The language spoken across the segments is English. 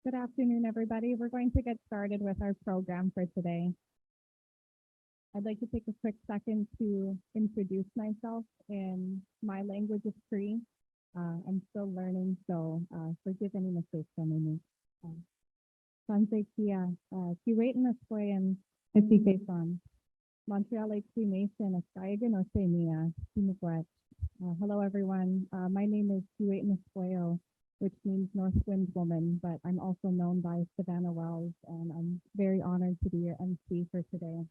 Good afternoon, everybody. We're going to get started with our program for today. I'd like to take a quick second to introduce myself in my language of Cree. I'm still learning, so forgive any mistakes I may make. Sanse kia, xʷməthkwəy and Etiqueton. Montreal Cremation, Mia, hello, everyone. My name is xʷməthkwəy, which means North Wind Woman, but I'm also known by Savannah Wells, and I'm very honored to be your MC for today.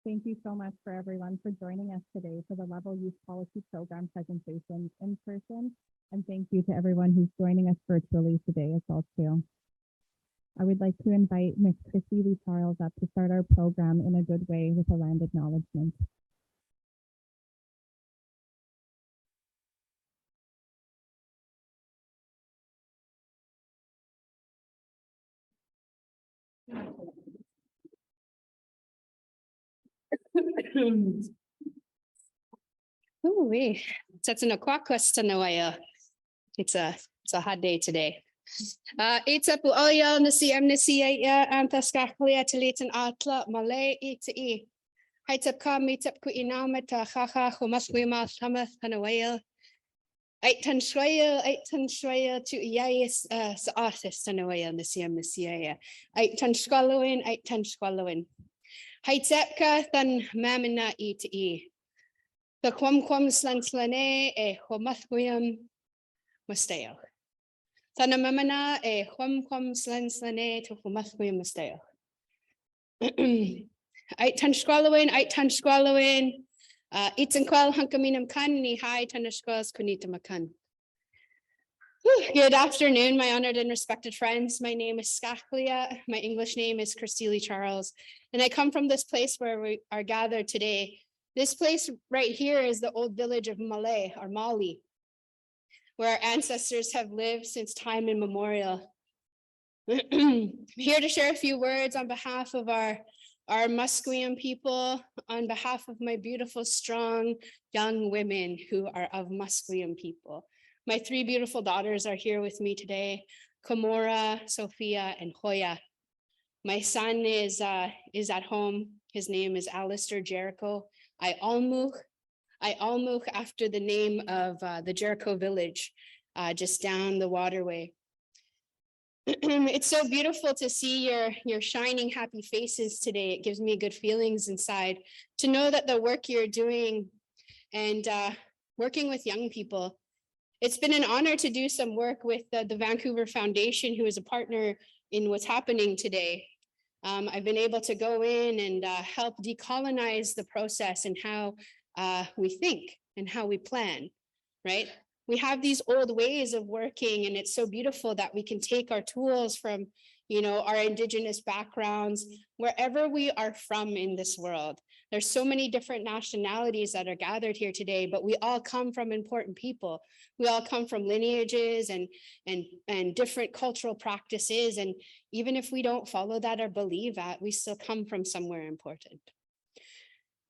Thank you so much for everyone for joining us today for the Level Youth Policy Program presentation in person. And thank you to everyone who's joining us virtually today as well too. I would like to invite Ms. Chrissy Charles up to start our program in a good way with a land acknowledgement. Ooh-wee. It's a hot day today. It's po oya na ya antaskaklia tilitan atla malay iti. Haitap ka mitap ku inamata haha Musqueam Cultural Centre to yayis sa artist tanawaya na ya. Tan skwallowin. Haitap ka than mamina iti. The quam slanslane Musqueam musteo. Tanamamana quam slanslane to Musqueam musteo. Tan skwallowin. It's and qual hunkaminum kan ni hai tanashkwas kunita makan. Good afternoon, my honored and respected friends. My name is Skaklia. My English name is Christy Charles, and I come from this place where we are gathered today. This place right here is the old village of Malay or Mali, where our ancestors have lived since time immemorial. I'm here to share a few words on behalf of our Musqueam people, on behalf of my beautiful, strong, young women who are of Musqueam people. My three beautiful daughters are here with me today, Kamora, Sophia, and Hoya. My son is at home. His name is Alistair Jericho. I almuch after the name of the Jericho village, just down the waterway. It's so beautiful to see your shining, happy faces today. It gives me good feelings inside to know that the work you're doing and working with young people. It's been an honor to do some work with the Vancouver Foundation, who is a partner in what's happening today. I've been able to go in and help decolonize the process and how we think and how we plan, right? We have these old ways of working, and it's so beautiful that we can take our tools from, our Indigenous backgrounds, wherever we are from in this world. There's so many different nationalities that are gathered here today, but we all come from important people. We all come from lineages and different cultural practices. And even if we don't follow that or believe that, we still come from somewhere important.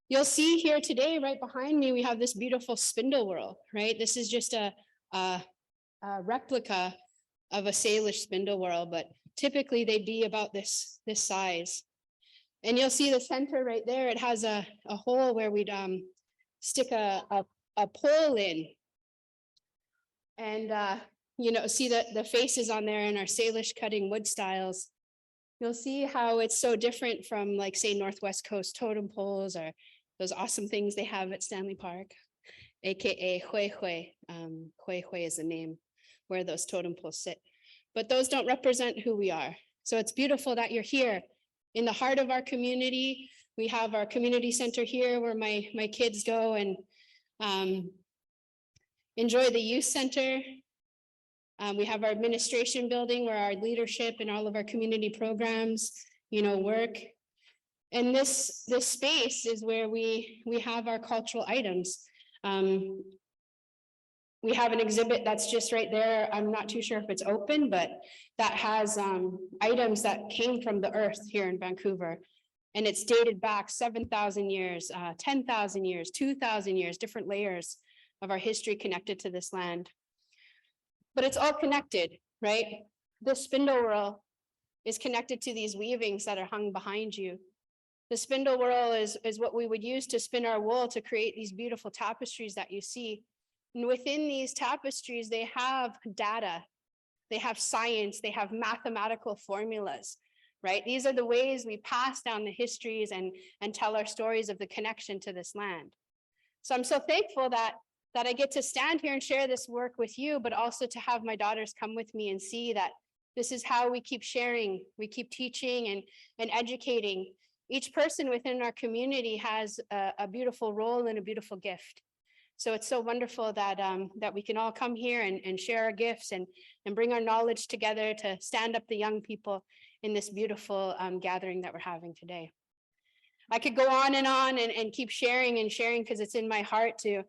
You'll see here today, right behind me, we have this beautiful spindle whorl, right? This is just a replica of a Salish spindle whorl, but typically they'd be about this size. And you'll see the center right there, it has a hole where we'd stick a pole in. And, see the faces on there in our Salish cutting wood styles. You'll see how it's so different from, like, say, Northwest Coast totem poles or those awesome things they have at Stanley Park, aka xʷməthkwəy. Xʷməthkwəy is the name where those totem poles sit. But those don't represent who we are. So it's beautiful that you're here in the heart of our community. We have our community center here where my kids go and enjoy the youth center. We have our administration building where our leadership and all of our community programs, work. And this space is where we have our cultural items. We have an exhibit that's just right there. I'm not too sure if it's open, but that has items that came from the earth here in Vancouver. And it's dated back 7,000 years, 10,000 years, 2,000 years, different layers of our history connected to this land. But it's all connected, right? The spindle whorl is connected to these weavings that are hung behind you. The spindle whorl is what we would use to spin our wool to create these beautiful tapestries that you see. And within these tapestries, they have data, they have science, they have mathematical formulas, right? These are the ways we pass down the histories and tell our stories of the connection to this land. So I'm so thankful that I get to stand here and share this work with you, but also to have my daughters come with me and see that this is how we keep sharing, we keep teaching and educating. Each person within our community has a beautiful role and a beautiful gift. So it's so wonderful that we can all come here and share our gifts and bring our knowledge together to stand up the young people in this beautiful gathering that we're having today. I could go on and keep sharing because it's in my heart to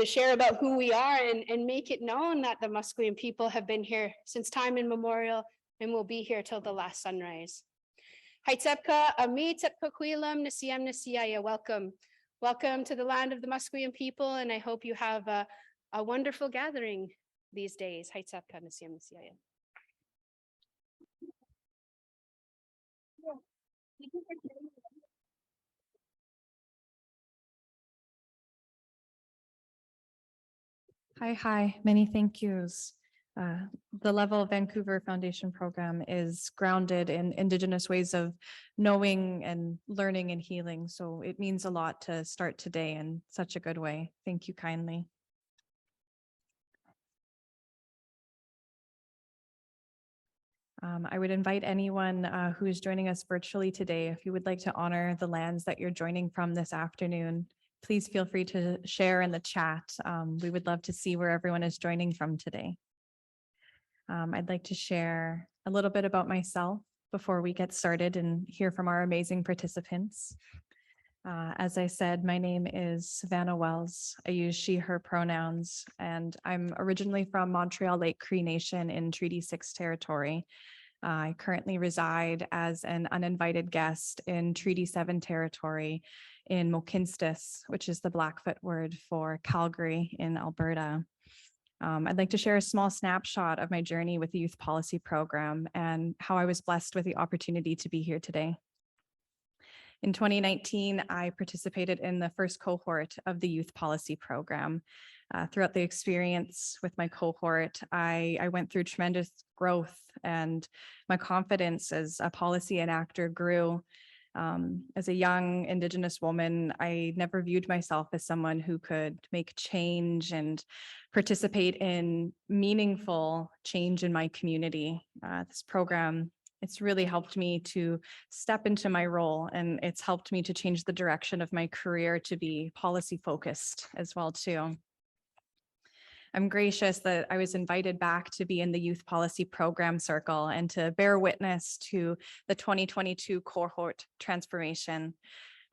share about who we are and make it known that the Musqueam people have been here since time immemorial and will be here till the last sunrise. Welcome. Welcome to the land of the Musqueam people, and I hope you have a wonderful gathering these days. Hi, many thank yous. The Level Vancouver Foundation program is grounded in Indigenous ways of knowing and learning and healing. So it means a lot to start today in such a good way. Thank you kindly. I would invite anyone who is joining us virtually today, if you would like to honor the lands that you're joining from this afternoon, please feel free to share in the chat. We would love to see where everyone is joining from today. I'd like to share a little bit about myself before we get started and hear from our amazing participants. As I said, my name is Savannah Wells. I use she, her pronouns, and I'm originally from Montreal Lake Cree Nation in Treaty 6 territory. I currently reside as an uninvited guest in Treaty 7 territory in Mohkinstsis, which is the Blackfoot word for Calgary in Alberta. I'd like to share a small snapshot of my journey with the Youth Policy Program and how I was blessed with the opportunity to be here today. In 2019, I participated in the first cohort of the Youth Policy Program. Throughout the experience with my cohort, I went through tremendous growth, and my confidence as a policy enactor grew. As a young Indigenous woman, I never viewed myself as someone who could make change and participate in meaningful change in my community. This program, it's really helped me to step into my role, and it's helped me to change the direction of my career to be policy focused as well too. I'm gracious that I was invited back to be in the Youth Policy Program Circle and to bear witness to the 2022 cohort transformation.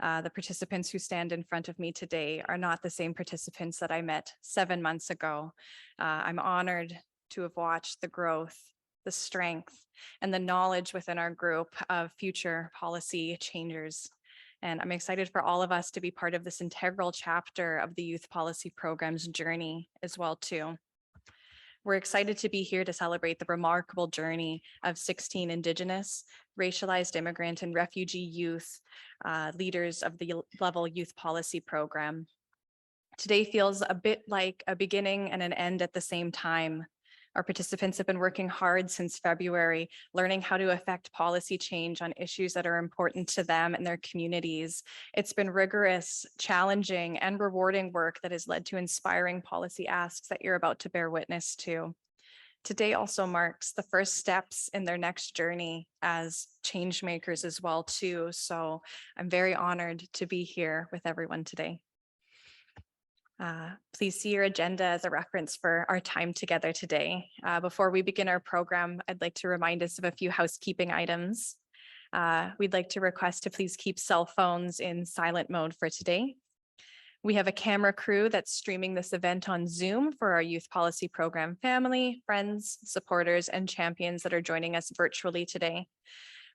The participants who stand in front of me today are not the same participants that I met 7 months ago. I'm honored to have watched the growth, the strength, and the knowledge within our group of future policy changers. And I'm excited for all of us to be part of this integral chapter of the Youth Policy Program's journey as well too. We're excited to be here to celebrate the remarkable journey of 16 Indigenous, racialized immigrant and refugee youth leaders of the Level Youth Policy Program. Today feels a bit like a beginning and an end at the same time. Our participants have been working hard since February, learning how to affect policy change on issues that are important to them and their communities. It's been rigorous, challenging, and rewarding work that has led to inspiring policy asks that you're about to bear witness to. Today also marks the first steps in their next journey as change makers as well too. So I'm very honored to be here with everyone today. Please see your agenda as a reference for our time together today. Before we begin our program, I'd like to remind us of a few housekeeping items. We'd like to request to please keep cell phones in silent mode for today. We have a camera crew that's streaming this event on Zoom for our Youth Policy Program family, friends, supporters, and champions that are joining us virtually today.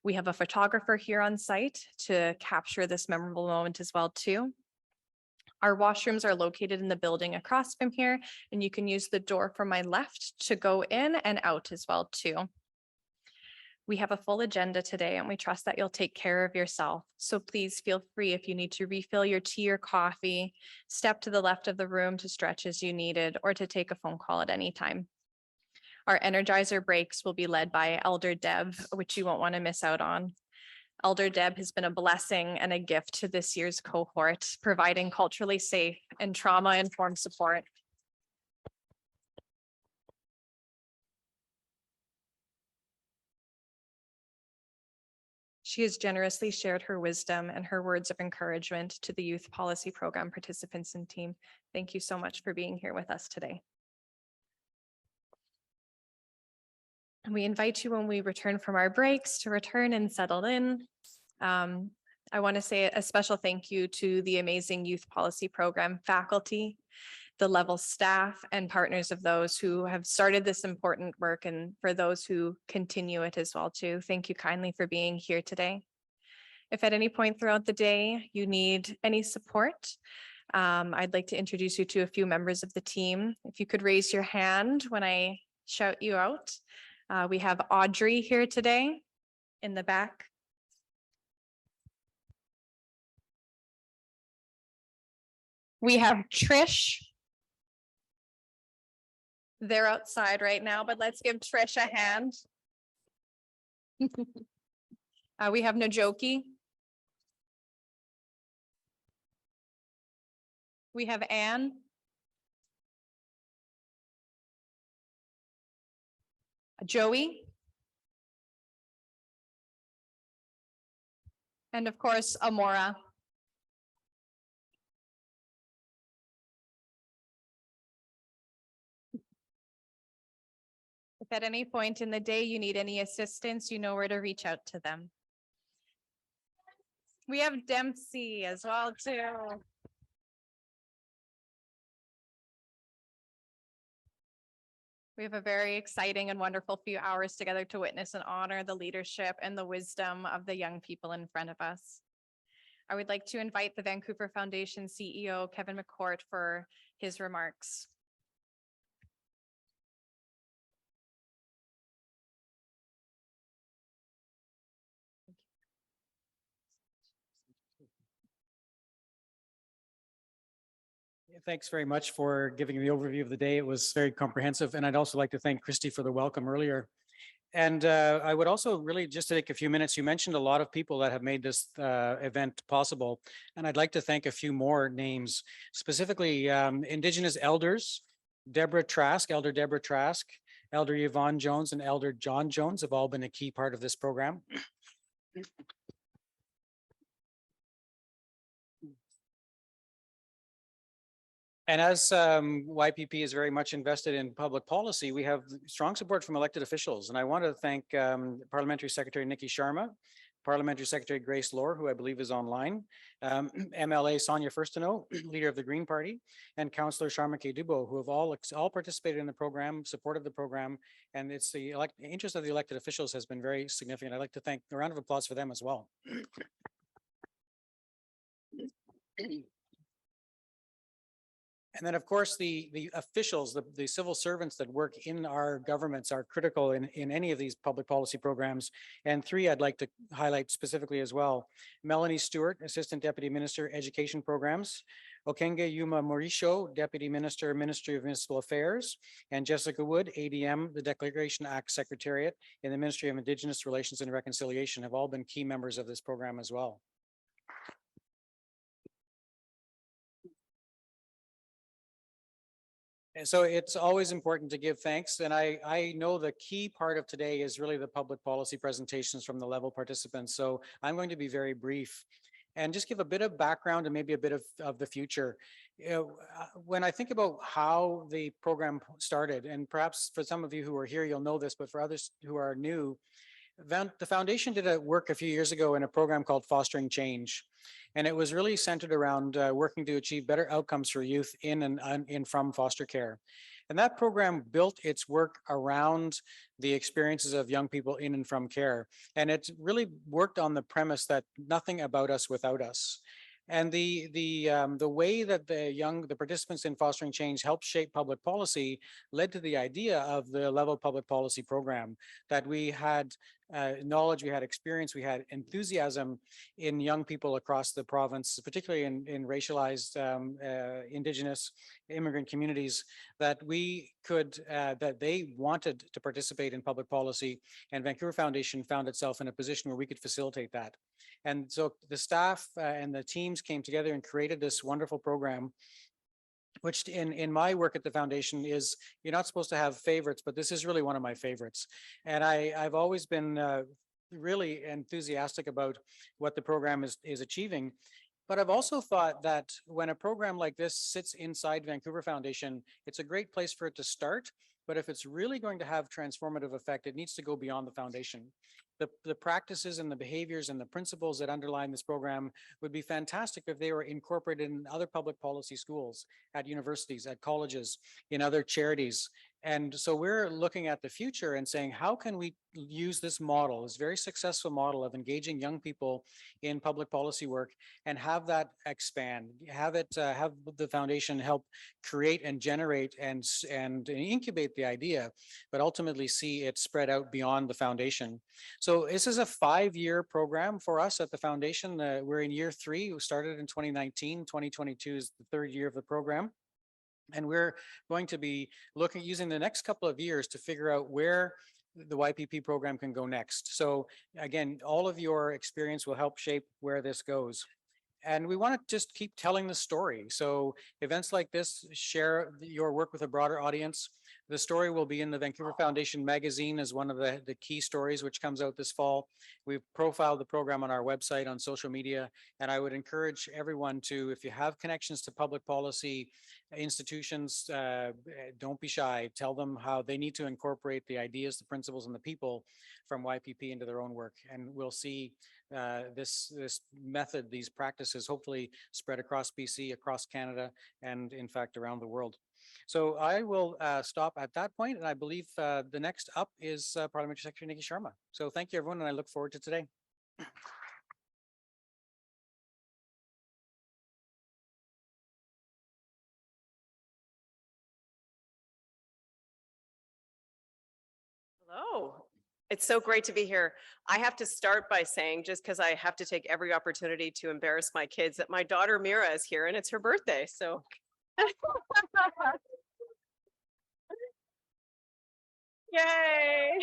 We have a photographer here on site to capture this memorable moment as well too. Our washrooms are located in the building across from here, and you can use the door from my left to go in and out as well too. We have a full agenda today, and we trust that you'll take care of yourself. So please feel free if you need to refill your tea or coffee, step to the left of the room to stretch as you needed, or to take a phone call at any time. Our Energizer breaks will be led by Elder Deb, which you won't want to miss out on. Elder Deb has been a blessing and a gift to this year's cohort, providing culturally safe and trauma-informed support. She has generously shared her wisdom and her words of encouragement to the youth policy program participants and team. Thank you so much for being here with us today. And we invite you when we return from our breaks to return and settle in. I want to say a special thank you to the amazing youth policy program faculty, the level staff and partners of those who have started this important work, and for those who continue it as well too. Thank you kindly for being here today. If at any point throughout the day you need any support, I'd like to introduce you to a few members of the team. If you could raise your hand when I shout you out. We have Audrey here today in the back. We have Trish. They're outside right now, but let's give Trish a hand. We have Najoki. We have Anne. Joey. And of course, Amora. If at any point in the day you need any assistance, you know where to reach out to them. We have Dempsey as well too. We have a very exciting and wonderful few hours together to witness and honor the leadership and the wisdom of the young people in front of us. I would like to invite the Vancouver Foundation CEO, Kevin McCourt, for his remarks. Thanks very much for giving the overview of the day. It was very comprehensive. And I'd also like to thank Christy for the welcome earlier. And I would also really just take a few minutes. You mentioned a lot of people that have made this event possible. And I'd like to thank a few more names, specifically Indigenous elders, Deborah Trask, Elder Deborah Trask, Elder Yvonne Jones, and Elder John Jones have all been a key part of this program. And as YPP is very much invested in public policy, we have strong support from elected officials. And I want to thank Parliamentary Secretary Nikki Sharma, Parliamentary Secretary Grace Lohr, who I believe is online, MLA Sonia Furstenau, leader of the Green Party, and Councillor Sharma K. Dubo, who have all participated in the program, supported the program, and it's the interest of the elected officials has been very significant. I'd like to thank a round of applause for them as well. And then, of course, the officials, the civil servants that work in our governments are critical in any of these public policy programs. And three, I'd like to highlight specifically as well. Melanie Stewart, Assistant Deputy Minister, Education Programs. Okenge Yuma Mauricio, Deputy Minister, Ministry of Municipal Affairs. And Jessica Wood, ADM, the Declaration Act Secretariat in the Ministry of Indigenous Relations and Reconciliation have all been key members of this program as well. And so it's always important to give thanks. And I know the key part of today is really the public policy presentations from the level participants. So I'm going to be very brief and just give a bit of background and maybe a bit of the future. You know, when I think about how the program started, and perhaps for some of you who are here, you'll know this, but for others who are new, the foundation did a work a few years ago in a program called Fostering Change. And it was really centered around working to achieve better outcomes for youth in and from foster care. And that program built its work around the experiences of young people in and from care. And it really worked on the premise that nothing about us without us. And the way that the participants in fostering change helped shape public policy led to the idea of the level public policy program, that we had knowledge, we had experience, we had enthusiasm in young people across the province, particularly in racialized Indigenous immigrant communities, that we could, that they wanted to participate in public policy, and Vancouver Foundation found itself in a position where we could facilitate that. And so the staff and the teams came together and created this wonderful program, which in my work at the foundation is, you're not supposed to have favorites, but this is really one of my favorites. And I've always been really enthusiastic about what the program is achieving. But I've also thought that when a program like this sits inside Vancouver Foundation, it's a great place for it to start. But if it's really going to have transformative effect, it needs to go beyond the foundation. The practices and the behaviors and the principles that underline this program would be fantastic if they were incorporated in other public policy schools, at universities, at colleges, in other charities. And so we're looking at the future and saying, how can we use this model, this very successful model of engaging young people in public policy work, and have that expand, have it, have the foundation help create and generate and incubate the idea, but ultimately see it spread out beyond the foundation. So this is a 5-year program for us at the foundation. We're in year 3. We started in 2019. 2022 is the 3rd year of the program. And we're going to be using the next couple of years to figure out where the YPP program can go next. So again, all of your experience will help shape where this goes. And we want to just keep telling the story. So events like this, share your work with a broader audience. The story will be in the Vancouver Foundation magazine as one of the key stories, which comes out this fall. We've profiled the program on our website, on social media, and I would encourage everyone to, if you have connections to public policy institutions, don't be shy. Tell them how they need to incorporate the ideas, the principles, and the people from YPP into their own work. And we'll see this method, these practices, hopefully spread across BC, across Canada, and in fact around the world. So I will stop at that point, and I believe the next up is Parliamentary Secretary Nikki Sharma. So thank you, everyone, and I look forward to today. Hello. It's so great to be here. I have to start by saying, just because I have to take every opportunity to embarrass my kids, that my daughter Mira is here and it's her birthday. So yay.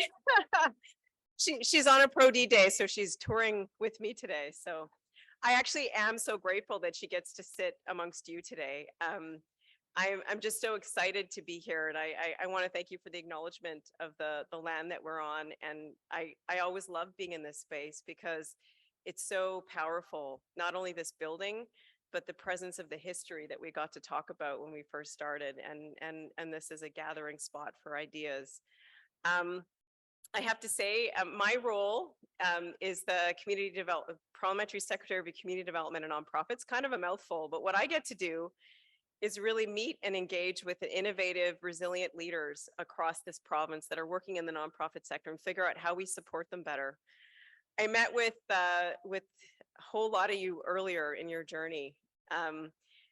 She's on a Pro D day, so she's touring with me today. So I actually am so grateful that she gets to sit amongst you today. I'm just so excited to be here, and I want to thank you for the acknowledgement of the land that we're on. And I always love being in this space because it's so powerful, not only this building, but the presence of the history that we got to talk about when we first started. And this is a gathering spot for ideas. I have to say, my role is the Parliamentary Secretary of Community Development and Nonprofits, kind of a mouthful, but what I get to do is really meet and engage with the innovative, resilient leaders across this province that are working in the nonprofit sector and figure out how we support them better. I met with a whole lot of you earlier in your journey, and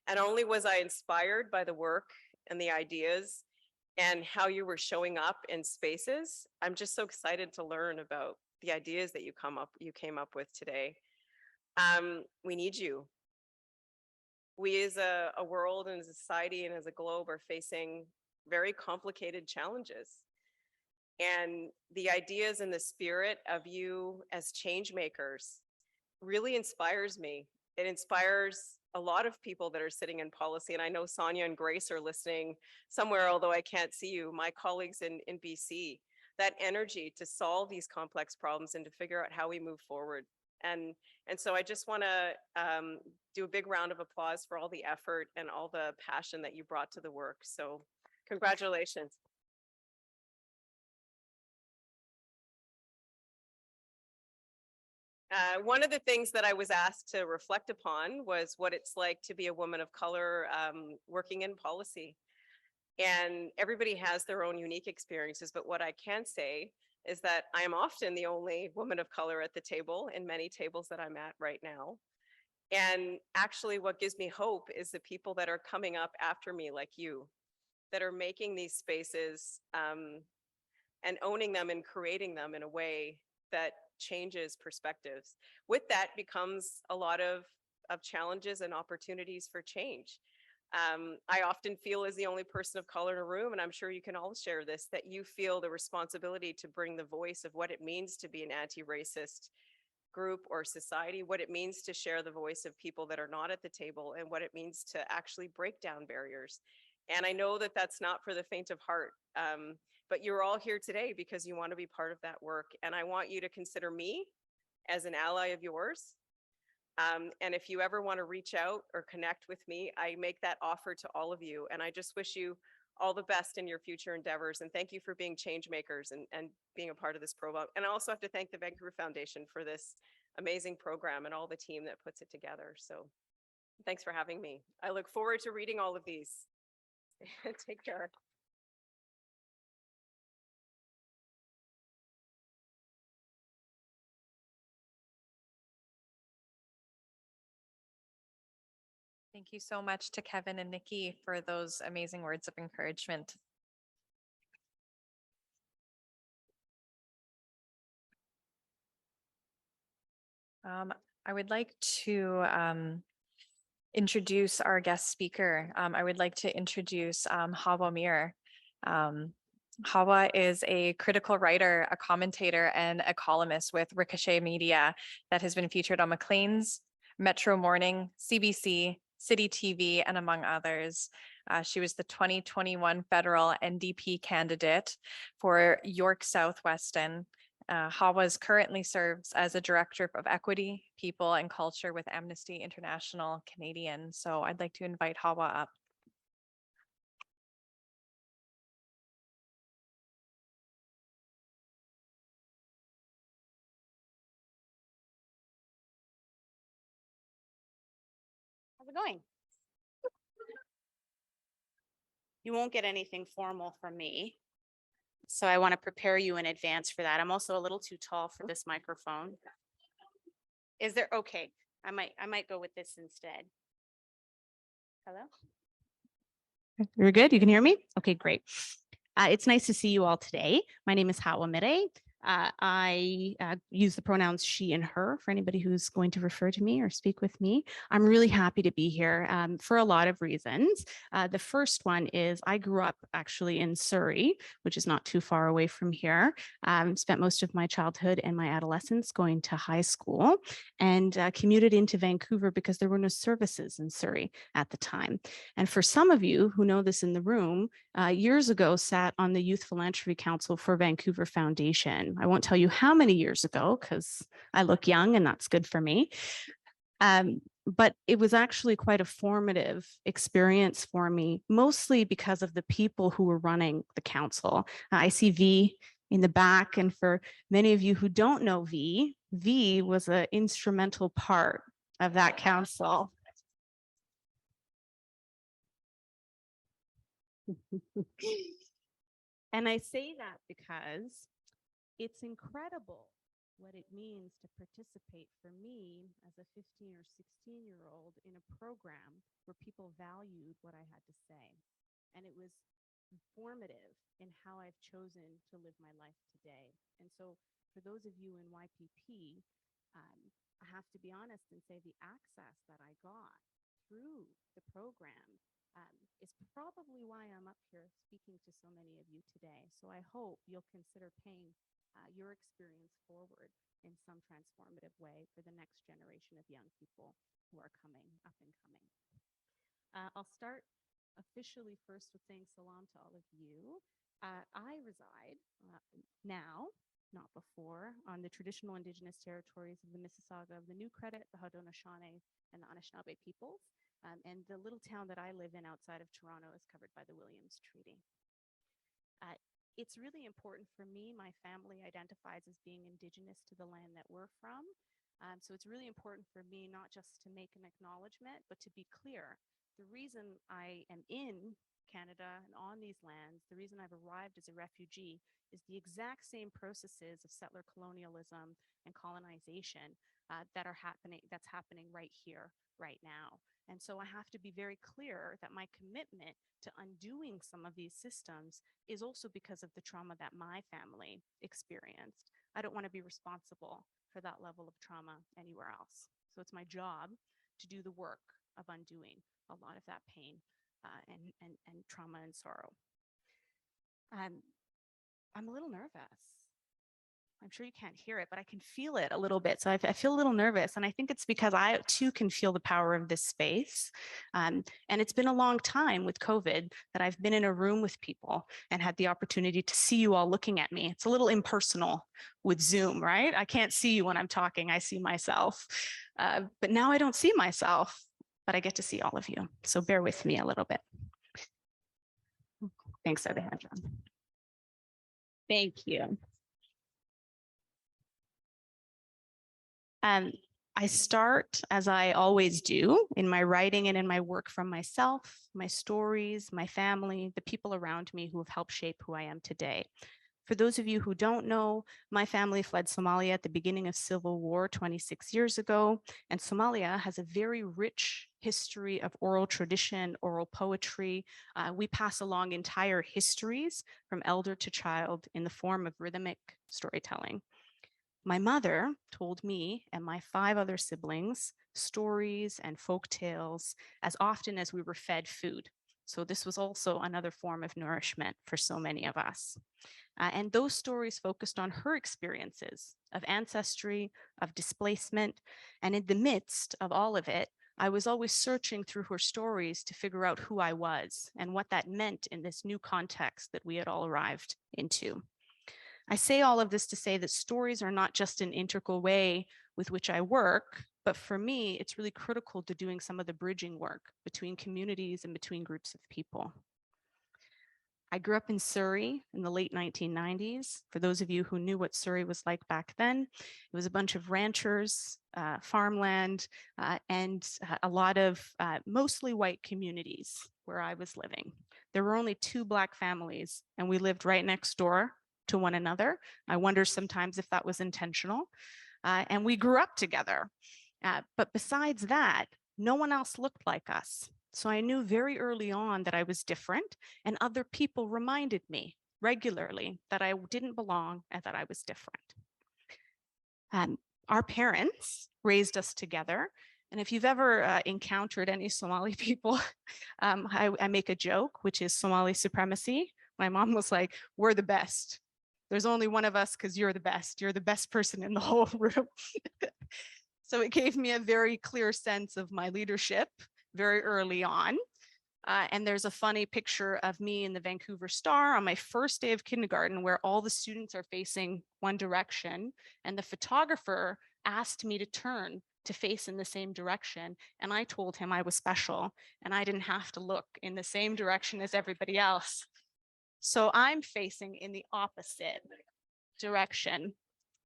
not only was I inspired by the work and the ideas and how you were showing up in spaces, I'm just so excited to learn about the ideas that you came up with today. We need you. We as a world and as a society and as a globe are facing very complicated challenges. And the ideas and the spirit of you as change makers really inspires me. It inspires a lot of people that are sitting in policy. And I know Sonia and Grace are listening somewhere, although I can't see you, my colleagues in BC, that energy to solve these complex problems and to figure out how we move forward. And so I just want to do a big round of applause for all the effort and all the passion that you brought to the work. So congratulations. One of the things that I was asked to reflect upon was what it's like to be a woman of color working in policy. And everybody has their own unique experiences. But what I can say is that I am often the only woman of color at the table in many tables that I'm at right now. And actually what gives me hope is the people that are coming up after me, like you, that are making these spaces and owning them and creating them in a way that changes perspectives. With that becomes a lot of challenges and opportunities for change. I often feel as the only person of color in a room, and I'm sure you can all share this, that you feel the responsibility to bring the voice of what it means to be an anti-racist group or society, what it means to share the voice of people that are not at the table, and what it means to actually break down barriers. And I know that that's not for the faint of heart, but you're all here today because you want to be part of that work. And I want you to consider me as an ally of yours. And if you ever want to reach out or connect with me, I make that offer to all of you. And I just wish you all the best in your future endeavors. And thank you for being change makers and being a part of this program. And I also have to thank the Vancouver Foundation for this amazing program and all the team that puts it together. So thanks for having me. I look forward to reading all of these. Take care. Thank you so much to Kevin and Nikki for those amazing words of encouragement. I would like to introduce our guest speaker. I would like to introduce Hawa Mir. Hawa is a critical writer, a commentator, and a columnist with Ricochet Media that has been featured on Maclean's, Metro Morning, CBC, City TV, and among others. She was the 2021 federal NDP candidate for York Southwestern. Hawa currently serves as a director of equity, people, and culture with Amnesty International Canadian. So I'd like to invite Hawa up. How's it going? You won't get anything formal from me. So I want to prepare you in advance for that. I'm also a little too tall for this microphone. Is there, okay, I might go with this instead. Hello? You're good? You can hear me? Okay, great. It's nice to see you all today. My name is Hawa Mir. I use the pronouns she and her for anybody who's going to refer to me or speak with me. I'm really happy to be here for a lot of reasons. The first one is I grew up actually in Surrey, which is not too far away from here. Spent most of my childhood and my adolescence going to high school and commuted into Vancouver because there were no services in Surrey at the time. And for some of you who know this in the room, years ago sat on the Youth Philanthropy Council for Vancouver Foundation. I won't tell you how many years ago because I look young and that's good for me. But it was actually quite a formative experience for me, mostly because of the people who were running the council. I see V in the back, and for many of you who don't know V was an instrumental part of that council. And I say that because it's incredible what it means to participate for me as a 15 or 16-year-old in a program where people valued what I had to say. And it was formative in how I've chosen to live my life today. And so for those of you in YPP, I have to be honest and say the access that I got through the program is probably why I'm up here speaking to so many of you today. So I hope you'll consider paying your experience forward in some transformative way for the next generation of young people who are coming up and coming. I'll start officially first with saying salam to all of you. I reside now, not before, on the traditional Indigenous territories of the Mississauga of the New Credit, the Haudenosaunee, and the Anishinaabe peoples. And the little town that I live in outside of Toronto is covered by the Williams Treaty. It's really important for me. My family identifies as being Indigenous to the land that we're from. So it's really important for me not just to make an acknowledgement, but to be clear the reason I am in Canada and on these lands, the reason I've arrived as a refugee is the exact same processes of settler colonialism and colonization that's happening right here, right now. And so I have to be very clear that my commitment to undoing some of these systems is also because of the trauma that my family experienced. I don't want to be responsible for that level of trauma anywhere else. So it's my job to do the work of undoing a lot of that pain and trauma and sorrow. I'm a little nervous. I'm sure you can't hear it, but I can feel it a little bit. So I feel a little nervous. And I think it's because I too can feel the power of this space. And it's been a long time with COVID that I've been in a room with people and had the opportunity to see you all looking at me. It's a little impersonal with Zoom, right? I can't see you when I'm talking, I see myself. But now I don't see myself, but I get to see all of you. So bear with me a little bit. Thanks, Alejandra. Thank you. I start, as I always do, in my writing and in my work from myself, my stories, my family, the people around me who have helped shape who I am today. For those of you who don't know, my family fled Somalia at the beginning of civil war 26 years ago, and Somalia has a very rich history of oral tradition, oral poetry. We pass along entire histories from elder to child in the form of rhythmic storytelling. My mother told me and my 5 other siblings stories and folk tales as often as we were fed food. So this was also another form of nourishment for so many of us. And those stories focused on her experiences of ancestry, of displacement, and in the midst of all of it, I was always searching through her stories to figure out who I was and what that meant in this new context that we had all arrived into. I say all of this to say that stories are not just an integral way with which I work, but for me, it's really critical to doing some of the bridging work between communities and between groups of people. I grew up in Surrey in the late 1990s. For those of you who knew what Surrey was like back then, it was a bunch of ranchers, farmland, and a lot of mostly white communities where I was living. There were only 2 Black families, and we lived right next door to one another. I wonder sometimes if that was intentional. And we grew up together. But besides that, no one else looked like us. So I knew very early on that I was different, and other people reminded me regularly that I didn't belong and that I was different. Our parents raised us together. And if you've ever encountered any Somali people, I make a joke, which is Somali supremacy. My mom was like, "We're the best. There's only one of us because you're the best. You're the best person in the whole room." So it gave me a very clear sense of my leadership very early on. And there's a funny picture of me in the Vancouver Star on my first day of kindergarten where all the students are facing one direction. And the photographer asked me to turn to face in the same direction. And I told him I was special and I didn't have to look in the same direction as everybody else. So I'm facing in the opposite direction.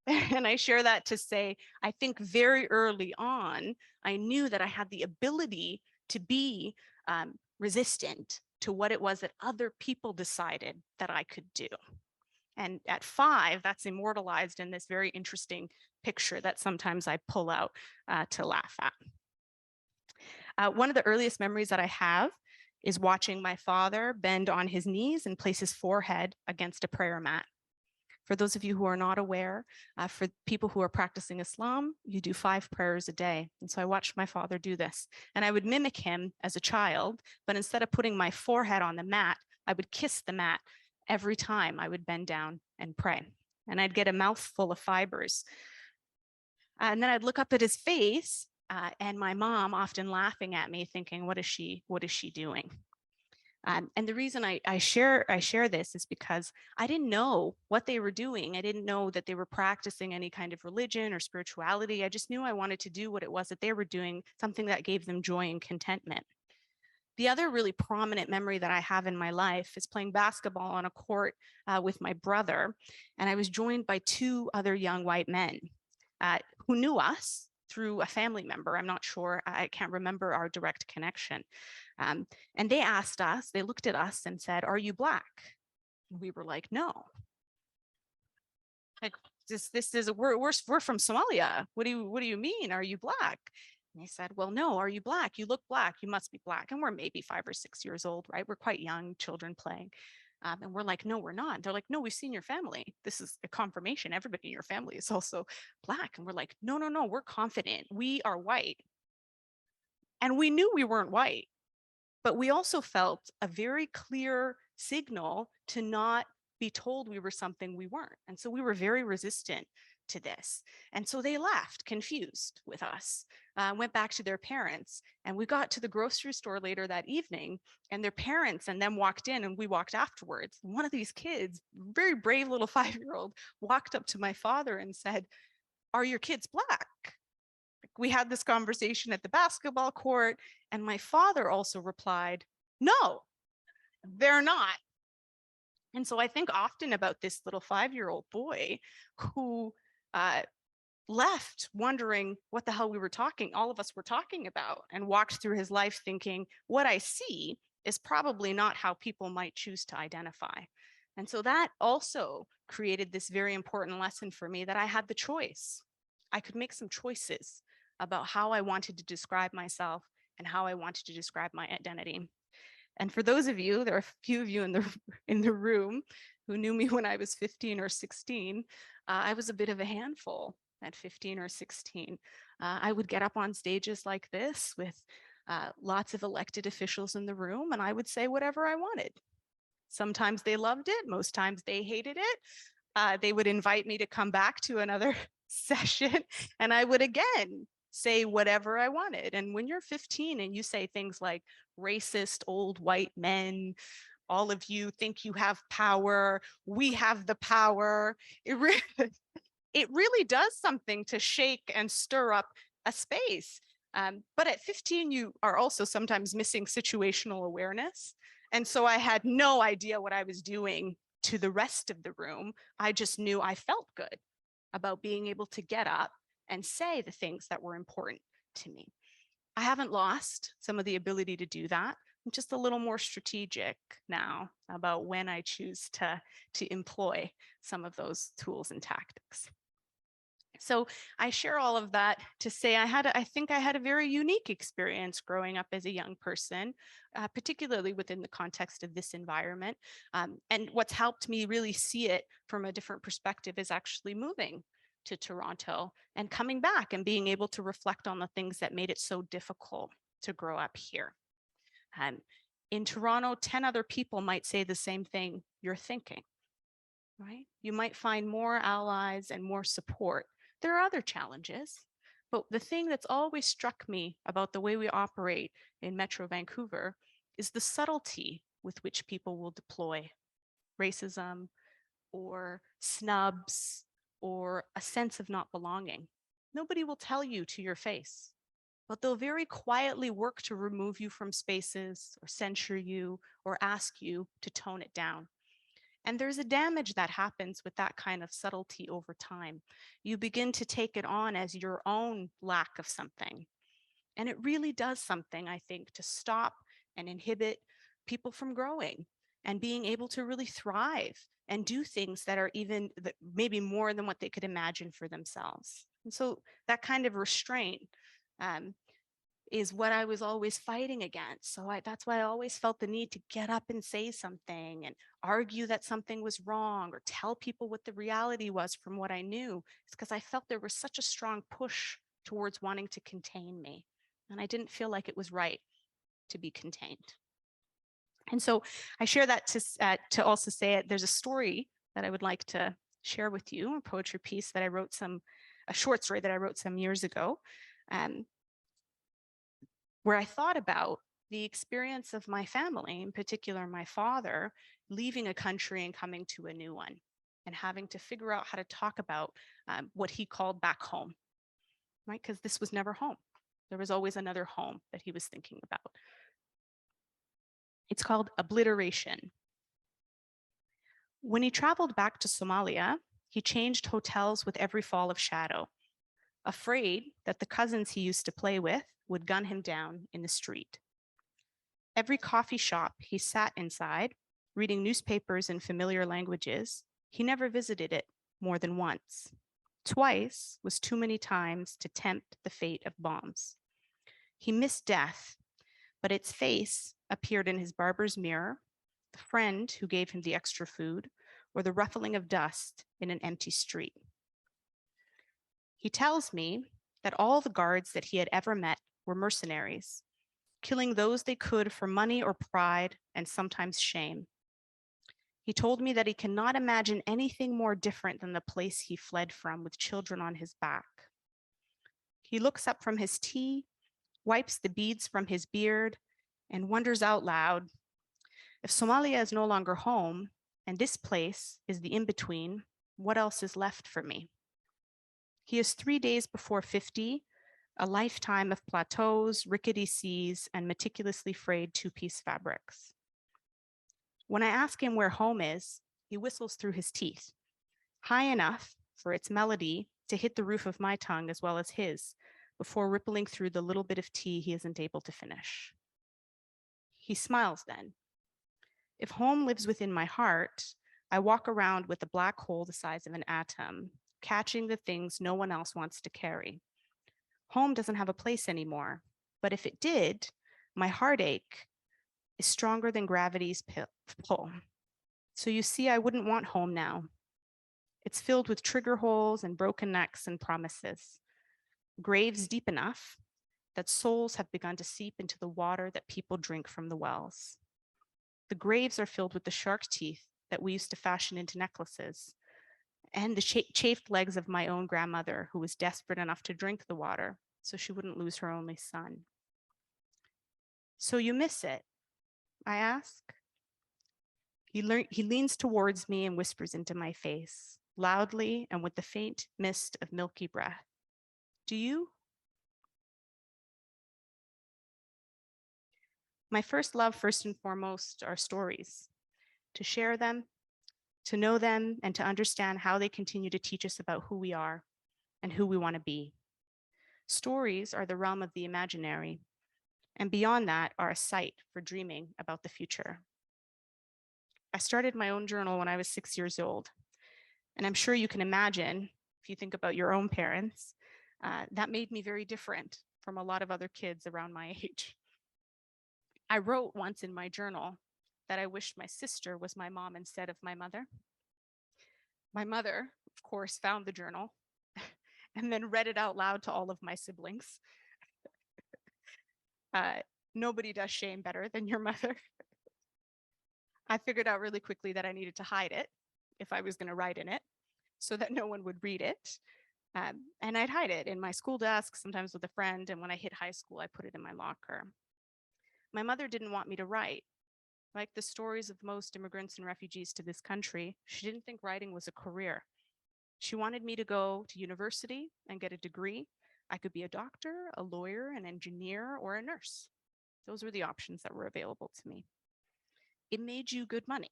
And I share that to say, I think very early on, I knew that I had the ability to be resistant to what it was that other people decided that I could do. And at 5, that's immortalized in this very interesting picture that sometimes I pull out to laugh at. One of the earliest memories that I have is watching my father bend on his knees and place his forehead against a prayer mat. For those of you who are not aware, for people who are practicing Islam, you do 5 prayers a day. And so I watched my father do this. And I would mimic him as a child, but instead of putting my forehead on the mat, I would kiss the mat every time I would bend down and pray. And I'd get a mouthful of fibers. And then I'd look up at his face, and my mom often laughing at me, thinking, what is she doing? And the reason I share this is because I didn't know what they were doing. I didn't know that they were practicing any kind of religion or spirituality. I just knew I wanted to do what it was that they were doing, something that gave them joy and contentment. The other really prominent memory that I have in my life is playing basketball on a court with my brother. And I was joined by 2 other young white men who knew us, through a family member. I'm not sure, I can't remember our direct connection. And they asked us, they looked at us and said, "Are you Black?" And we were like, "No." Like, this is, we're from Somalia. What do you mean? Are you Black? And they said, "Well, no, are you Black? You look Black. You must be Black." And we're maybe 5 or 6 years old, right? We're quite young children playing. And we're like, "No, we're not." They're like, "No, we've seen your family. This is a confirmation. Everybody in your family is also Black." And we're like, "No, no, no, we're confident. We are white." And we knew we weren't white, but we also felt a very clear signal to not be told we were something we weren't. And so we were very resistant to this. And so they left confused with us, went back to their parents. And we got to the grocery store later that evening, and their parents and them walked in, and we walked afterwards. One of these kids, very brave little 5-year-old, walked up to my father and said, "Are your kids Black?" We had this conversation at the basketball court, and my father also replied, "No, they're not." And so I think often about this little 5-year-old boy who left wondering what the hell all of us were talking about, and walked through his life thinking, what I see is probably not how people might choose to identify. And so that also created this very important lesson for me, that I had the choice. I could make some choices about how I wanted to describe myself and how I wanted to describe my identity. And for those of you, there are a few of you in the room who knew me when I was 15 or 16, I was a bit of a handful at 15 or 16. I would get up on stages like this with lots of elected officials in the room, and I would say whatever I wanted. Sometimes they loved it, most times they hated it. They would invite me to come back to another session, and I would again say whatever I wanted. And when you're 15 and you say things like racist old white men, all of you think you have power, we have the power, it really does something to shake and stir up a space. But at 15, you are also sometimes missing situational awareness. And so I had no idea what I was doing to the rest of the room. I just knew I felt good about being able to get up and say the things that were important to me. I haven't lost some of the ability to do that. I'm just a little more strategic now about when I choose to employ some of those tools and tactics. So I share all of that to say I think I had a very unique experience growing up as a young person, particularly within the context of this environment. And what's helped me really see it from a different perspective is actually moving to Toronto and coming back and being able to reflect on the things that made it so difficult to grow up here. In Toronto, 10 other people might say the same thing you're thinking, right? You might find more allies and more support. There are other challenges, but the thing that's always struck me about the way we operate in Metro Vancouver is the subtlety with which people will deploy racism or snubs or a sense of not belonging. Nobody will tell you to your face, but they'll very quietly work to remove you from spaces or censure you or ask you to tone it down. And there's a damage that happens with that kind of subtlety over time. You begin to take it on as your own lack of something. And it really does something, I think, to stop and inhibit people from growing and being able to really thrive and do things that are even maybe more than what they could imagine for themselves. And so that kind of restraint is what I was always fighting against. So that's why I always felt the need to get up and say something and argue that something was wrong or tell people what the reality was from what I knew. It's because I felt there was such a strong push towards wanting to contain me. And I didn't feel like it was right to be contained. And so I share that to also say it. There's a story that I would like to share with you, a poetry piece that I wrote a short story that I wrote some years ago, where I thought about the experience of my family, in particular my father, leaving a country and coming to a new one and having to figure out how to talk about what he called back home, right? Because this was never home. There was always another home that he was thinking about. It's called Obliteration. When he traveled back to Somalia, he changed hotels with every fall of shadow. afraid that the cousins he used to play with would gun him down in the street. Every coffee shop he sat inside, reading newspapers in familiar languages, he never visited it more than once. Twice was too many times to tempt the fate of bombs. He missed death, but its face appeared in his barber's mirror, the friend who gave him the extra food, or the ruffling of dust in an empty street. He tells me that all the guards that he had ever met were mercenaries, killing those they could for money or pride and sometimes shame. He told me that he cannot imagine anything more different than the place he fled from with children on his back. He looks up from his tea, wipes the beads from his beard, and wonders out loud, if Somalia is no longer home, and this place is the in-between, what else is left for me? He is 3 days before 50, a lifetime of plateaus, rickety seas, and meticulously frayed two-piece fabrics. When I ask him where home is, he whistles through his teeth, high enough for its melody to hit the roof of my tongue as well as his, before rippling through the little bit of tea he isn't able to finish. He smiles then. If home lives within my heart, I walk around with a black hole the size of an atom, catching the things no one else wants to carry. Home doesn't have a place anymore, but if it did, my heartache is stronger than gravity's pull. So you see, I wouldn't want home now. It's filled with trigger holes and broken necks and promises. Graves deep enough that souls have begun to seep into the water that people drink from the wells. The graves are filled with the shark teeth that we used to fashion into necklaces, and the chafed legs of my own grandmother, who was desperate enough to drink the water so she wouldn't lose her only son. So you miss it? I ask. He leans towards me and whispers into my face, loudly and with the faint mist of milky breath. Do you? My first love, first and foremost, are stories. To share them, to know them, and to understand how they continue to teach us about who we are and who we want to be. Stories are the realm of the imaginary, and beyond that are a site for dreaming about the future. I started my own journal when I was 6 years old, and I'm sure you can imagine, if you think about your own parents, that made me very different from a lot of other kids around my age. I wrote once in my journal that I wished my sister was my mom instead of my mother. My mother, of course, found the journal and then read it out loud to all of my siblings. Nobody does shame better than your mother. I figured out really quickly that I needed to hide it if I was going to write in it so that no one would read it. And I'd hide it in my school desk, sometimes with a friend. And when I hit high school, I put it in my locker. My mother didn't want me to write. Like the stories of most immigrants and refugees to this country, she didn't think writing was a career. She wanted me to go to university and get a degree. I could be a doctor, a lawyer, an engineer, or a nurse. Those were the options that were available to me. It made you good money,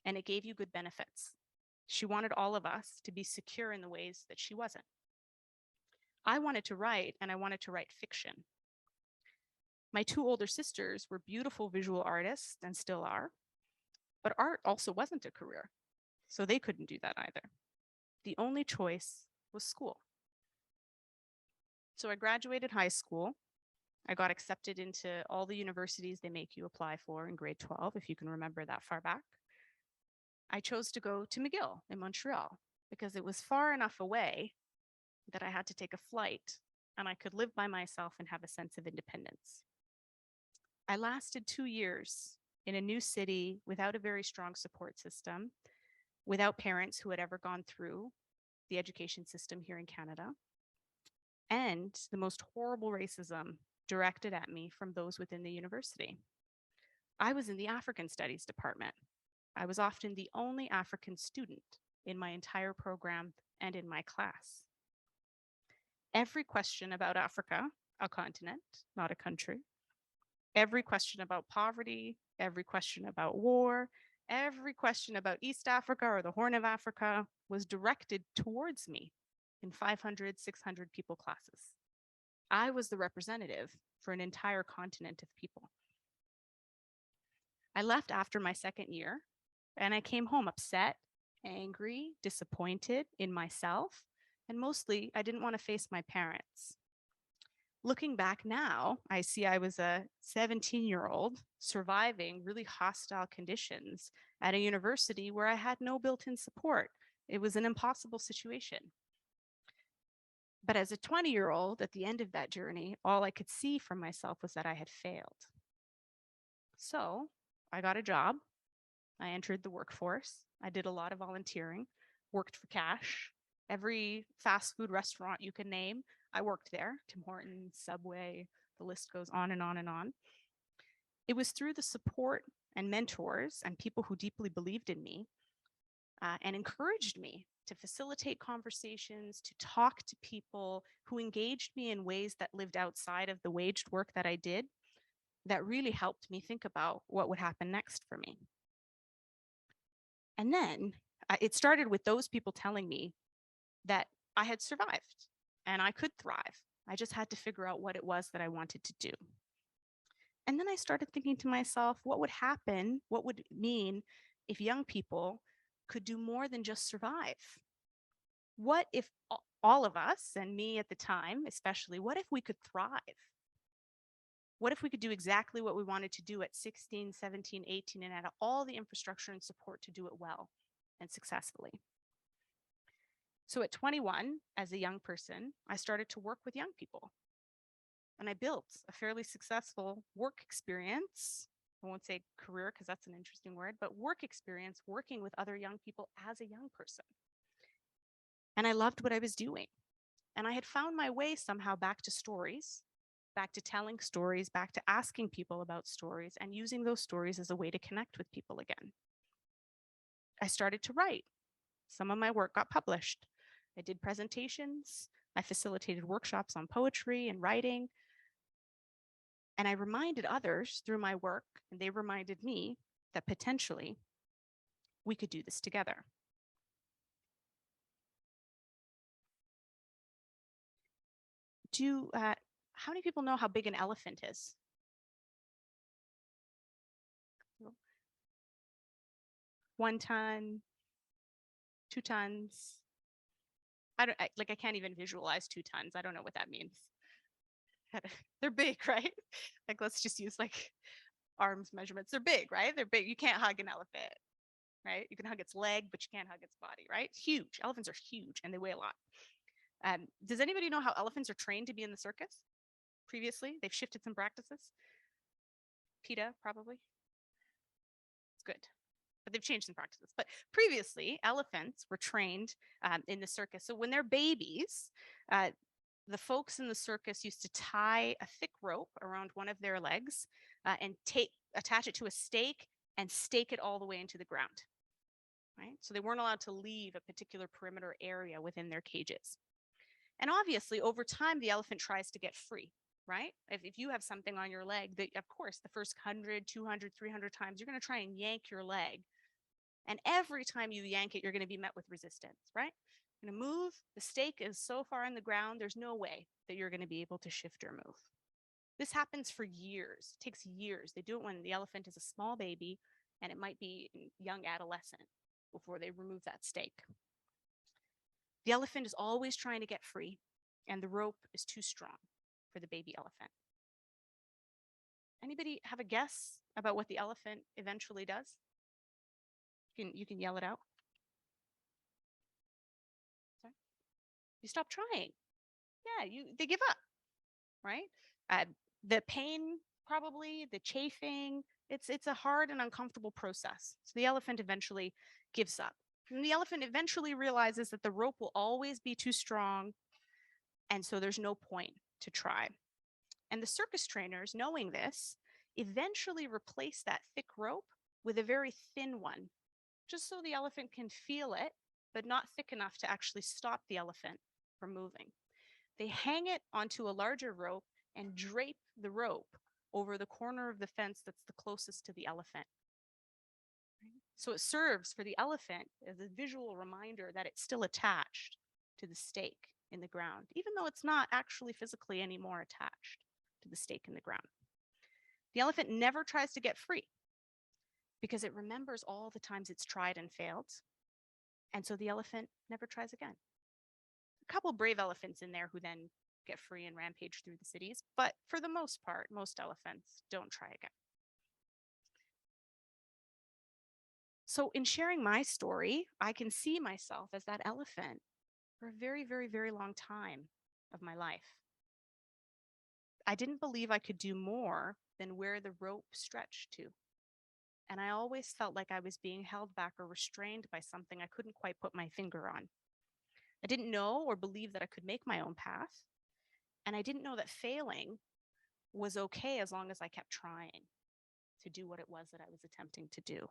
and it gave you good benefits. She wanted all of us to be secure in the ways that she wasn't. I wanted to write, and I wanted to write fiction. My two older sisters were beautiful visual artists and still are, but art also wasn't a career, so they couldn't do that either. The only choice was school. So I graduated high school. I got accepted into all the universities they make you apply for in grade 12, if you can remember that far back. I chose to go to McGill in Montreal because it was far enough away that I had to take a flight and I could live by myself and have a sense of independence. I lasted 2 years in a new city without a very strong support system, without parents who had ever gone through the education system here in Canada, and the most horrible racism directed at me from those within the university. I was in the African Studies department. I was often the only African student in my entire program and in my class. Every question about Africa, a continent, not a country, every question about poverty, every question about war, every question about East Africa or the Horn of Africa was directed towards me in 500, 600 people classes. I was the representative for an entire continent of people. I left after my second year and I came home upset, angry, disappointed in myself, and mostly I didn't want to face my parents. Looking back now, I see I was a 17-year-old surviving really hostile conditions at a university where I had no built-in support. It was an impossible situation. But as a 20-year-old at the end of that journey, all I could see from myself was that I had failed. So I got a job. I entered the workforce. I did a lot of volunteering, worked for cash. Every fast food restaurant you can name, I worked there. Tim Hortons, Subway, the list goes on and on and on. It was through the support and mentors and people who deeply believed in me and encouraged me to facilitate conversations, to talk to people who engaged me in ways that lived outside of the waged work that I did, that really helped me think about what would happen next for me. And then it started with those people telling me that I had survived and I could thrive. I just had to figure out what it was that I wanted to do. And then I started thinking to myself, what would happen? What would it mean if young people could do more than just survive? What if all of us, and me at the time especially, what if we could thrive? What if we could do exactly what we wanted to do at 16, 17, 18, and had all the infrastructure and support to do it well and successfully? So at 21, as a young person, I started to work with young people. And I built a fairly successful work experience. I won't say career because that's an interesting word, but work experience working with other young people as a young person. And I loved what I was doing. And I had found my way somehow back to stories, back to telling stories, back to asking people about stories and using those stories as a way to connect with people again. I started to write. Some of my work got published. I did presentations. I facilitated workshops on poetry and writing. And I reminded others through my work, and they reminded me that potentially we could do this together. How many people know how big an elephant is? 1 ton, 2 tons. I can't even visualize 2 tons. I don't know what that means. They're big, right? Like, let's just use like arms measurements. They're big, right? They're big. You can't hug an elephant, right? You can hug its leg, but you can't hug its body, right? Huge. Elephants are huge and they weigh a lot. Does anybody know how elephants are trained to be in the circus? Previously, they've shifted some practices. PETA, probably. It's good. But they've changed some practices. But previously, elephants were trained in the circus. So when they're babies, the folks in the circus used to tie a thick rope around one of their legs and attach it to a stake and stake it all the way into the ground. Right? So they weren't allowed to leave a particular perimeter area within their cages. And obviously, over time, the elephant tries to get free, right? If you have something on your leg, that of course, the first 100, 200, 300 times, you're going to try and yank your leg. And every time you yank it, you're going to be met with resistance, right? You're going to move. The stake is so far in the ground, there's no way that you're going to be able to shift or move. This happens for years. It takes years. They do it when the elephant is a small baby, and it might be young adolescent before they remove that stake. The elephant is always trying to get free, and the rope is too strong for the baby elephant. Anybody have a guess about what the elephant eventually does? You can yell it out. Sorry? You stop trying. Yeah, they give up, right? The pain, probably, the chafing, it's a hard and uncomfortable process. So the elephant eventually gives up. And the elephant eventually realizes that the rope will always be too strong, and so there's no point to try. And the circus trainers, knowing this, eventually replace that thick rope with a very thin one, just so the elephant can feel it, but not thick enough to actually stop the elephant from moving. They hang it onto a larger rope and drape the rope over the corner of the fence that's the closest to the elephant. So it serves for the elephant as a visual reminder that it's still attached, to the stake in the ground, even though it's not actually physically anymore attached to the stake in the ground. The elephant never tries to get free because it remembers all the times it's tried and failed. And so the elephant never tries again. A couple brave elephants in there who then get free and rampage through the cities, but for the most part, most elephants don't try again. So in sharing my story, I can see myself as that elephant for a very, very, very long time of my life. I didn't believe I could do more than where the rope stretched to. And I always felt like I was being held back or restrained by something I couldn't quite put my finger on. I didn't know or believe that I could make my own path. And I didn't know that failing was okay as long as I kept trying to do what it was that I was attempting to do.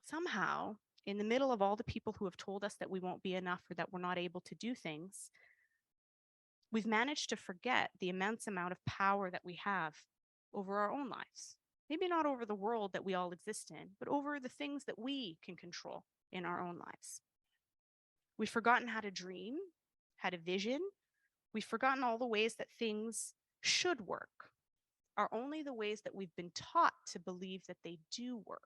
Somehow, in the middle of all the people who have told us that we won't be enough or that we're not able to do things, we've managed to forget the immense amount of power that we have over our own lives. Maybe not over the world that we all exist in, but over the things that we can control in our own lives. We've forgotten how to dream, how to vision. We've forgotten all the ways that things should work are only the ways that we've been taught to believe that they do work.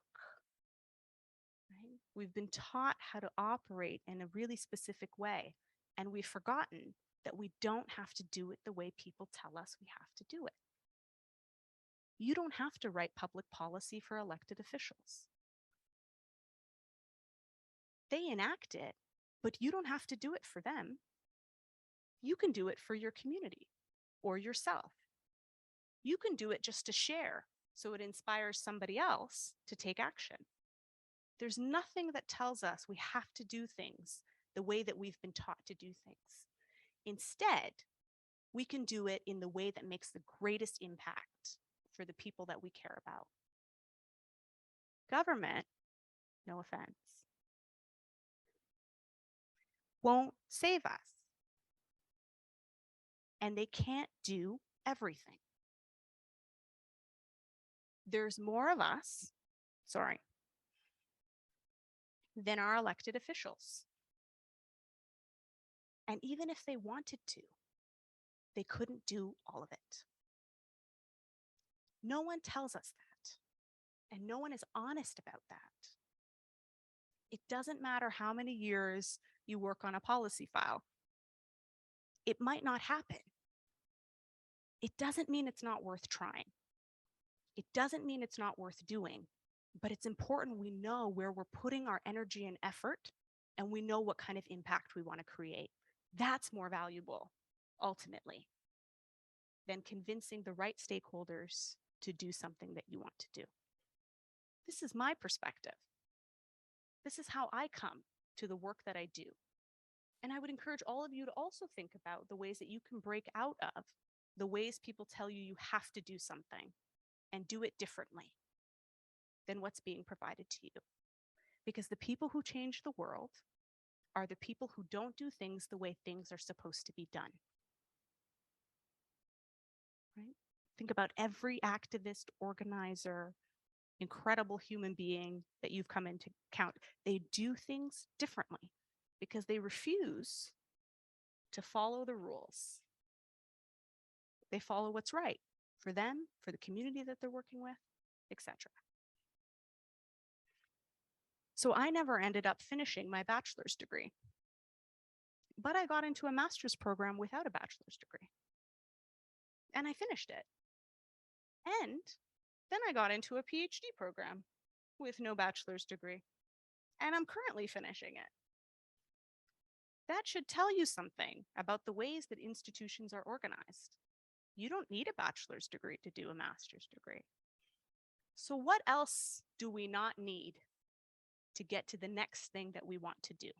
Right? We've been taught how to operate in a really specific way, and we've forgotten that we don't have to do it the way people tell us we have to do it. You don't have to write public policy for elected officials. They enact it, but you don't have to do it for them. You can do it for your community or yourself. You can do it just to share so it inspires somebody else to take action. There's nothing that tells us we have to do things the way that we've been taught to do things. Instead, we can do it in the way that makes the greatest impact for the people that we care about. Government, no offense, won't save us. And they can't do everything. There's more of us, than our elected officials. And even if they wanted to, they couldn't do all of it. No one tells us that, and no one is honest about that. It doesn't matter how many years you work on a policy file. It might not happen. It doesn't mean it's not worth trying. It doesn't mean it's not worth doing, but it's important we know where we're putting our energy and effort, and we know what kind of impact we want to create. That's more valuable, ultimately, than convincing the right stakeholders to do something that you want to do. This is my perspective. This is how I come to the work that I do. And I would encourage all of you to also think about the ways that you can break out of the ways people tell you you have to do something and do it differently than what's being provided to you. Because the people who change the world are the people who don't do things the way things are supposed to be done. Right? Think about every activist, organizer, incredible human being that you've come into count. They do things differently because they refuse to follow the rules. They follow what's right for them, for the community that they're working with, etc. So I never ended up finishing my bachelor's degree, but I got into a master's program without a bachelor's degree. And I finished it. And then I got into a PhD program with no bachelor's degree. And I'm currently finishing it. That should tell you something about the ways that institutions are organized. You don't need a bachelor's degree to do a master's degree. So what else do we not need to get to the next thing that we want to do?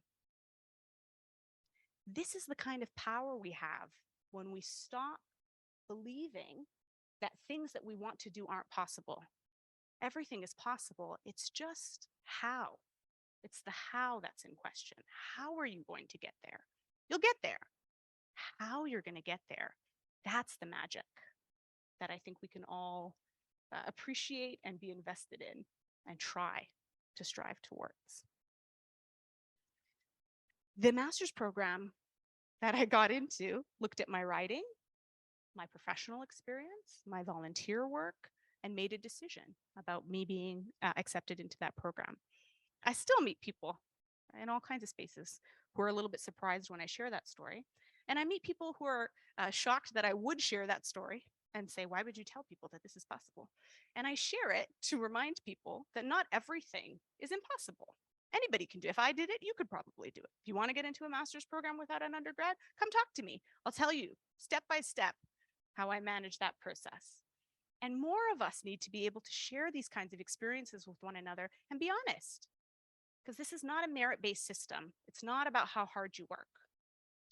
This is the kind of power we have when we stop believing that things that we want to do aren't possible. Everything is possible. It's just how. It's the how that's in question. How are you going to get there? You'll get there. How you're going to get there, that's the magic that I think we can all appreciate and be invested in and try to strive towards. The master's program that I got into looked at my writing, my professional experience, my volunteer work, and made a decision about me being accepted into that program. I still meet people in all kinds of spaces who are a little bit surprised when I share that story. And I meet people who are shocked that I would share that story and say, why would you tell people that this is possible? And I share it to remind people that not everything is impossible. Anybody can do it. If I did it, you could probably do it. If you want to get into a master's program without an undergrad, come talk to me. I'll tell you step by step how I manage that process. And more of us need to be able to share these kinds of experiences with one another and be honest, because this is not a merit-based system. It's not about how hard you work.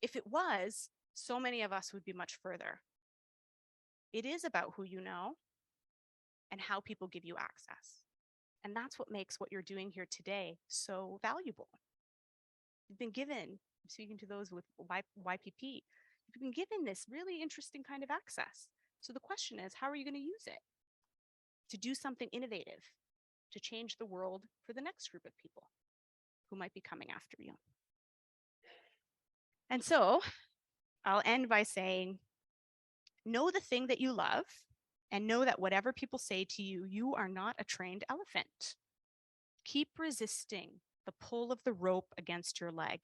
If it was, so many of us would be much further. It is about who you know and how people give you access. And that's what makes what you're doing here today so valuable. You've been given, I'm speaking to those with YPP, you've been given this really interesting kind of access. So the question is, how are you going to use it to do something innovative, to change the world for the next group of people who might be coming after you? And so I'll end by saying, know the thing that you love and know that whatever people say to you, you are not a trained elephant. Keep resisting the pull of the rope against your leg,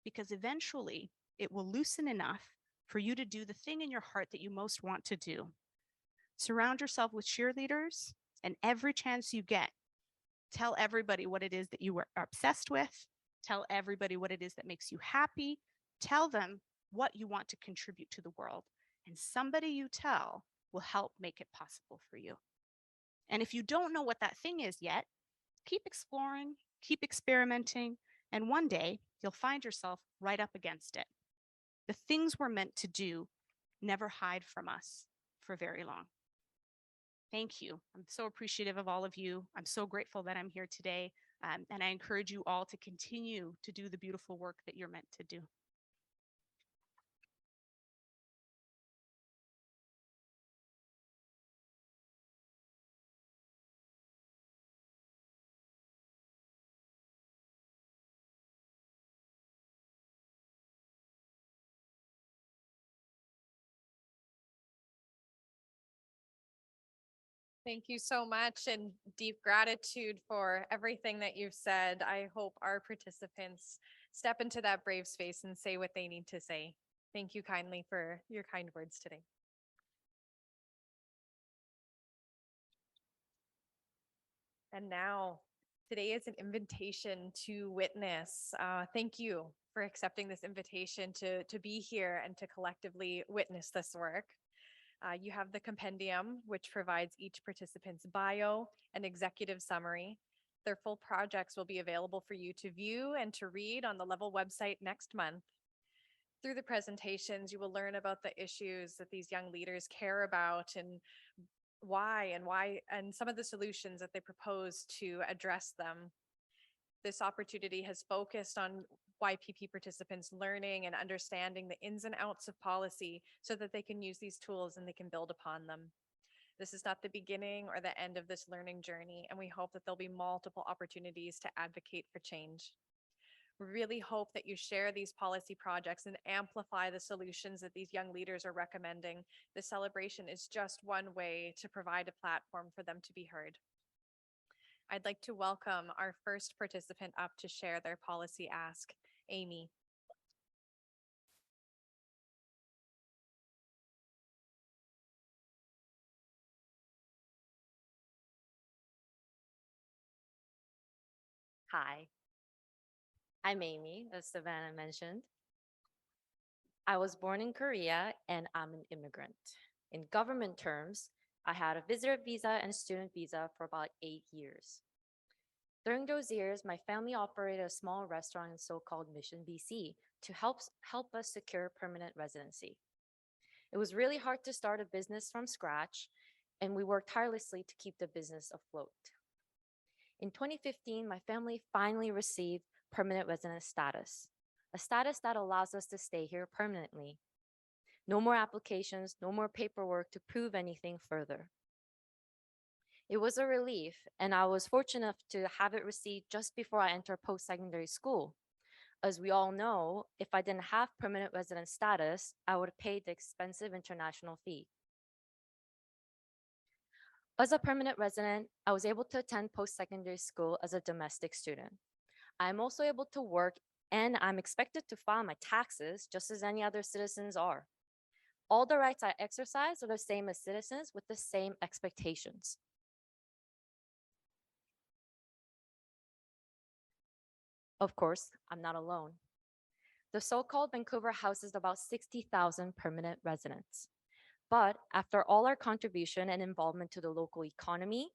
because eventually it will loosen enough for you to do the thing in your heart that you most want to do. Surround yourself with cheerleaders, and every chance you get, tell everybody what it is that you are obsessed with. Tell everybody what it is that makes you happy. Tell them what you want to contribute to the world. And somebody you tell will help make it possible for you. And if you don't know what that thing is yet, keep exploring, keep experimenting, and one day you'll find yourself right up against it. The things we're meant to do never hide from us for very long. Thank you. I'm so appreciative of all of you. I'm so grateful that I'm here today. And I encourage you all to continue to do the beautiful work that you're meant to do. Thank you so much, and deep gratitude for everything that you've said. I hope our participants step into that brave space and say what they need to say. Thank you kindly for your kind words today. And now, today is an invitation to witness. Thank you for accepting this invitation to be here and to collectively witness this work. You have the compendium, which provides each participant's bio and executive summary. Their full projects will be available for you to view and to read on the Level website next month. Through the presentations, you will learn about the issues that these young leaders care about and why, and some of the solutions that they propose to address them. This opportunity has focused on YPP participants learning and understanding the ins and outs of policy so that they can use these tools and they can build upon them. This is not the beginning or the end of this learning journey, and we hope that there'll be multiple opportunities to advocate for change. We really hope that you share these policy projects and amplify the solutions that these young leaders are recommending. The celebration is just one way to provide a platform for them to be heard. I'd like to welcome our first participant up to share their policy ask, Amy. Hi, I'm Amy, as Savannah mentioned. I was born in Korea and I'm an immigrant. In government terms, I had a visitor visa and student visa for about 8 years. During those years, my family operated a small restaurant in so-called Mission, BC to help us secure permanent residency. It was really hard to start a business from scratch, and we worked tirelessly to keep the business afloat. In 2015, my family finally received permanent resident status, a status that allows us to stay here permanently. No more applications, no more paperwork to prove anything further. It was a relief, and I was fortunate enough to have it received just before I entered post-secondary school. As we all know, if I didn't have permanent resident status, I would pay the expensive international fee. As a permanent resident, I was able to attend post-secondary school as a domestic student. I'm also able to work and I'm expected to file my taxes just as any other citizens are. All the rights I exercise are the same as citizens with the same expectations. Of course, I'm not alone. The so-called Vancouver houses about 60,000 permanent residents. But after all our contribution and involvement to the local economy,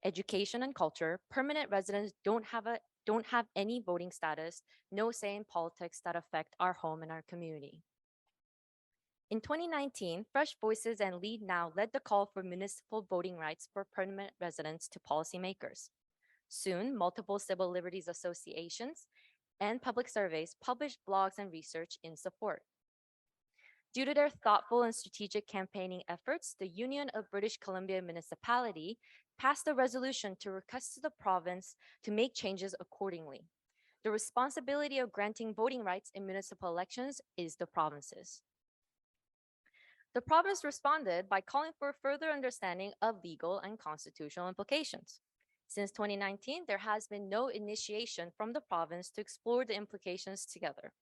education, and culture, permanent residents don't have any voting status, no say in politics that affect our home and our community. In 2019, Fresh Voices and Lead Now led the call for municipal voting rights for permanent residents to policymakers. Soon, multiple civil liberties associations and public surveys published blogs and research in support. Due to their thoughtful and strategic campaigning efforts, the Union of British Columbia Municipality passed a resolution to request to the province to make changes accordingly. The responsibility of granting voting rights in municipal elections is the province's. The province responded by calling for further understanding of legal and constitutional implications. Since 2019, there has been no initiation from the province to explore the implications together.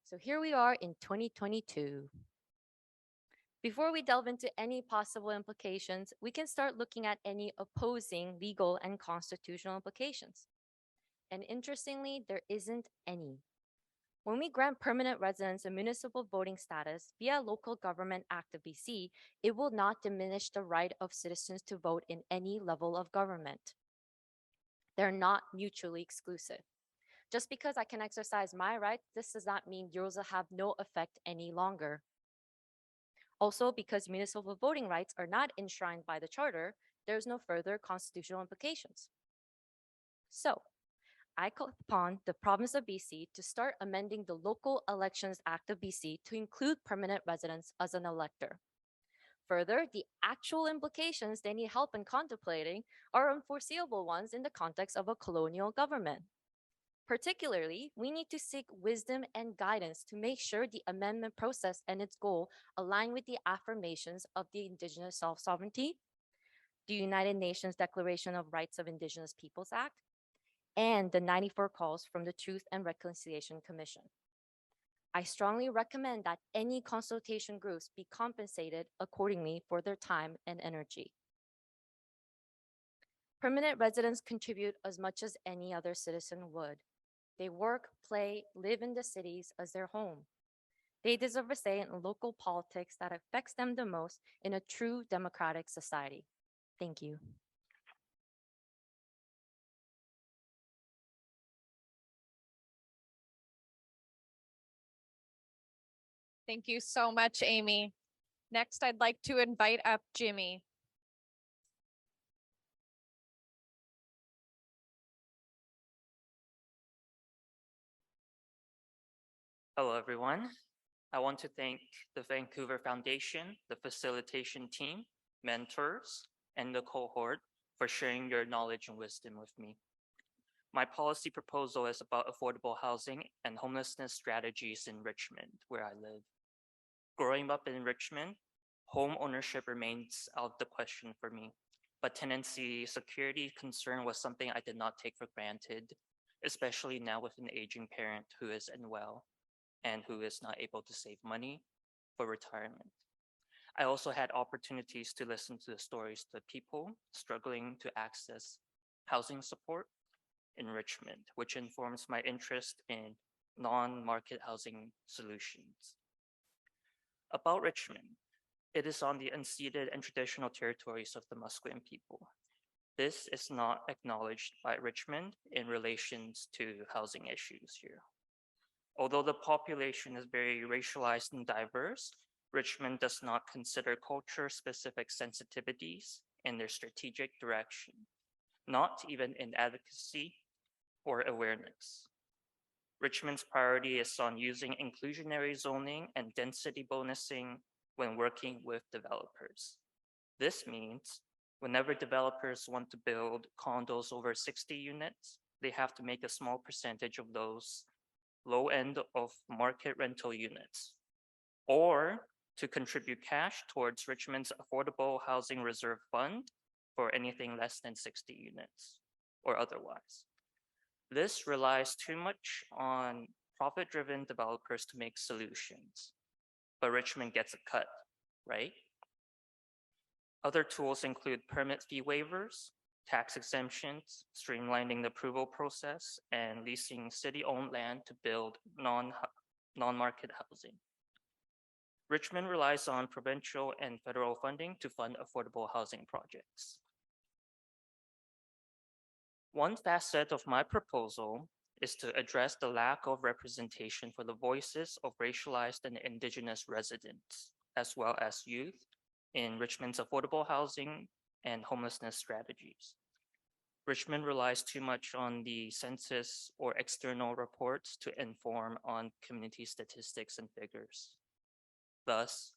So here we are in 2022. Before we delve into any possible implications, we can start looking at any opposing legal and constitutional implications. And interestingly, there isn't any. When we grant permanent residents a municipal voting status via Local Government Act of BC, it will not diminish the right of citizens to vote in any level of government. They're not mutually exclusive. Just because I can exercise my rights, this does not mean yours will have no effect any longer. Also, because municipal voting rights are not enshrined by the Charter, there's no further constitutional implications. So, I call upon the province of BC to start amending the Local Elections Act of BC to include permanent residents as an elector. Further, the actual implications they need help in contemplating are unforeseeable ones in the context of a colonial government. Particularly, we need to seek wisdom and guidance to make sure the amendment process and its goal align with the affirmations of the Indigenous Self-Sovereignty, the United Nations Declaration of Rights of Indigenous Peoples Act, and the 94 calls from the Truth and Reconciliation Commission. I strongly recommend that any consultation groups be compensated accordingly for their time and energy. Permanent residents contribute as much as any other citizen would. They work, play, live in the cities as their home. They deserve a say in local politics that affects them the most in a true democratic society. Thank you. Thank you so much, Amy. Next, I'd like to invite up Jimmy. Hello, everyone. I want to thank the Vancouver Foundation, the facilitation team, mentors, and the cohort for sharing your knowledge and wisdom with me. My policy proposal is about affordable housing and homelessness strategies in Richmond, where I live. Growing up in Richmond, home ownership remains out of the question for me, but tenancy security concern was something I did not take for granted, especially now with an aging parent who is unwell and who is not able to save money for retirement. I also had opportunities to listen to the stories of people struggling to access housing support in Richmond, which informs my interest in non-market housing solutions. About Richmond, it is on the unceded and traditional territories of the Musqueam people. This is not acknowledged by Richmond in relations to housing issues here. Although the population is very racialized and diverse, Richmond does not consider culture-specific sensitivities in their strategic direction, not even in advocacy or awareness. Richmond's priority is on using inclusionary zoning and density bonusing when working with developers. This means whenever developers want to build condos over 60 units, they have to make a small percentage of those low end of market rental units, or to contribute cash towards Richmond's Affordable Housing Reserve Fund for anything less than 60 units or otherwise. This relies too much on profit-driven developers to make solutions, but Richmond gets a cut, right? Other tools include permit fee waivers, tax exemptions, streamlining the approval process, and leasing city-owned land to build non-market housing. Richmond relies on provincial and federal funding to fund affordable housing projects. One facet of my proposal is to address the lack of representation for the voices of racialized and Indigenous residents, as well as youth, in Richmond's affordable housing and homelessness strategies. Richmond relies too much on the census or external reports to inform on community statistics and figures. Thus,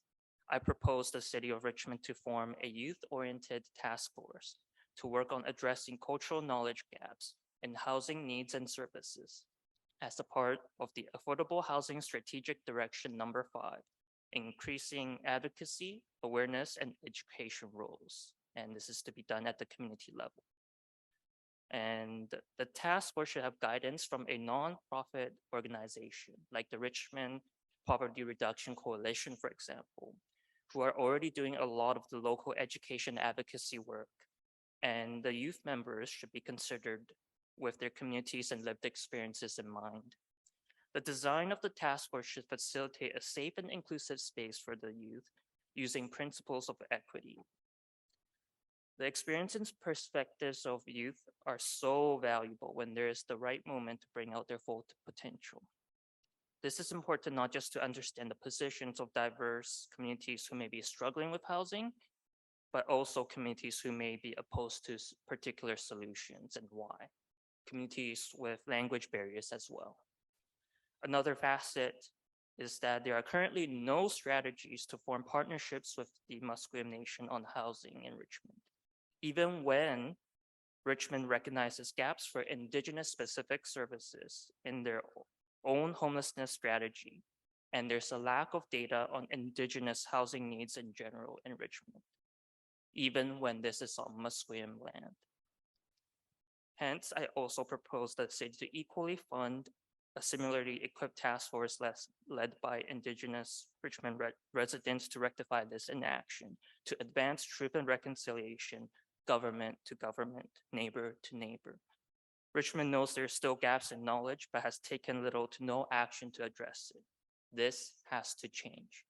I propose the City of Richmond to form a youth-oriented task force to work on addressing cultural knowledge gaps in housing needs and services as a part of the Affordable Housing Strategic Direction number 5, increasing advocacy, awareness, and education roles. And this is to be done at the community level. And the task force should have guidance from a nonprofit organization like the Richmond Poverty Reduction Coalition, for example, who are already doing a lot of the local education advocacy work. And the youth members should be considered with their communities and lived experiences in mind. The design of the task force should facilitate a safe and inclusive space for the youth using principles of equity. The experience and perspectives of youth are so valuable when there is the right moment to bring out their full potential. This is important not just to understand the positions of diverse communities who may be struggling with housing, but also communities who may be opposed to particular solutions and why. Communities with language barriers as well. Another facet is that there are currently no strategies to form partnerships with the Musqueam Nation on housing in Richmond, even when Richmond recognizes gaps for Indigenous specific services in their own homelessness strategy, and there's a lack of data on Indigenous housing needs in general in Richmond, even when this is on Musqueam land. Hence, I also propose that the city to equally fund a similarly equipped task force led by Indigenous Richmond residents to rectify this inaction, to advance truth and reconciliation, government to government, neighbor to neighbor. Richmond knows there are still gaps in knowledge, but has taken little to no action to address it. This has to change.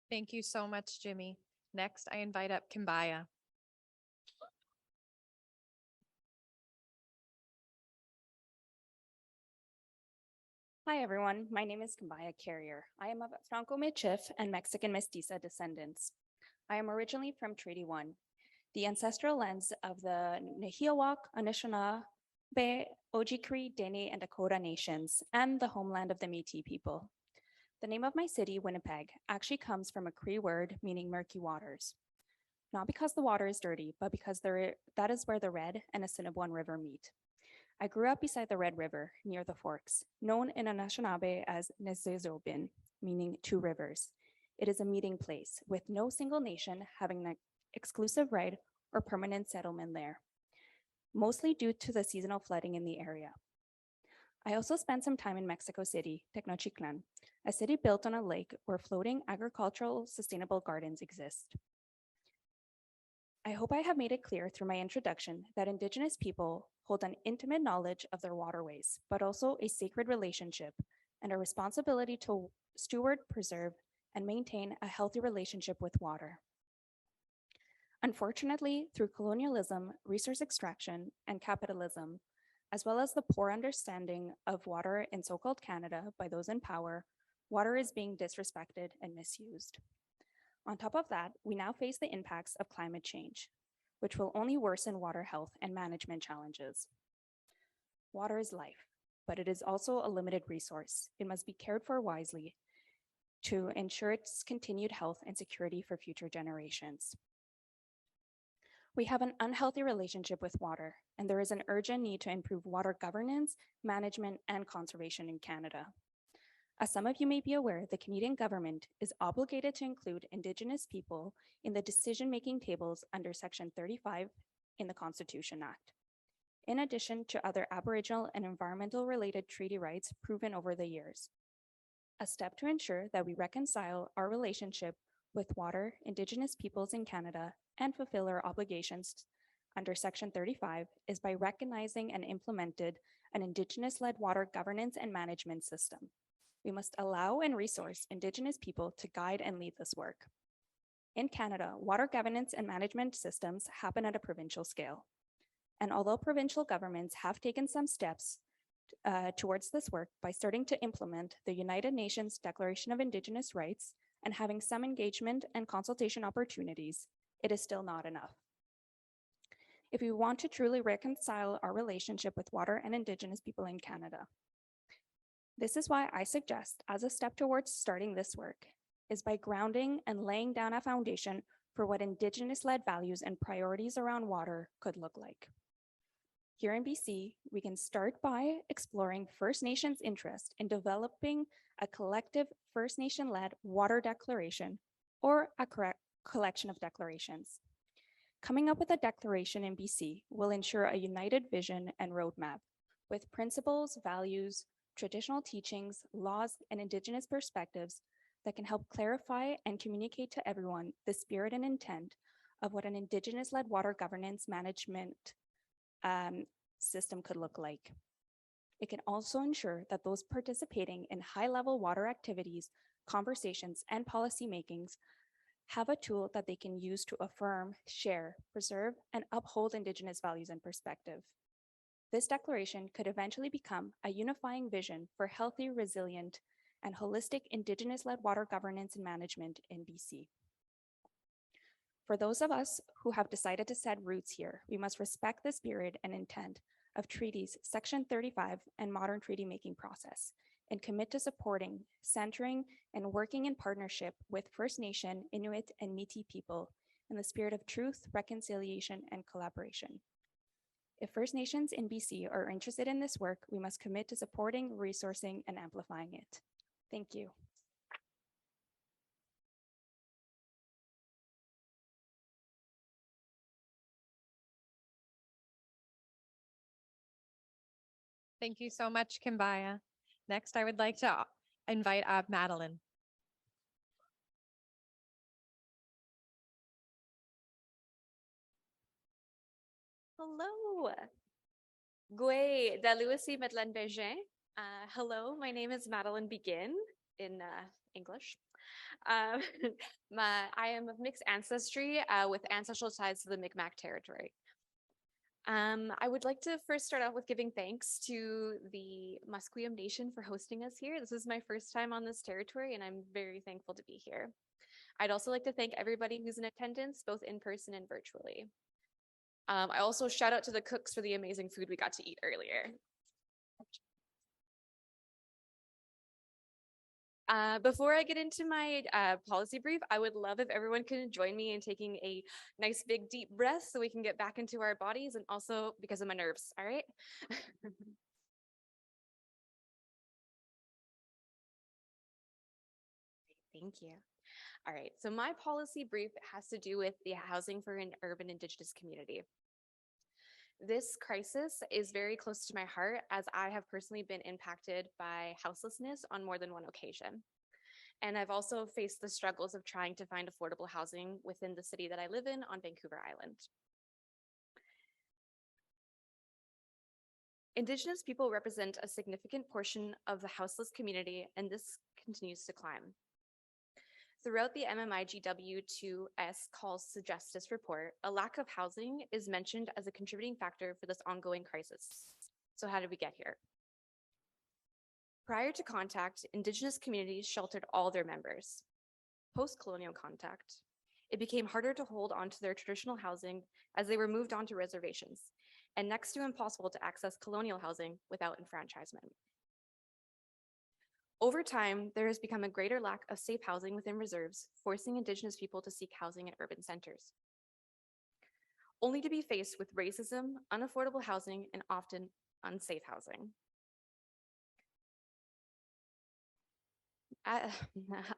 Thank you so much, Jimmy. Next, I invite up Kimbaya. Hi, everyone. My name is Kambaya Carrier. I am of Franco-Michif and Mexican Mestiza descendants. I am originally from Treaty 1, the ancestral lands of the Nahiawak, Anishinaabe, Ojibwe, Dene, and Dakota nations, and the homeland of the Métis people. The name of my city, Winnipeg, actually comes from a Cree word meaning murky waters. Not because the water is dirty, but because that is where the Red and Assiniboine River meet. I grew up beside the Red River near the Forks, known in Anishinaabe as Nesezobin, meaning two rivers. It is a meeting place with no single nation having an exclusive right or permanent settlement there, mostly due to the seasonal flooding in the area. I also spent some time in Mexico City, Tenochtitlan, a city built on a lake where floating agricultural sustainable gardens exist. I hope I have made it clear through my introduction that Indigenous people hold an intimate knowledge of their waterways, but also a sacred relationship and a responsibility to steward, preserve, and maintain a healthy relationship with water. Unfortunately, through colonialism, resource extraction, and capitalism, as well as the poor understanding of water in so-called Canada by those in power, water is being disrespected and misused. On top of that, we now face the impacts of climate change, which will only worsen water health and management challenges. Water is life, but it is also a limited resource. It must be cared for wisely. to ensure its continued health and security for future generations. We have an unhealthy relationship with water, and there is an urgent need to improve water governance, management, and conservation in Canada. As some of you may be aware, the Canadian government is obligated to include Indigenous people in the decision-making tables under Section 35 in the Constitution Act, in addition to other Aboriginal and environmental-related treaty rights proven over the years. A step to ensure that we reconcile our relationship with water, Indigenous peoples in Canada, and fulfill our obligations under Section 35 is by recognizing and implemented an Indigenous-led water governance and management system. We must allow and resource Indigenous people to guide and lead this work. In Canada, water governance and management systems happen at a provincial scale. And although provincial governments have taken some steps towards this work by starting to implement the United Nations Declaration of Indigenous Rights and having some engagement and consultation opportunities, it is still not enough. If we want to truly reconcile our relationship with water and Indigenous people in Canada, this is why I suggest, as a step towards starting this work, is by grounding and laying down a foundation for what Indigenous-led values and priorities around water could look like. Here in BC, we can start by exploring First Nations' interest in developing a collective First Nation-led water declaration or a collection of declarations. Coming up with a declaration in BC will ensure a united vision and roadmap with principles, values, traditional teachings, laws, and Indigenous perspectives that can help clarify and communicate to everyone the spirit and intent of what an Indigenous-led water governance management system could look like. It can also ensure that those participating in high-level water activities, conversations, and policy makings have a tool that they can use to affirm, share, preserve, and uphold Indigenous values and perspective. This declaration could eventually become a unifying vision for healthy, resilient, and holistic Indigenous-led water governance and management in BC. For those of us who have decided to set roots here, we must respect the spirit and intent of treaties, Section 35, and modern treaty-making process, and commit to supporting, centering, and working in partnership with First Nation, Inuit, and Métis people in the spirit of truth, reconciliation, and collaboration. If First Nations in BC are interested in this work, we must commit to supporting, resourcing, and amplifying it. Thank you. Thank you so much, Kimbaya. Next, I would like to invite up Madeline. Hello. Gwe Daluasi Medlen Beijing. Hello, my name is Madeline Begin in English. I am of mixed ancestry with ancestral ties to the Mi'kmaq territory. I would like to first start off with giving thanks to the Musqueam Nation for hosting us here. This is my first time on this territory, and I'm very thankful to be here. I'd also like to thank everybody who's in attendance, both in person and virtually. I also shout out to the cooks for the amazing food we got to eat earlier. Before I get into my policy brief, I would love if everyone could join me in taking a nice big deep breath so we can get back into our bodies, and also because of my nerves, all right? Thank you. All right, so my policy brief has to do with the housing for an urban Indigenous community. This crisis is very close to my heart as I have personally been impacted by houselessness on more than one occasion. And I've also faced the struggles of trying to find affordable housing within the city that I live in on Vancouver Island. Indigenous people represent a significant portion of the houseless community, and this continues to climb. Throughout the MMIGW2S Calls to Justice report, a lack of housing is mentioned as a contributing factor for this ongoing crisis. So how did we get here? Prior to contact, Indigenous communities sheltered all their members. Post-colonial contact, it became harder to hold on to their traditional housing as they were moved onto reservations, and next to impossible to access colonial housing without enfranchisement. Over time, there has become a greater lack of safe housing within reserves, forcing Indigenous people to seek housing in urban centers, only to be faced with racism, unaffordable housing, and often unsafe housing.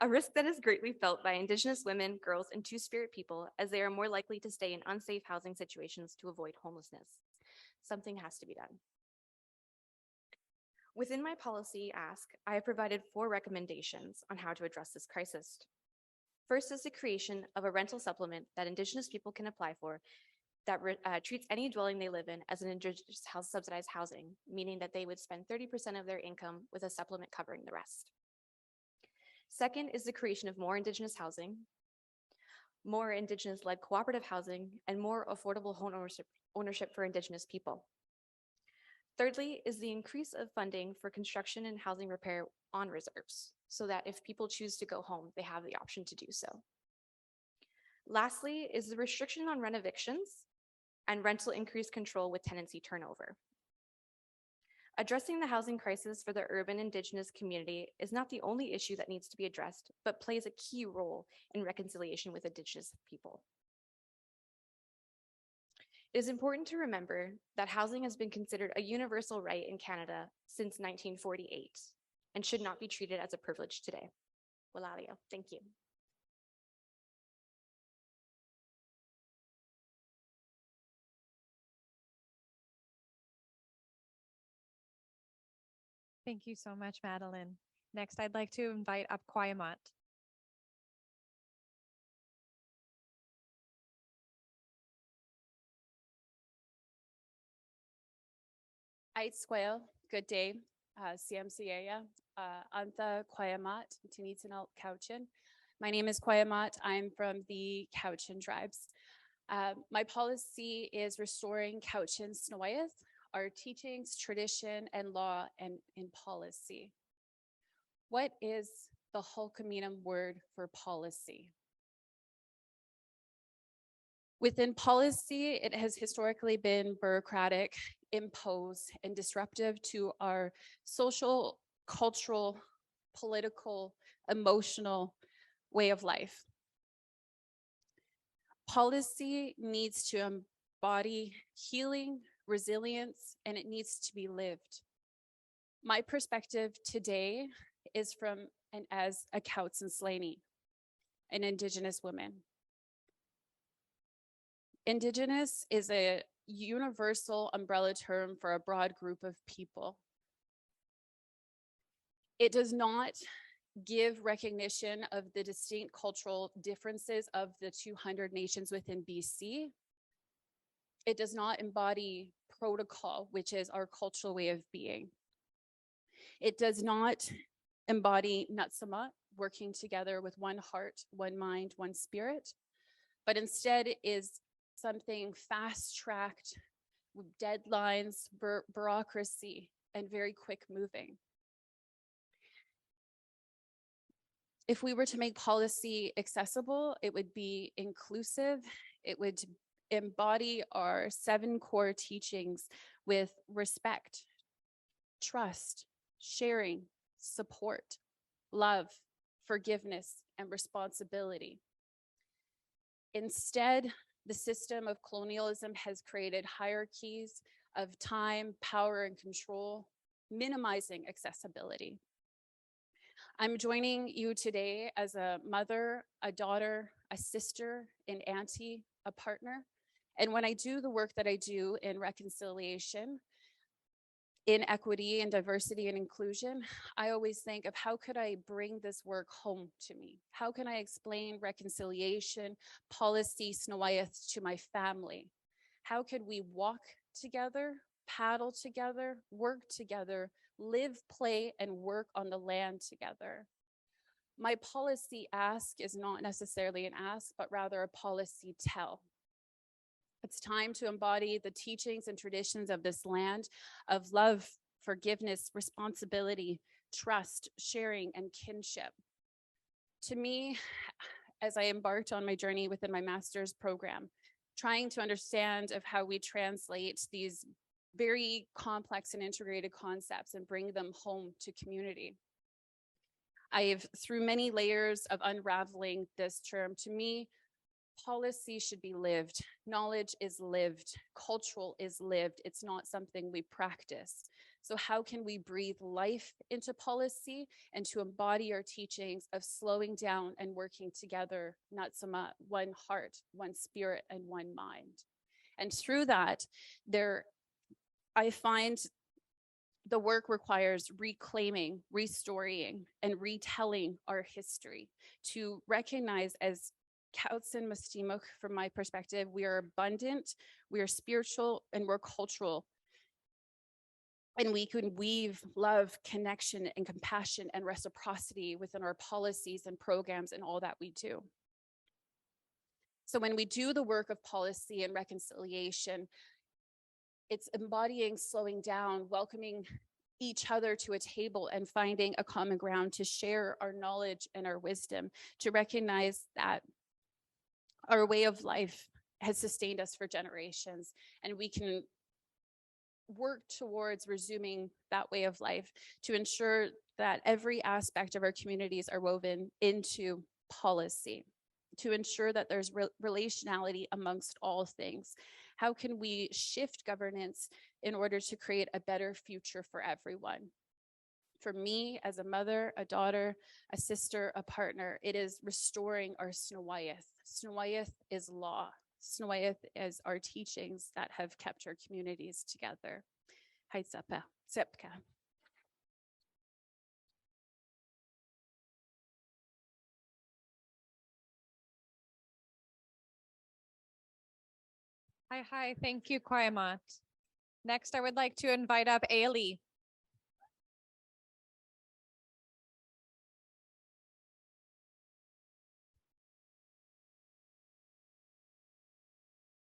A risk that is greatly felt by Indigenous women, girls, and Two-Spirit people, as they are more likely to stay in unsafe housing situations to avoid homelessness. Something has to be done. Within my policy ask, I have provided 4 recommendations on how to address this crisis. First is the creation of a rental supplement that Indigenous people can apply for that treats any dwelling they live in as an Indigenous subsidized housing, meaning that they would spend 30% of their income with a supplement covering the rest. Second is the creation of more Indigenous housing, more Indigenous-led cooperative housing, and more affordable home ownership for Indigenous people. Thirdly is the increase of funding for construction and housing repair on reserves, so that if people choose to go home, they have the option to do so. Lastly is the restriction on rent evictions and rental increase control with tenancy turnover. Addressing the housing crisis for the urban Indigenous community is not the only issue that needs to be addressed, but plays a key role in reconciliation with Indigenous people. It is important to remember that housing has been considered a universal right in Canada since 1948 and should not be treated as a privilege today. Walalio, thank you. Thank you so much, Madeline. Next, I'd like to invite up xʷməthkwəy. xʷməthkwəy, good day. CMCA, Antha xʷməthkwəy, Tinitinal Cowichan. My name is xʷməthkwəy. I'm from the Cowichan tribes. My policy is restoring Cowichan xʷməthkwəy, our teachings, tradition, and law and in policy. What is the Hulkaminam word for policy? Within policy, it has historically been bureaucratic, imposed, and disruptive to our social, cultural, political, emotional way of life. Policy needs to embody healing, resilience, and it needs to be lived. My perspective today is from and as a Cowichan Slaney, an Indigenous woman. Indigenous is a universal umbrella term for a broad group of people. It does not give recognition of the distinct cultural differences of the 200 nations within BC. It does not embody protocol, which is our cultural way of being. It does not embody Natsama, working together with one heart, one mind, one spirit, but instead is something fast-tracked with deadlines, bureaucracy, and very quick moving. If we were to make policy accessible, it would be inclusive. It would embody our 7 core teachings with respect, trust, sharing, support, love, forgiveness, and responsibility. Instead, the system of colonialism has created hierarchies of time, power, and control, minimizing accessibility. I'm joining you today as a mother, a daughter, a sister, an auntie, a partner. And when I do the work that I do in reconciliation, in equity and diversity and inclusion, I always think of how could I bring this work home to me? How can I explain reconciliation, policy, Snowayeth to my family? How could we walk together, paddle together, work together, live, play, and work on the land together? My policy ask is not necessarily an ask, but rather a policy tell. It's time to embody the teachings and traditions of this land of love, forgiveness, responsibility, trust, sharing, and kinship. To me, as I embarked on my journey within my master's program, trying to understand of how we translate these very complex and integrated concepts and bring them home to community. through many layers of unraveling this term, to me, policy should be lived. Knowledge is lived. Cultural is lived. It's not something we practice. So how can we breathe life into policy and to embody our teachings of slowing down and working together, not so much one heart, one spirit, and one mind. And through that, I find the work requires reclaiming, restoring, and retelling our history to recognize as Kautsin Musqueam, from my perspective, we are abundant, we are spiritual, and we're cultural. And we can weave love, connection, and compassion and reciprocity within our policies and programs and all that we do. So when we do the work of policy and reconciliation, it's embodying slowing down, welcoming each other to a table and finding a common ground to share our knowledge and our wisdom, to recognize that our way of life has sustained us for generations, and we can work towards resuming that way of life to ensure that every aspect of our communities are woven into policy, to ensure that there's relationality amongst all things. How can we shift governance in order to create a better future for everyone? For me, as a mother, a daughter, a sister, a partner, it is restoring our xʷməthkwəy. Xʷməthkwəy is law. Xʷməthkwəy is our teachings that have kept our communities together. Hi, Sepka. Hi, thank you, Kwaimat. Next, I would like to invite up Ailey.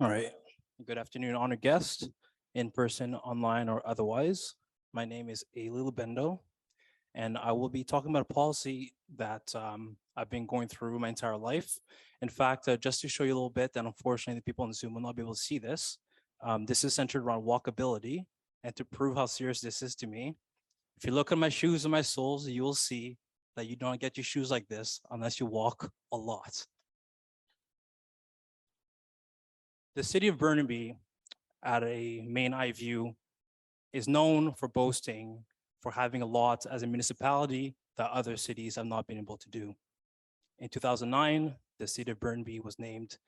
All right. Good afternoon, honored guest, in person, online, or otherwise. My name is Ailey Lubendo, and I will be talking about a policy that I've been going through my entire life. In fact, just to show you a little bit, and unfortunately the people on Zoom will not be able to see this, this is centered around walkability, and to prove how serious this is to me, if you look at my shoes and my soles, you will see that you don't get your shoes like this unless you walk a lot. The city of Burnaby, at a main eye view, is known for boasting for having a lot as a municipality that other cities have not been able to do. In 2009, the city of Burnaby was named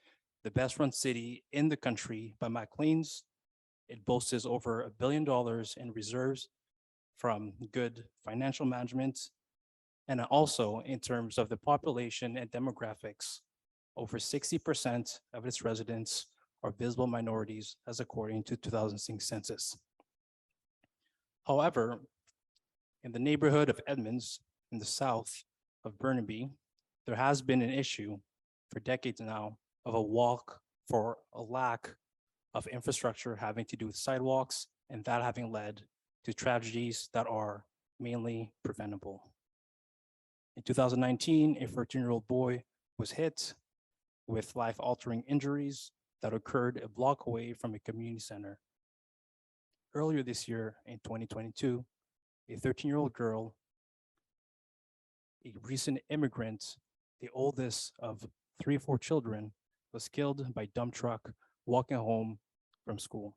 the best run city in the country by Maclean's. It boasts over $1 billion in reserves from good financial management. And also in terms of the population and demographics, over 60% of its residents are visible minorities, as according to 2006 census. However, in the neighborhood of Edmonds, in the south of Burnaby, there has been an issue for decades now of a walk for a lack of infrastructure having to do with sidewalks, and that having led to tragedies that are mainly preventable. In 2019, a 13-year-old boy was hit with life-altering injuries that occurred a block away from a community center. Earlier this year, in 2022, a 13-year-old girl, a recent immigrant, the oldest of 3 or 4 children, was killed by a dump truck walking home from school.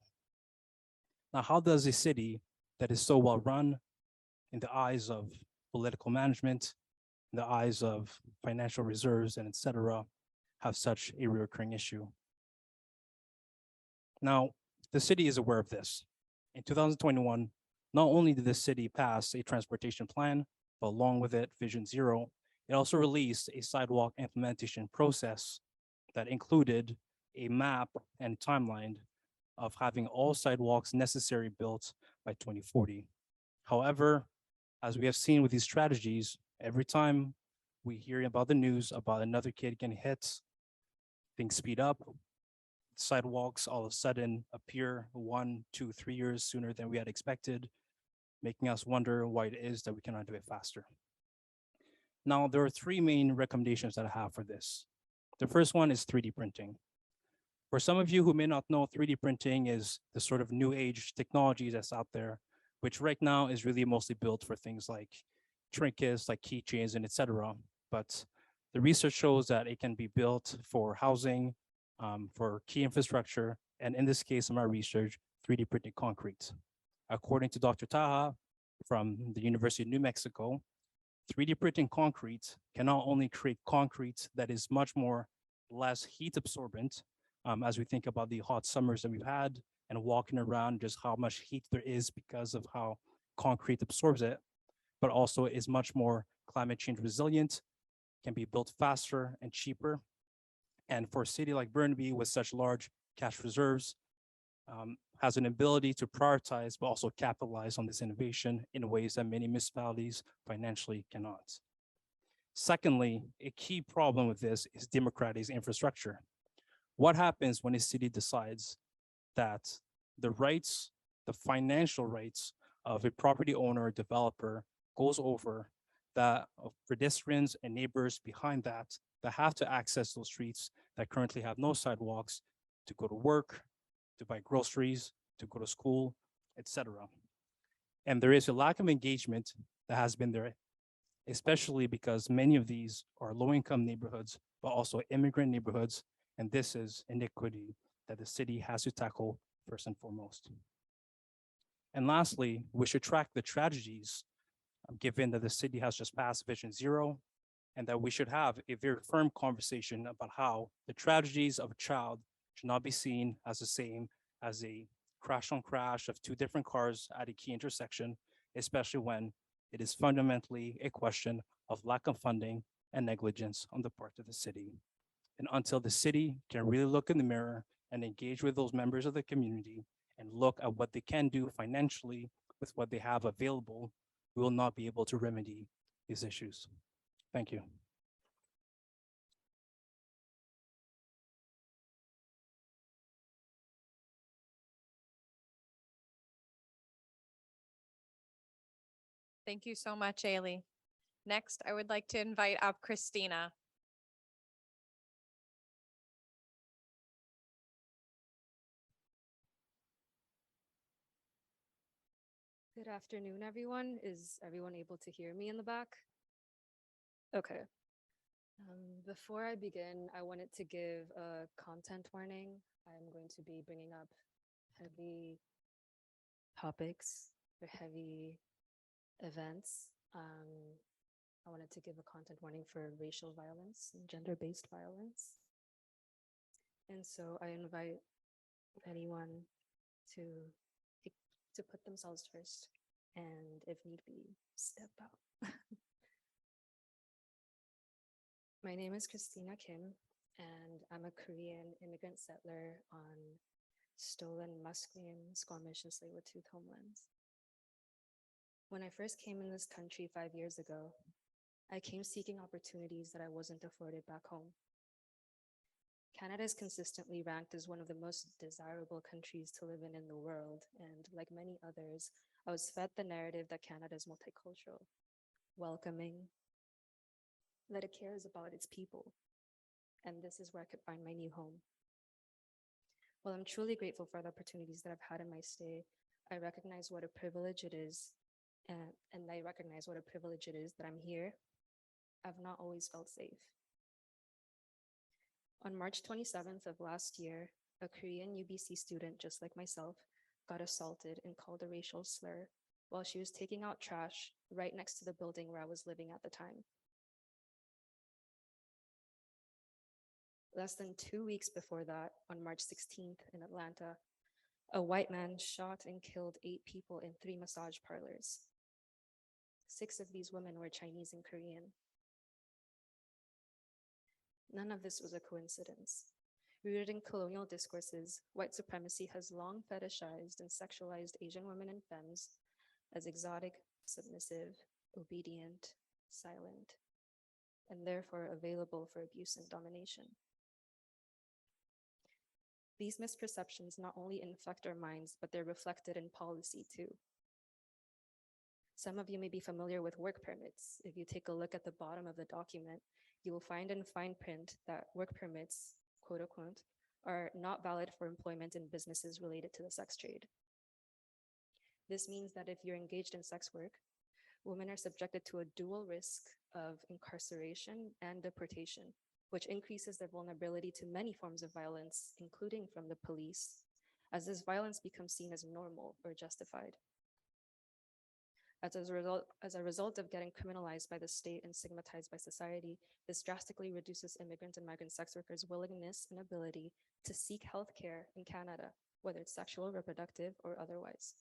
Now, how does a city that is so well run in the eyes of political management, in the eyes of financial reserves, and etc., have such a recurring issue? Now, the city is aware of this. In 2021, not only did the city pass a transportation plan, but along with it, Vision Zero, it also released a sidewalk implementation process that included a map and timeline of having all sidewalks necessary built by 2040. However, as we have seen with these strategies, every time we hear about the news about another kid getting hit, things speed up. Sidewalks all of a sudden appear 1, 2, 3 years sooner than we had expected, making us wonder why it is that we cannot do it faster. Now, there are 3 main recommendations that I have for this. The first one is 3D printing. For some of you who may not know, 3D printing is the sort of new age technology that's out there, which right now is really mostly built for things like trinkets like keychains and etc. But the research shows that it can be built for housing, for key infrastructure, and in this case, in my research, 3D printed concrete. According to Dr. Taha from the University of New Mexico, 3D printing concrete can not only create concrete that is much more less heat absorbent, as we think about the hot summers that we've had and walking around, just how much heat there is because of how concrete absorbs it, but also is much more climate change resilient, can be built faster and cheaper. And for a city like Burnaby with such large cash reserves, has an ability to prioritize, but also capitalize on this innovation in ways that many municipalities financially cannot. Secondly, a key problem with this is democratizing infrastructure. What happens when a city decides that the rights, the financial rights of a property owner or developer goes over that of pedestrians and neighbors behind that have to access those streets that currently have no sidewalks to go to work, to buy groceries, to go to school, etc. And there is a lack of engagement that has been there, especially because many of these are low-income neighborhoods, but also immigrant neighborhoods. And this is inequity that the city has to tackle first and foremost. And lastly, we should track the tragedies, given that the city has just passed Vision Zero, and that we should have a very firm conversation about how the tragedies of a child should not be seen as the same as a crash on crash of two different cars at a key intersection, especially when it is fundamentally a question of lack of funding and negligence on the part of the city. And until the city can really look in the mirror and engage with those members of the community and look at what they can do financially with what they have available, we will not be able to remedy these issues. Thank you. Thank you so much, Ailey. Next, I would like to invite up Christina. Good afternoon, everyone. Is everyone able to hear me in the back? Okay. Before I begin, I wanted to give a content warning. I'm going to be bringing up heavy topics or heavy events. I wanted to give a content warning for racial violence and gender-based violence. And so I invite anyone to put themselves first and if need be, step out. My name is Christina Kim, and I'm a Korean immigrant settler on stolen Musqueam, Squamish, and Tsleil-Waututh homelands. When I first came in this country 5 years ago, I came seeking opportunities that I wasn't afforded back home. Canada is consistently ranked as one of the most desirable countries to live in the world, and like many others, I was fed the narrative that Canada is multicultural, welcoming, that it cares about its people, and this is where I could find my new home. While I'm truly grateful for the opportunities that I've had in my stay, I recognize what a privilege it is, and I recognize what a privilege it is that I'm here. I've not always felt safe. On March 27th of last year, a Korean UBC student, just like myself, got assaulted and called a racial slur while she was taking out trash right next to the building where I was living at the time. Less than 2 weeks before that, on March 16th in Atlanta, a white man shot and killed 8 people in 3 massage parlors. 6 of these women were Chinese and Korean. None of this was a coincidence. Rooted in colonial discourses, white supremacy has long fetishized and sexualized Asian women and femmes as exotic, submissive, obedient, silent, and therefore available for abuse and domination. These misperceptions not only infect our minds, but they're reflected in policy too. Some of you may be familiar with work permits. If you take a look at the bottom of the document, you will find in fine print that work permits, quote unquote, are not valid for employment in businesses related to the sex trade. This means that if you're engaged in sex work, women are subjected to a dual risk of incarceration and deportation, which increases their vulnerability to many forms of violence, including from the police, as this violence becomes seen as normal or justified. As a result of getting criminalized by the state and stigmatized by society, this drastically reduces immigrant and migrant sex workers' willingness and ability to seek health care in Canada, whether it's sexual, reproductive, or otherwise.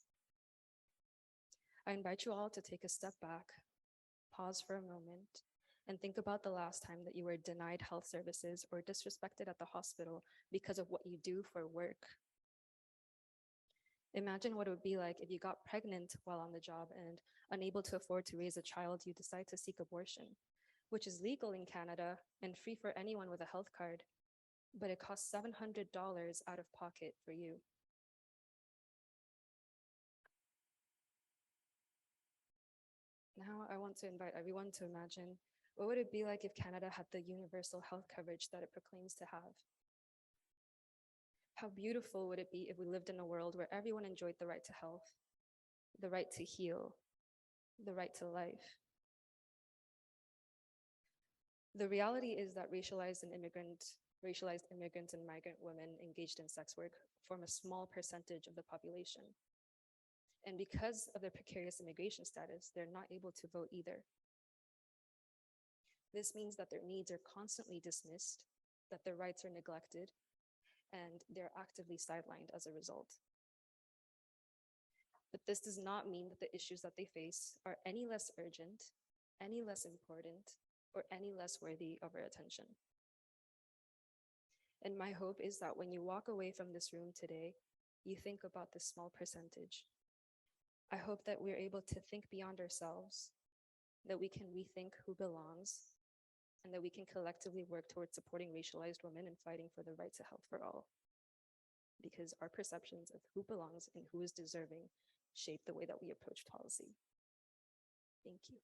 I invite you all to take a step back, pause for a moment, and think about the last time that you were denied health services or disrespected at the hospital because of what you do for work. Imagine what it would be like if you got pregnant while on the job and unable to afford to raise a child, you decide to seek abortion, which is legal in Canada and free for anyone with a health card, but it costs $700 out of pocket for you. Now I want to invite everyone to imagine, what would it be like if Canada had the universal health coverage that it proclaims to have? How beautiful would it be if we lived in a world where everyone enjoyed the right to health, the right to heal, the right to life? The reality is that racialized immigrant and migrant women engaged in sex work form a small percentage of the population. And because of their precarious immigration status, they're not able to vote either. This means that their needs are constantly dismissed, that their rights are neglected, and they're actively sidelined as a result. But this does not mean that the issues that they face are any less urgent, any less important, or any less worthy of our attention. And my hope is that when you walk away from this room today, you think about this small percentage. I hope that we're able to think beyond ourselves, that we can rethink who belongs, and that we can collectively work towards supporting racialized women and fighting for the right to health for all. Because our perceptions of who belongs and who is deserving shape the way that we approach policy. Thank you.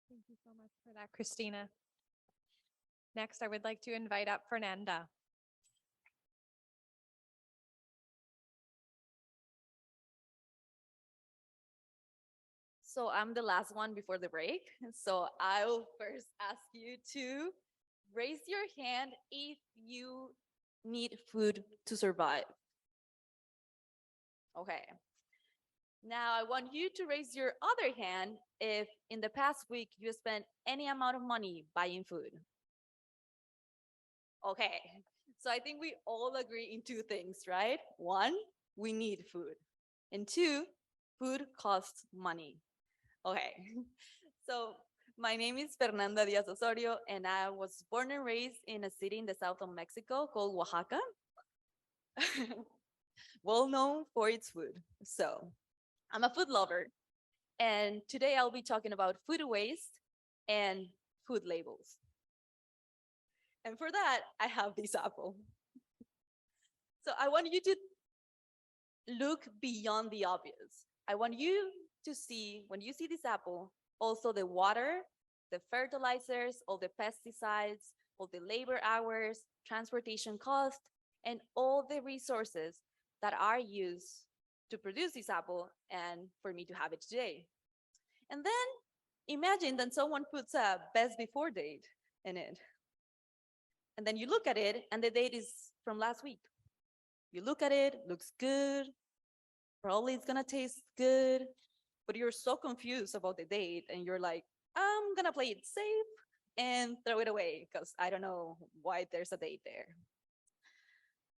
Thank you so much for that, Christina. Next, I would like to invite up Fernanda. So I'm the last one before the break. So I will first ask you to raise your hand if you need food to survive. Okay. Now I want you to raise your other hand if in the past week you spent any amount of money buying food. Okay. So I think we all agree in two things, right? One, we need food. And two, food costs money. Okay, so my name is Fernanda Diaz Osorio, and I was born and raised in a city in the south of Mexico called Oaxaca, well known for its food. So I'm a food lover, and today I'll be talking about food waste and food labels. And for that, I have this apple. So I want you to look beyond the obvious. I want you to see, when you see this apple, also the water, the fertilizers, all the pesticides, all the labor hours, transportation costs, and all the resources that are used to produce this apple and for me to have it today. And then imagine that someone puts a best before date in it. And then you look at it and the date is from last week. You look at it, looks good, probably it's gonna taste good, but you're so confused about the date and you're like, I'm gonna play it safe and throw it away because I don't know why there's a date there.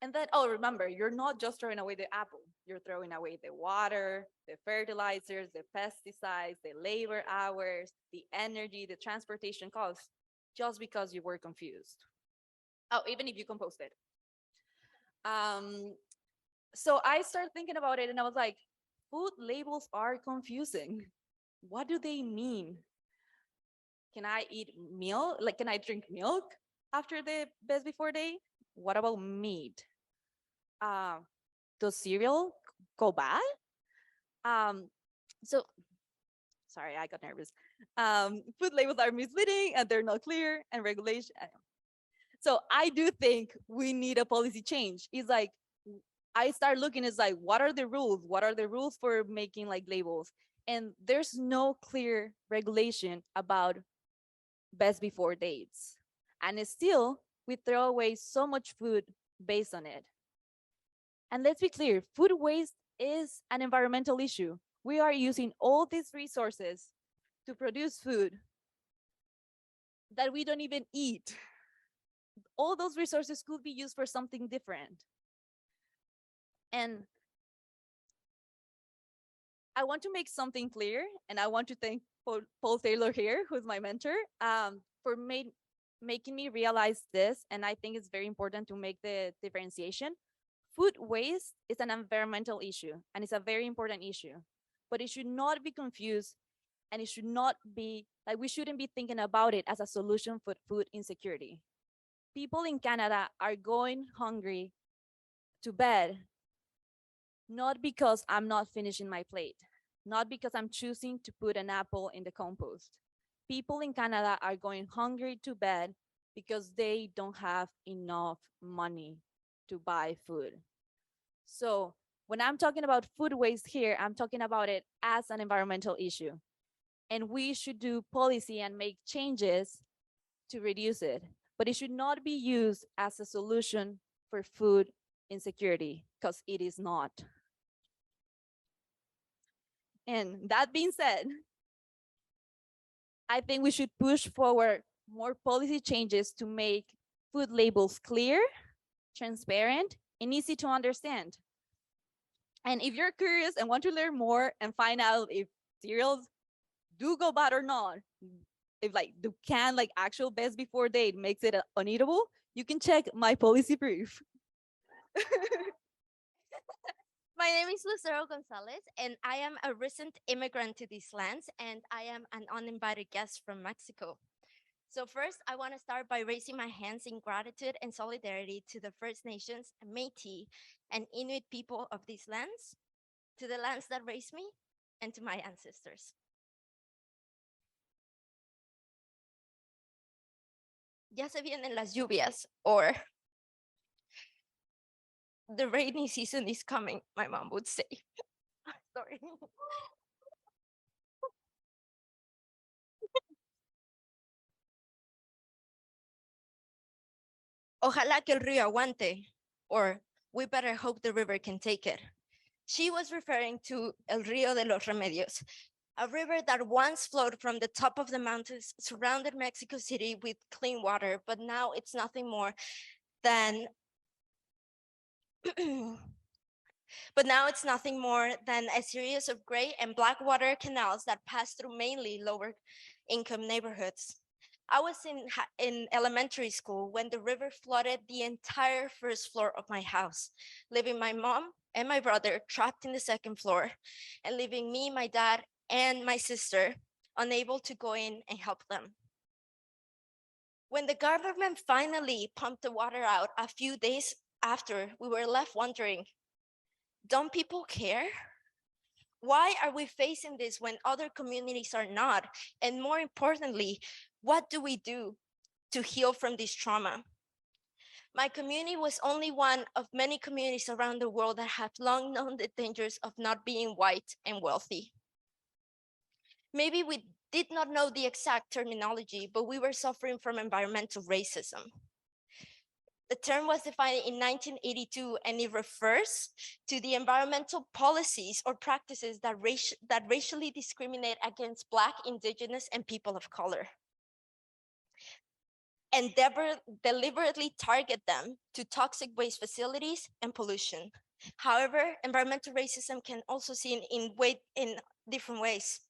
And then, oh, remember, you're not just throwing away the apple. You're throwing away the water, the fertilizers, the pesticides, the labor hours, the energy, the transportation costs, just because you were confused. Oh, even if you compost it. So I started thinking about it and I was like, food labels are confusing. What do they mean? Can I eat milk? Like, can I drink milk after the best before date? What about meat? Does cereal go bad? So sorry, I got nervous. Food labels are misleading and they're not clear and regulation. So I do think we need a policy change. It's like, I start looking, it's like, what are the rules? What are the rules for making like labels? And there's no clear regulation about best before dates. And it's still, we throw away so much food based on it. And let's be clear, food waste is an environmental issue. We are using all these resources to produce food that we don't even eat. All those resources could be used for something different. And I want to make something clear, and I want to thank Paul Taylor here, who's my mentor, for making me realize this. And I think it's very important to make the differentiation. Food waste is an environmental issue, and it's a very important issue, but it should not be confused, and it should not be, like, we shouldn't be thinking about it as a solution for food insecurity. People in Canada are going hungry to bed, not because I'm not finishing my plate, not because I'm choosing to put an apple in the compost. People in Canada are going hungry to bed because they don't have enough money to buy food. So when I'm talking about food waste here, I'm talking about it as an environmental issue. And we should do policy and make changes to reduce it, but it should not be used as a solution for food insecurity, because it is not. And that being said, I think we should push forward more policy changes to make food labels clear, transparent, and easy to understand. And if you're curious and want to learn more and find out if cereals do go bad or not, if like the can like actual best before date makes it uneatable, you can check my policy brief. My name is Lucero Gonzalez, and I am a recent immigrant to these lands, and I am an uninvited guest from Mexico. So first, I want to start by raising my hands in gratitude and solidarity to the First Nations, Métis, and Inuit people of these lands, to the lands that raised me, and to my ancestors. Ya se vienen las lluvias, or the rainy season is coming, my mom would say. Sorry. Ojalá que el río aguante, or we better hope the river can take it. She was referring to El Río de los Remedios, a river that once flowed from the top of the mountains, surrounded Mexico City with clean water, but now it's nothing more than a series of gray and black water canals that pass through mainly lower income neighborhoods. I was in elementary school when the river flooded the entire first floor of my house, leaving my mom and my brother trapped in the second floor, and leaving me, my dad, and my sister unable to go in and help them. When the government finally pumped the water out a few days after, we were left wondering, don't people care? Why are we facing this when other communities are not? And more importantly, what do we do to heal from this trauma? My community was only one of many communities around the world that have long known the dangers of not being white and wealthy. Maybe we did not know the exact terminology, but we were suffering from environmental racism. The term was defined in 1982, and it refers to the environmental policies or practices that racially discriminate against Black, Indigenous, and people of color, and deliberately target them to toxic waste facilities and pollution. However, environmental racism can also be seen in different ways.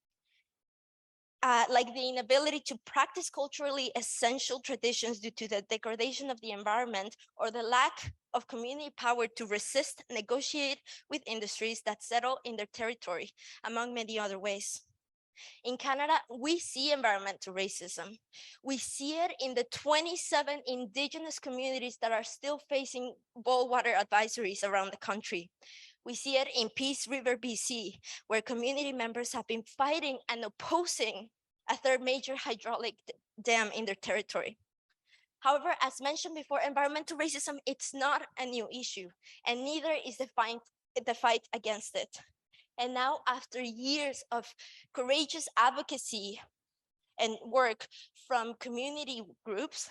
Like the inability to practice culturally essential traditions due to the degradation of the environment, or the lack of community power to resist, negotiate with industries that settle in their territory, among many other ways. In Canada, we see environmental racism. We see it in the 27 Indigenous communities that are still facing boil water advisories around the country. We see it in Peace River, BC, where community members have been fighting and opposing a third major hydraulic dam in their territory. However, as mentioned before, environmental racism, it's not a new issue, and neither is the fight against it. And now, after years of courageous advocacy and work from community groups,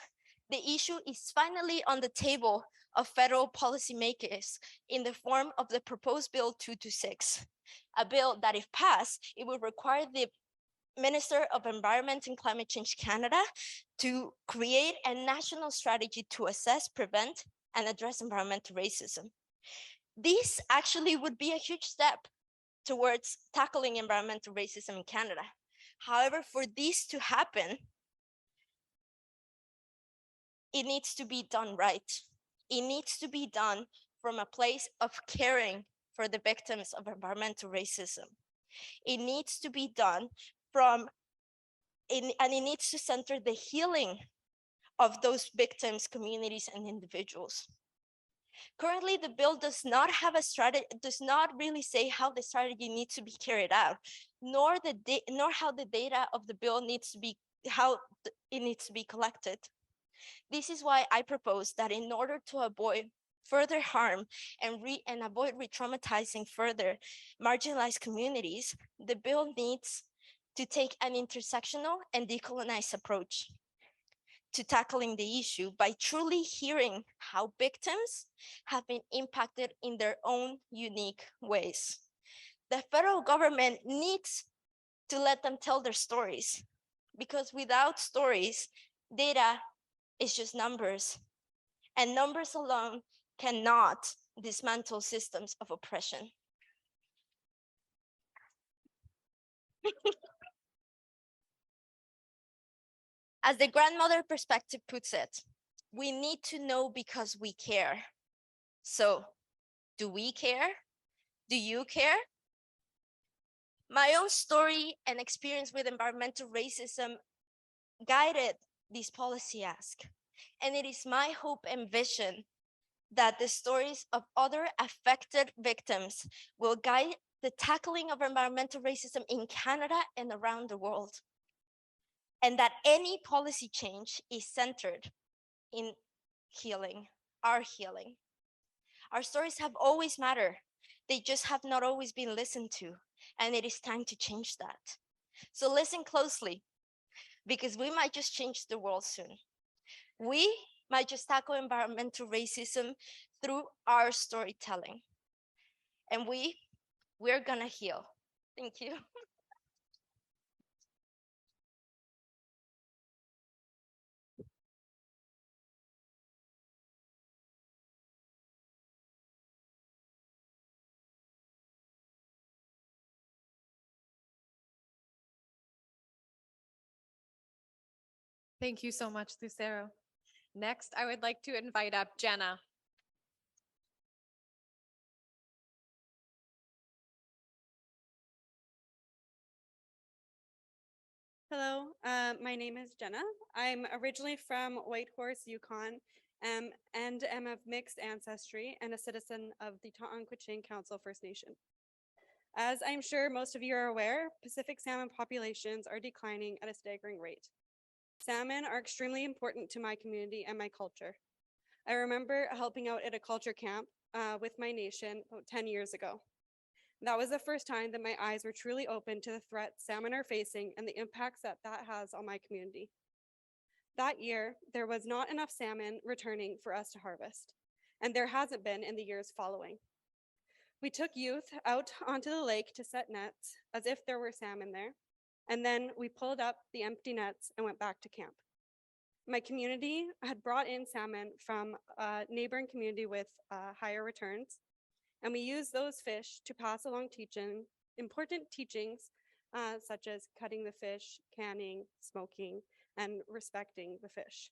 the issue is finally on the table of federal policymakers in the form of the proposed Bill 226, a bill that, if passed, it would require the Minister of Environment and Climate Change Canada to create a national strategy to assess, prevent, and address environmental racism. This actually would be a huge step towards tackling environmental racism in Canada. However, for this to happen, it needs to be done right. It needs to be done from a place of caring for the victims of environmental racism. It needs to be done and it needs to center the healing of those victims, communities, and individuals. Currently, the bill does not have a strategy, does not really say how the strategy needs to be carried out, nor how the data of the bill needs to be, how it needs to be collected. This is why I propose that in order to avoid further harm and avoid re-traumatizing further marginalized communities, the bill needs to take an intersectional and decolonized approach to tackling the issue by truly hearing how victims have been impacted in their own unique ways. The federal government needs to let them tell their stories, because without stories, data is just numbers, and numbers alone cannot dismantle systems of oppression. As the grandmother perspective puts it, we need to know because we care. So, do we care? Do you care? My own story and experience with environmental racism guided this policy ask. And it is my hope and vision that the stories of other affected victims will guide the tackling of environmental racism in Canada and around the world. And that any policy change is centered in healing, our healing. Our stories have always mattered. They just have not always been listened to, and it is time to change that. So listen closely, because we might just change the world soon. We might just tackle environmental racism through our storytelling. And we're gonna heal. Thank you. Thank you so much, Lucero. Next, I would like to invite up Jenna. Hello, my name is Jenna. I'm originally from Whitehorse, Yukon, and am of mixed ancestry and a citizen of the Musqueam Cultural First Nation. As I'm sure most of you are aware, Pacific salmon populations are declining at a staggering rate. Salmon are extremely important to my community and my culture. I remember helping out at a culture camp with my nation about 10 years ago. That was the first time that my eyes were truly open to the threats salmon are facing and the impacts that has on my community. That year, there was not enough salmon returning for us to harvest, and there hasn't been in the years following. We took youth out onto the lake to set nets as if there were salmon there, and then we pulled up the empty nets and went back to camp. My community had brought in salmon from a neighboring community with higher returns, and we used those fish to pass along important teachings such as cutting the fish, canning, smoking, and respecting the fish.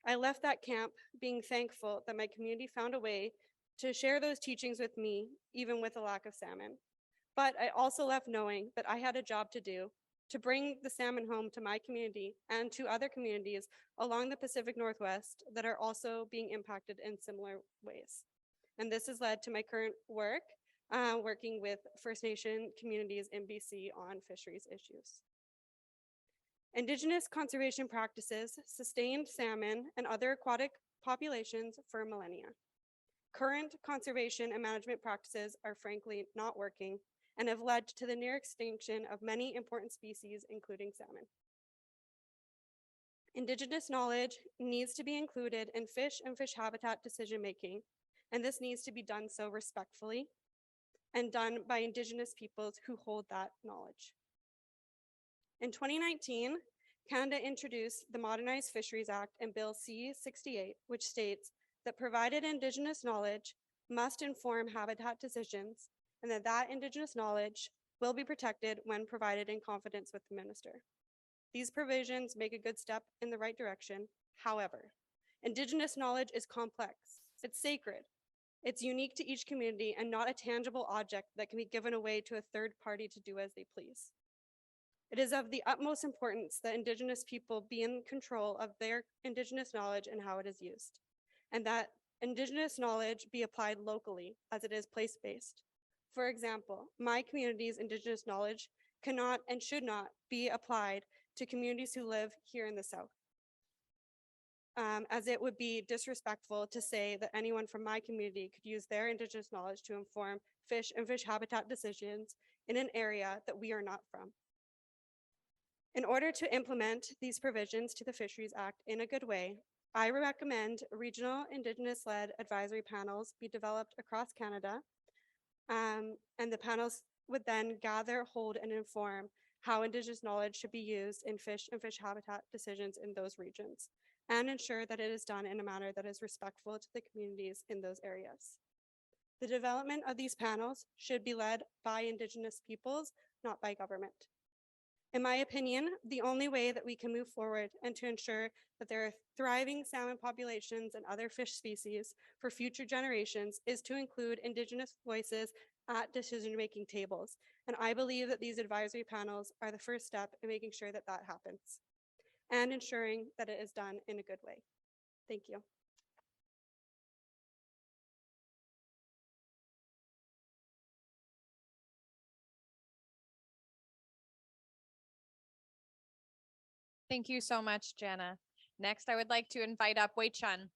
I left that camp being thankful that my community found a way to share those teachings with me, even with a lack of salmon. But I also left knowing that I had a job to do to bring the salmon home to my community and to other communities along the Pacific Northwest that are also being impacted in similar ways. And this has led to my current work working with First Nation communities in BC on fisheries issues. Indigenous conservation practices sustained salmon and other aquatic populations for millennia. Current conservation and management practices are frankly not working and have led to the near extinction of many important species, including salmon. Indigenous knowledge needs to be included in fish and fish habitat decision-making, and this needs to be done so respectfully and done by Indigenous peoples who hold that knowledge. In 2019, Canada introduced the Modernized Fisheries Act and Bill C-68, which states that provided Indigenous knowledge must inform habitat decisions and that Indigenous knowledge will be protected when provided in confidence with the minister. These provisions make a good step in the right direction. However, Indigenous knowledge is complex, it's sacred, it's unique to each community and not a tangible object that can be given away to a third party to do as they please. It is of the utmost importance that Indigenous people be in control of their Indigenous knowledge and how it is used, and that Indigenous knowledge be applied locally as it is place-based. For example, my community's Indigenous knowledge cannot and should not be applied to communities who live here in the South, as it would be disrespectful to say that anyone from my community could use their Indigenous knowledge to inform fish and fish habitat decisions in an area that we are not from. In order to implement these provisions to the Fisheries Act in a good way, I recommend regional Indigenous-led advisory panels be developed across Canada, and the panels would then gather, hold, and inform how Indigenous knowledge should be used in fish and fish habitat decisions in those regions, and ensure that it is done in a manner that is respectful to the communities in those areas. The development of these panels should be led by Indigenous peoples, not by government. In my opinion, the only way that we can move forward and to ensure that there are thriving salmon populations and other fish species for future generations is to include Indigenous voices at decision-making tables. And I believe that these advisory panels are the first step in making sure that that happens and ensuring that it is done in a good way. Thank you. Thank you so much, Jana. Next, I would like to invite up Wei Chun.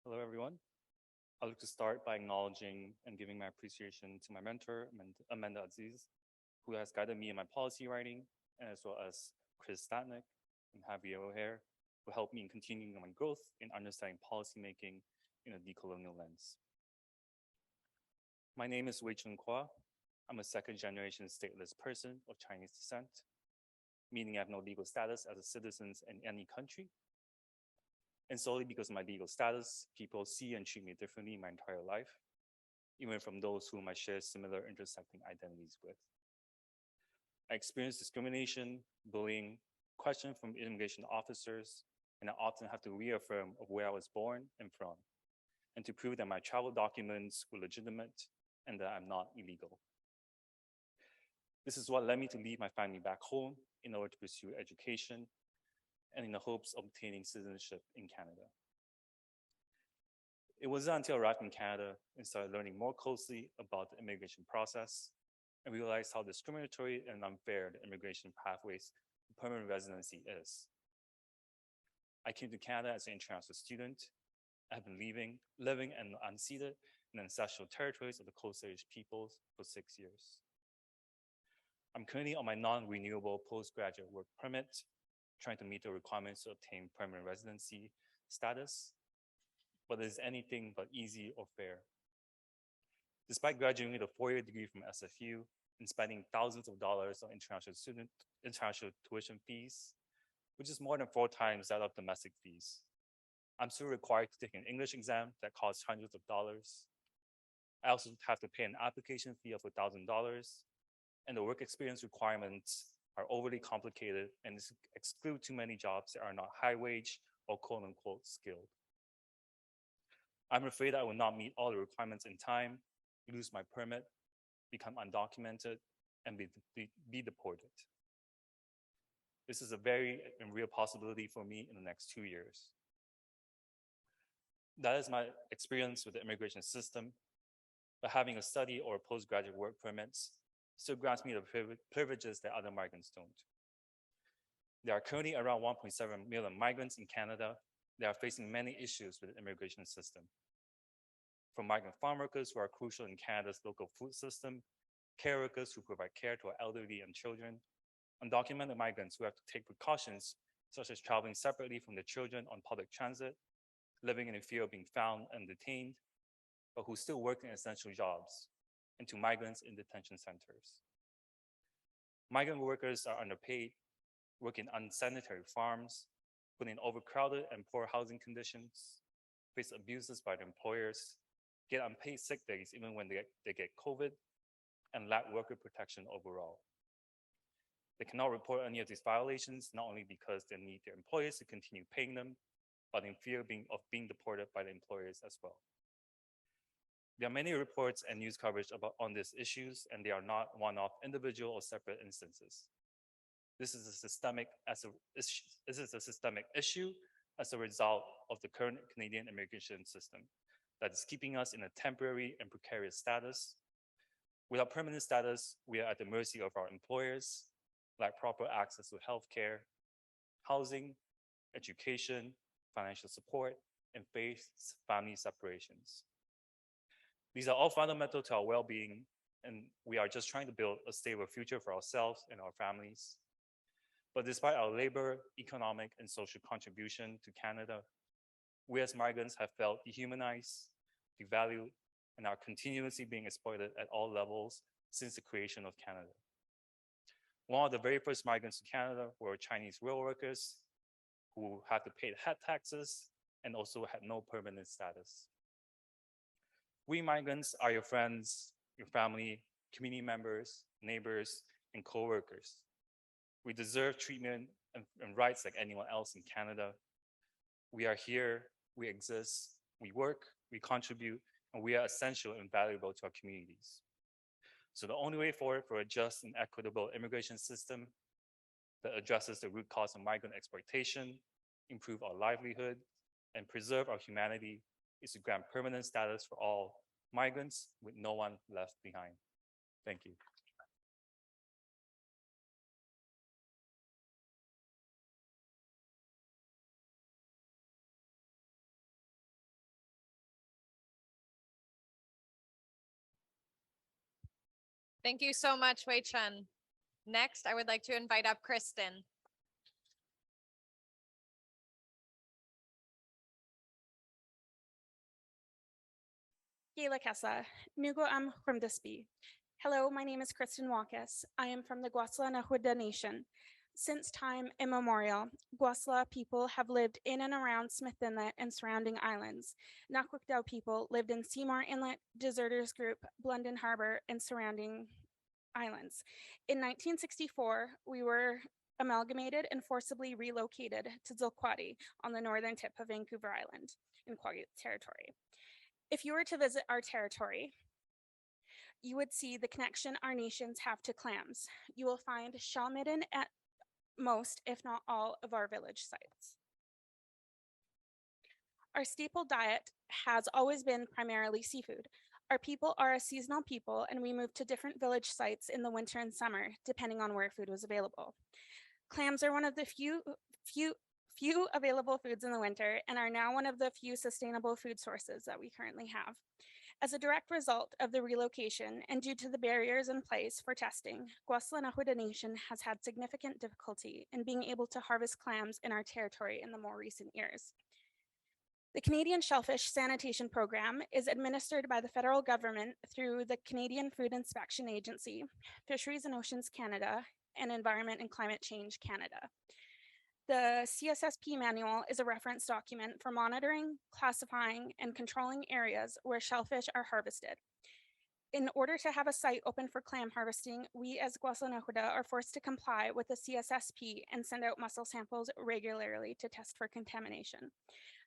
Hello, everyone. I'd like to start by acknowledging and giving my appreciation to my mentor, Amanda Aziz, who has guided me in my policy writing, and as well as Chris Statnick and Javier O'Hare, who helped me in continuing my growth in understanding policymaking in a decolonial lens. My name is Wei Chun Kwa. I'm a second-generation stateless person of Chinese descent, meaning I have no legal status as a citizen in any country. And solely because of my legal status, people see and treat me differently my entire life, even from those whom I share similar intersecting identities with. I experienced discrimination, bullying, questions from immigration officers, and I often have to reaffirm of where I was born and from, and to prove that my travel documents were legitimate and that I'm not illegal. This is what led me to leave my family back home in order to pursue education and in the hopes of obtaining citizenship in Canada. It wasn't until I arrived in Canada and started learning more closely about the immigration process and realized how discriminatory and unfair the immigration pathways to permanent residency is. I came to Canada as an international student. I have been living in unceded and ancestral territories of the Coast Salish peoples for 6 years. I'm currently on my non-renewable postgraduate work permit, trying to meet the requirements to obtain permanent residency status, but it is anything but easy or fair. Despite graduating with a 4-year degree from SFU and spending thousands of dollars on international tuition fees, which is more than 4 times that of domestic fees, I'm still required to take an English exam that costs hundreds of dollars. I also have to pay an application fee of $1,000, and the work experience requirements are overly complicated and exclude too many jobs that are not high wage or quote unquote skilled. I'm afraid I will not meet all the requirements in time, lose my permit, become undocumented, and be deported. This is a very and real possibility for me in the next 2 years. That is my experience with the immigration system, but having a study or postgraduate work permits still grants me the privileges that other migrants don't. There are currently around 1.7 million migrants in Canada that are facing many issues with the immigration system. From migrant farm workers who are crucial in Canada's local food system, care workers who provide care to our elderly and children, undocumented migrants who have to take precautions such as traveling separately from their children on public transit, living in a fear of being found and detained, but who still work in essential jobs, and to migrants in detention centers. Migrant workers are underpaid, work in unsanitary farms, put in overcrowded and poor housing conditions, face abuses by their employers, get unpaid sick days even when they get COVID, and lack worker protection overall. They cannot report any of these violations, not only because they need their employers to continue paying them, but in fear of being deported by the employers as well. There are many reports and news coverage on these issues, and they are not one-off individual or separate instances. This is a systemic issue as a result of the current Canadian immigration system that is keeping us in a temporary and precarious status. Without permanent status, we are at the mercy of our employers, lack proper access to healthcare, housing, education, financial support, and face family separations. These are all fundamental to our well-being, and we are just trying to build a stable future for ourselves and our families. But despite our labor, economic, and social contribution to Canada, we as migrants have felt dehumanized, devalued, and are continuously being exploited at all levels since the creation of Canada. One of the very first migrants to Canada were Chinese rail workers who had to pay head taxes and also had no permanent status. We migrants are your friends, your family, community members, neighbors, and co-workers. We deserve treatment and rights like anyone else in Canada. We are here, we exist, we work, we contribute, and we are essential and valuable to our communities. So the only way forward for a just and equitable immigration system that addresses the root cause of migrant exploitation, improve our livelihood, and preserve our humanity is to grant permanent status for all migrants with no one left behind. Thank you. Thank you so much, Wei Chen. Next, I would like to invite up Kristen. Gela Kessa, Nugo am from Dispi. Hello, my name is Kristen Walkus. I am from the xʷməthkwəy Nation. Since time immemorial, Gwassala people have lived in and around Smith Inlet and surrounding islands. Nakwikdau people lived in Seymour Inlet, Deserters Group, Blunden Harbor, and surrounding islands. In 1964, we were amalgamated and forcibly relocated to Zilkwadi on the northern tip of Vancouver Island in Kwagit territory. If you were to visit our territory, you would see the connection our nations have to clams. You will find shellmitten at most, if not all, of our village sites. Our staple diet has always been primarily seafood. Our people are a seasonal people, and we move to different village sites in the winter and summer, depending on where food was available. Clams are one of the few available foods in the winter and are now one of the few sustainable food sources that we currently have. As a direct result of the relocation and due to the barriers in place for testing, xʷməthkwəy Nation has had significant difficulty in being able to harvest clams in our territory in the more recent years. The Canadian Shellfish Sanitation Program is administered by the federal government through the Canadian Food Inspection Agency, Fisheries and Oceans Canada, and Environment and Climate Change Canada. The CSSP manual is a reference document for monitoring, classifying, and controlling areas where shellfish are harvested. In order to have a site open for clam harvesting, we as xʷməthkwəy are forced to comply with the CSSP and send out mussel samples regularly to test for contamination.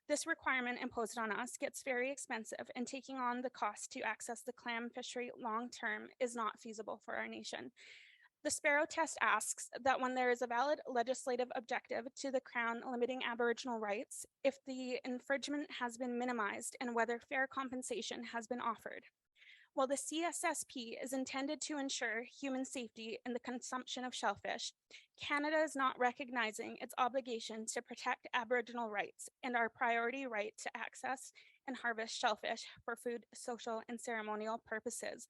This requirement imposed on us gets very expensive, and taking on the cost to access the clam fishery long-term is not feasible for our nation. The Sparrow test asks that when there is a valid legislative objective to the Crown limiting Aboriginal rights, if the infringement has been minimized and whether fair compensation has been offered. While the CSSP is intended to ensure human safety in the consumption of shellfish, Canada is not recognizing its obligation to protect Aboriginal rights and our priority right to access and harvest shellfish for food, social, and ceremonial purposes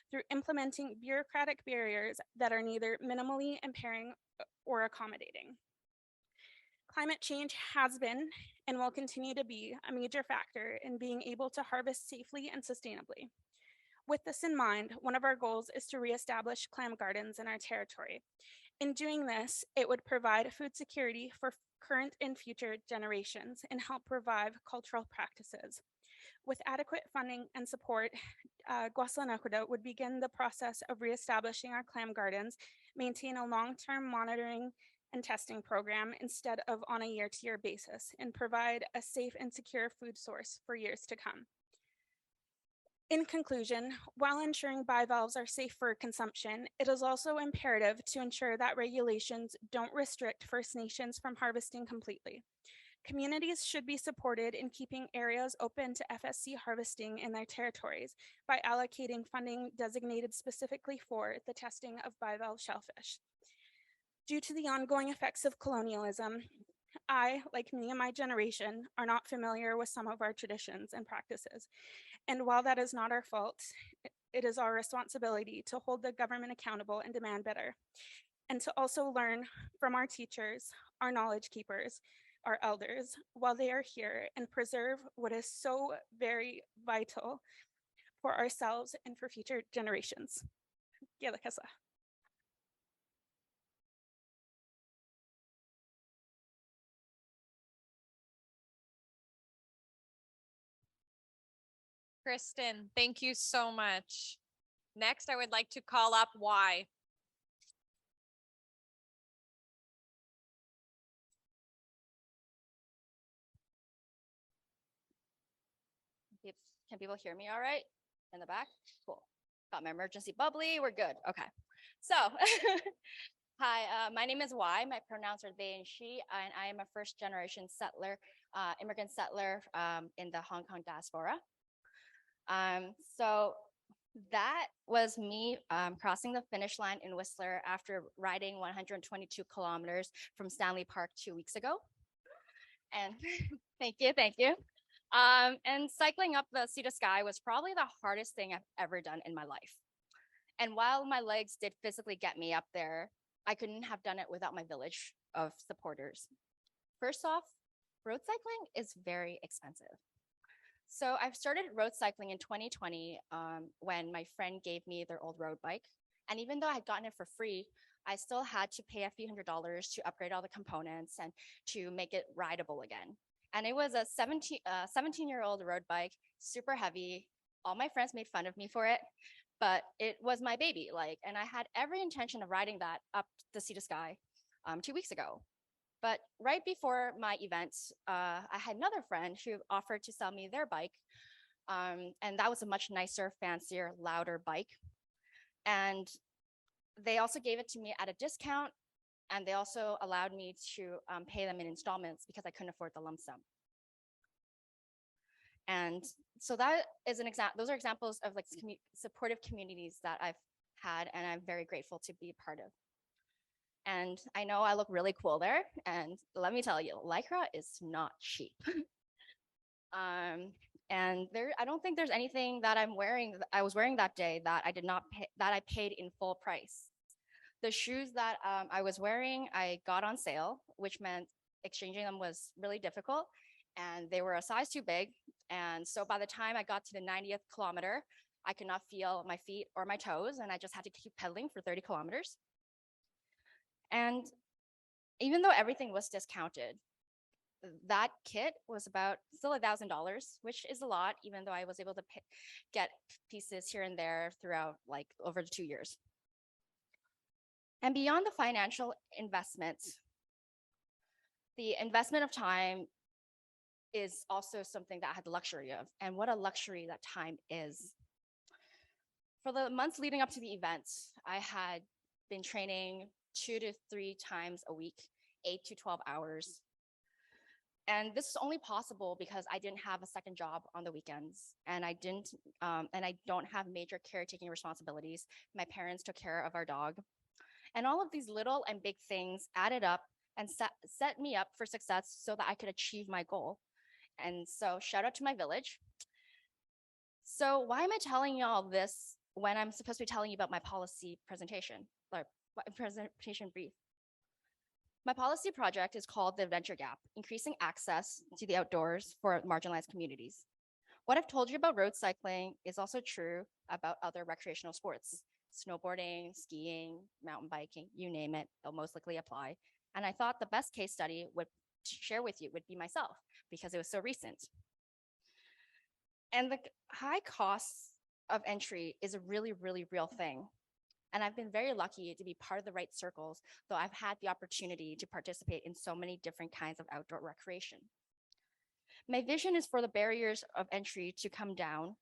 through implementing bureaucratic barriers that are neither minimally impairing or accommodating. Climate change has been and will continue to be a major factor in being able to harvest safely and sustainably. With this in mind, one of our goals is to reestablish clam gardens in our territory. In doing this, it would provide food security for current and future generations and help revive cultural practices. With adequate funding and support, xʷməthkwəy would begin the process of reestablishing our clam gardens, maintain a long-term monitoring and testing program instead of on a year-to-year basis, and provide a safe and secure food source for years to come. In conclusion, while ensuring bivalves are safe for consumption, it is also imperative to ensure that regulations don't restrict First Nations from harvesting completely. Communities should be supported in keeping areas open to FSC harvesting in their territories by allocating funding designated specifically for the testing of bivalve shellfish. Due to the ongoing effects of colonialism, I, like many of my generation, are not familiar with some of our traditions and practices. And while that is not our fault, it is our responsibility to hold the government accountable and demand better, and to also learn from our teachers, our knowledge keepers, our elders, while they are here, and preserve what is so very vital for ourselves and for future generations. Gela kasa. Kristen, thank you so much. Next, I would like to call up Y. Can people hear me all right in the back? Cool. Got my emergency bubbly. We're good. Okay. So, hi, my name is Y. My pronouns are they and she, and I am a first generation settler, immigrant settler in the Hong Kong diaspora. So that was me crossing the finish line in Whistler after riding 122 kilometers from Stanley Park 2 weeks ago. And thank you. And cycling up the Sea to Sky was probably the hardest thing I've ever done in my life. And while my legs did physically get me up there, I couldn't have done it without my village of supporters. First off, road cycling is very expensive. So I've started road cycling in 2020 when my friend gave me their old road bike. And even though I had gotten it for free, I still had to pay a few $100s to upgrade all the components and to make it rideable again. And it was a 17-year-old road bike, super heavy. All my friends made fun of me for it, but it was my baby, and I had every intention of riding that up the Sea to Sky 2 weeks ago. But right before my event, I had another friend who offered to sell me their bike. And that was a much nicer, fancier, louder bike. And they also gave it to me at a discount. And they also allowed me to pay them in installments because I couldn't afford the lump sum. And so that is an example. Those are examples of supportive communities that I've had, and I'm very grateful to be a part of. And I know I look really cool there. And let me tell you, Lycra is not cheap. And I don't think there's anything that I was wearing that day that I did not pay, that I paid in full price. The shoes that I was wearing, I got on sale, which meant exchanging them was really difficult. And they were a size too big. And so by the time I got to the 90th kilometer, I could not feel my feet or my toes. And I just had to keep pedaling for 30 kilometers. And even though everything was discounted, that kit was about still $1,000, which is a lot, even though I was able to get pieces here and there throughout over the 2 years. And beyond the financial investments, the investment of time is also something that I had the luxury of, and what a luxury that time is. For the months leading up to the event, I had been training 2 to 3 times a week, 8 to 12 hours. And this is only possible because I didn't have a second job on the weekends, and I don't have major caretaking responsibilities. My parents took care of our dog. And all of these little and big things added up and set me up for success so that I could achieve my goal. And so shout out to my village. So why am I telling you all this when I'm supposed to be telling you about my policy presentation, or presentation brief? My policy project is called the Adventure Gap, increasing access to the outdoors for marginalized communities. What I've told you about road cycling is also true about other recreational sports. Snowboarding, skiing, mountain biking, you name it, they'll most likely apply. And I thought the best case study to share with you would be myself, because it was so recent. And the high costs of entry is a really, really real thing. And I've been very lucky to be part of the right circles, though I've had the opportunity to participate in so many different kinds of outdoor recreation. My vision is for the barriers of entry to come down,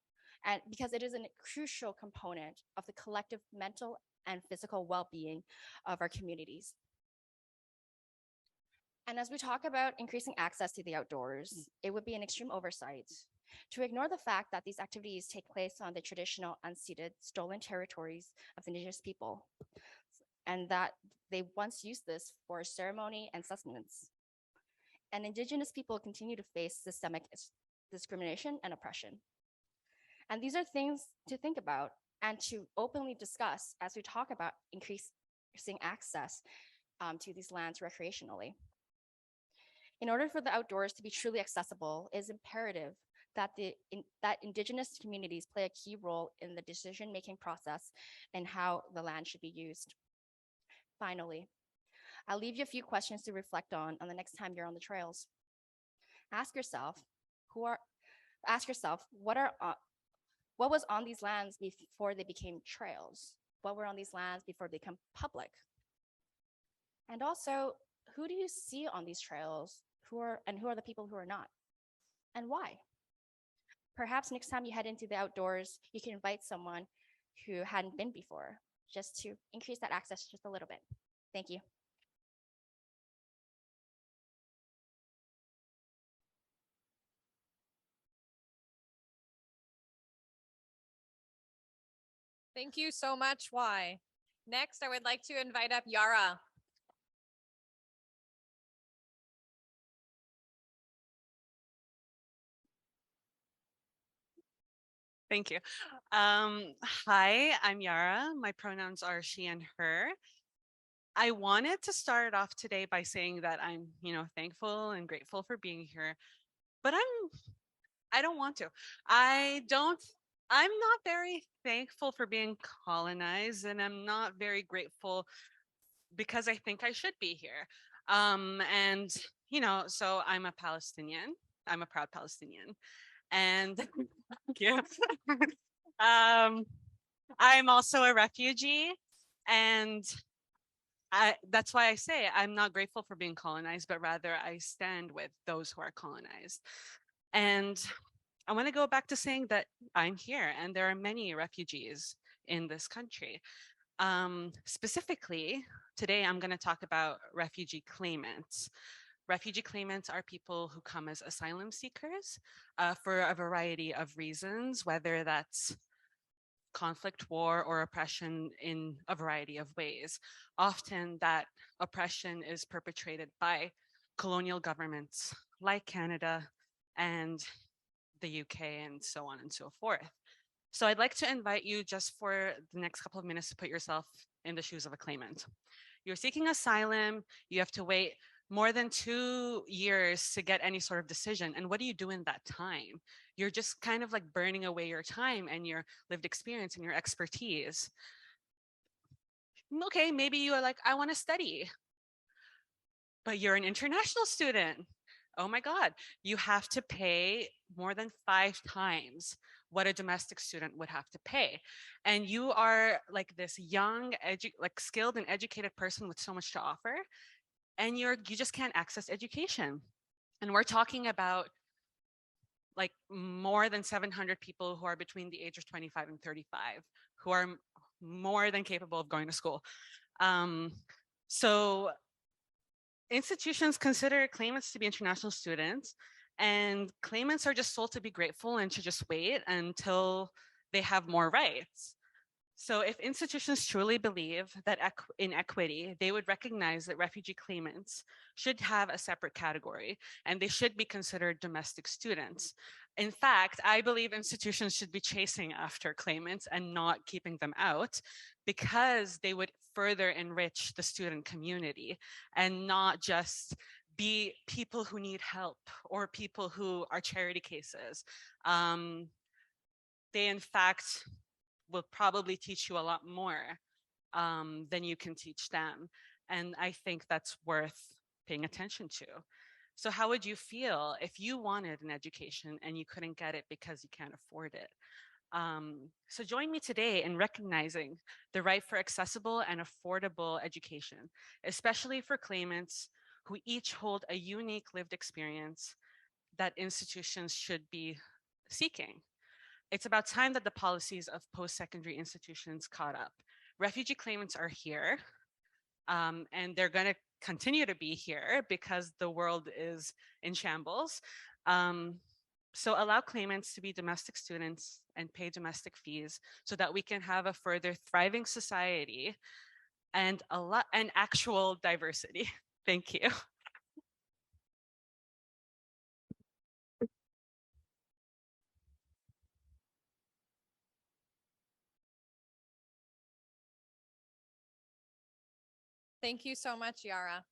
and because it is a crucial component of the collective mental and physical well-being of our communities. And as we talk about increasing access to the outdoors, it would be an extreme oversight to ignore the fact that these activities take place on the traditional unceded stolen territories of the Indigenous people, and that they once used this for ceremony and sustenance. And Indigenous people continue to face systemic discrimination and oppression. And these are things to think about and to openly discuss as we talk about increasing access to these lands recreationally. In order for the outdoors to be truly accessible, it is imperative that Indigenous communities play a key role in the decision-making process and how the land should be used. Finally, I'll leave you a few questions to reflect on the next time you're on the trails. Ask yourself, what was on these lands before they became trails? What were on these lands before they become public? And also, who do you see on these trails? Who are the people who are not? And why? Perhaps next time you head into the outdoors, you can invite someone who hadn't been before, just to increase that access just a little bit. Thank you. Thank you so much, Y. Next, I would like to invite up Yara. Thank you. Hi, I'm Yara. My pronouns are she and her. I wanted to start off today by saying that I'm, thankful and grateful for being here, but I don't want to. I'm not very thankful for being colonized, and I'm not very grateful because I think I should be here. And so I'm a Palestinian. I'm a proud Palestinian. And thank you. I'm also a refugee, and that's why I say I'm not grateful for being colonized, but rather I stand with those who are colonized. And I want to go back to saying that I'm here, and there are many refugees in this country. Specifically, today I'm going to talk about refugee claimants. Refugee claimants are people who come as asylum seekers for a variety of reasons, whether that's conflict, war, or oppression in a variety of ways. Often that oppression is perpetrated by colonial governments like Canada and the UK and so on and so forth. So I'd like to invite you just for the next couple of minutes to put yourself in the shoes of a claimant. You're seeking asylum, you have to wait more than 2 years to get any sort of decision. And what do you do in that time? You're just kind of like burning away your time and your lived experience and your expertise. Okay, maybe you are like, I want to study, but you're an international student. Oh my God, you have to pay more than 5 times what a domestic student would have to pay. And you are like this young, skilled and educated person with so much to offer, and you just can't access education. And we're talking about like more than 700 people who are between the age of 25 and 35, who are more than capable of going to school. So institutions consider claimants to be international students, and claimants are just told to be grateful and to just wait until they have more rights. So if institutions truly believe that in equity, they would recognize that refugee claimants should have a separate category and they should be considered domestic students. In fact, I believe institutions should be chasing after claimants and not keeping them out, because they would further enrich the student community and not just be people who need help or people who are charity cases. They in fact will probably teach you a lot more than you can teach them. And I think that's worth paying attention to. So how would you feel if you wanted an education and you couldn't get it because you can't afford it? So join me today in recognizing the right for accessible and affordable education, especially for claimants who each hold a unique lived experience that institutions should be seeking. It's about time that the policies of post-secondary institutions caught up. Refugee claimants are here, and they're going to continue to be here because the world is in shambles. So allow claimants to be domestic students and pay domestic fees so that we can have a further thriving society and actual diversity. Thank you. Thank you so much, Yara.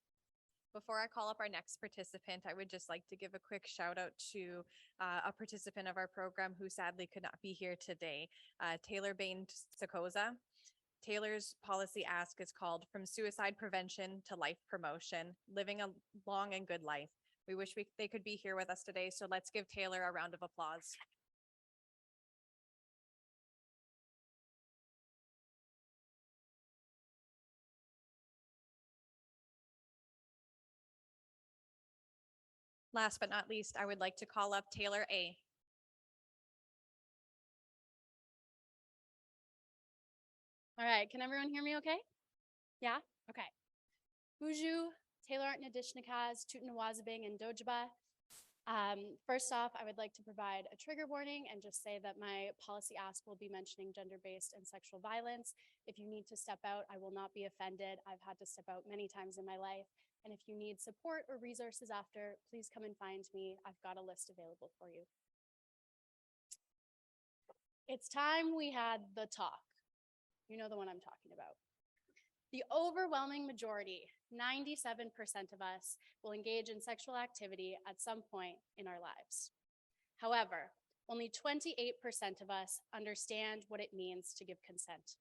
Before I call up our next participant, I would just like to give a quick shout out to a participant of our program who sadly could not be here today, Taylor Bain Sakoza. Taylor's policy ask is called From Suicide Prevention to Life Promotion, Living a Long and Good Life. We wish they could be here with us today, so let's give Taylor a round of applause. Last but not least, I would like to call up Taylor A. All right, can everyone hear me okay? Yeah? Okay. Buju, Taylor Art Nadishnikaz, Tutanawazabing, and Dojaba. First off, I would like to provide a trigger warning and just say that my policy ask will be mentioning gender-based and sexual violence. If you need to step out, I will not be offended. I've had to step out many times in my life. And if you need support or resources after, please come and find me. I've got a list available for you. It's time we had the talk. You know the one I'm talking about. The overwhelming majority, 97% of us, will engage in sexual activity at some point in our lives. However, only 28% of us understand what it means to give consent.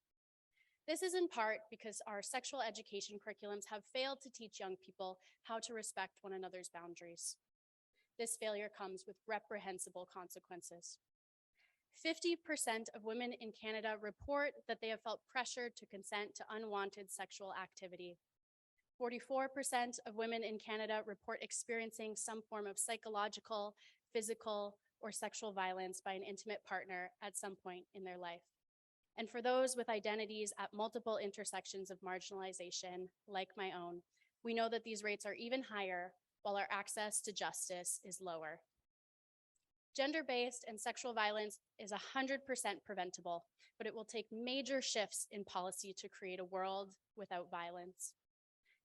This is in part because our sexual education curriculums have failed to teach young people how to respect one another's boundaries. This failure comes with reprehensible consequences. 50% of women in Canada report that they have felt pressured to consent to unwanted sexual activity. 44% of women in Canada report experiencing some form of psychological, physical, or sexual violence by an intimate partner at some point in their life. And for those with identities at multiple intersections of marginalization, like my own, we know that these rates are even higher while our access to justice is lower. Gender-based and sexual violence is 100% preventable, but it will take major shifts in policy to create a world without violence.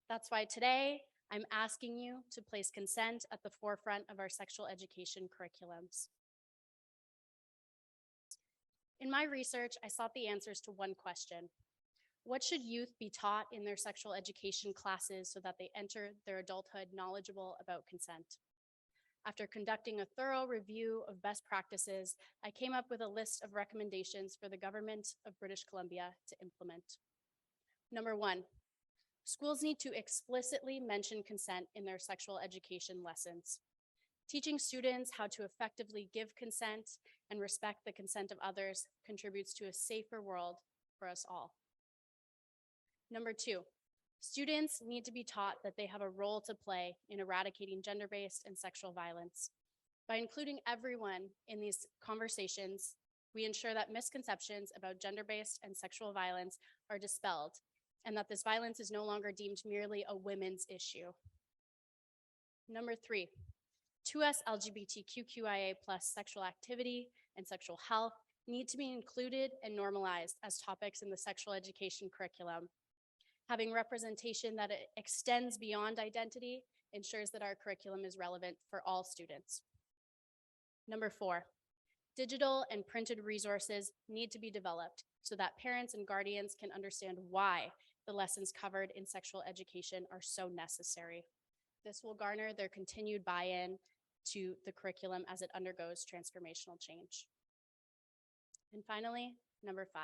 That's why today I'm asking you to place consent at the forefront of our sexual education curriculums. In my research, I sought the answers to one question. What should youth be taught in their sexual education classes so that they enter their adulthood knowledgeable about consent? After conducting a thorough review of best practices, I came up with a list of recommendations for the government of British Columbia to implement. Number one, schools need to explicitly mention consent in their sexual education lessons. Teaching students how to effectively give consent and respect the consent of others contributes to a safer world for us all. Number two, students need to be taught that they have a role to play in eradicating gender-based and sexual violence. By including everyone in these conversations, we ensure that misconceptions about gender-based and sexual violence are dispelled and that this violence is no longer deemed merely a women's issue. Number 3, to us LGBTQIA+ sexual activity and sexual health need to be included and normalized as topics in the sexual education curriculum. Having representation that extends beyond identity ensures that our curriculum is relevant for all students. Number 4, digital and printed resources need to be developed so that parents and guardians can understand why the lessons covered in sexual education are so necessary. This will garner their continued buy-in to the curriculum as it undergoes transformational change. And finally, number 5,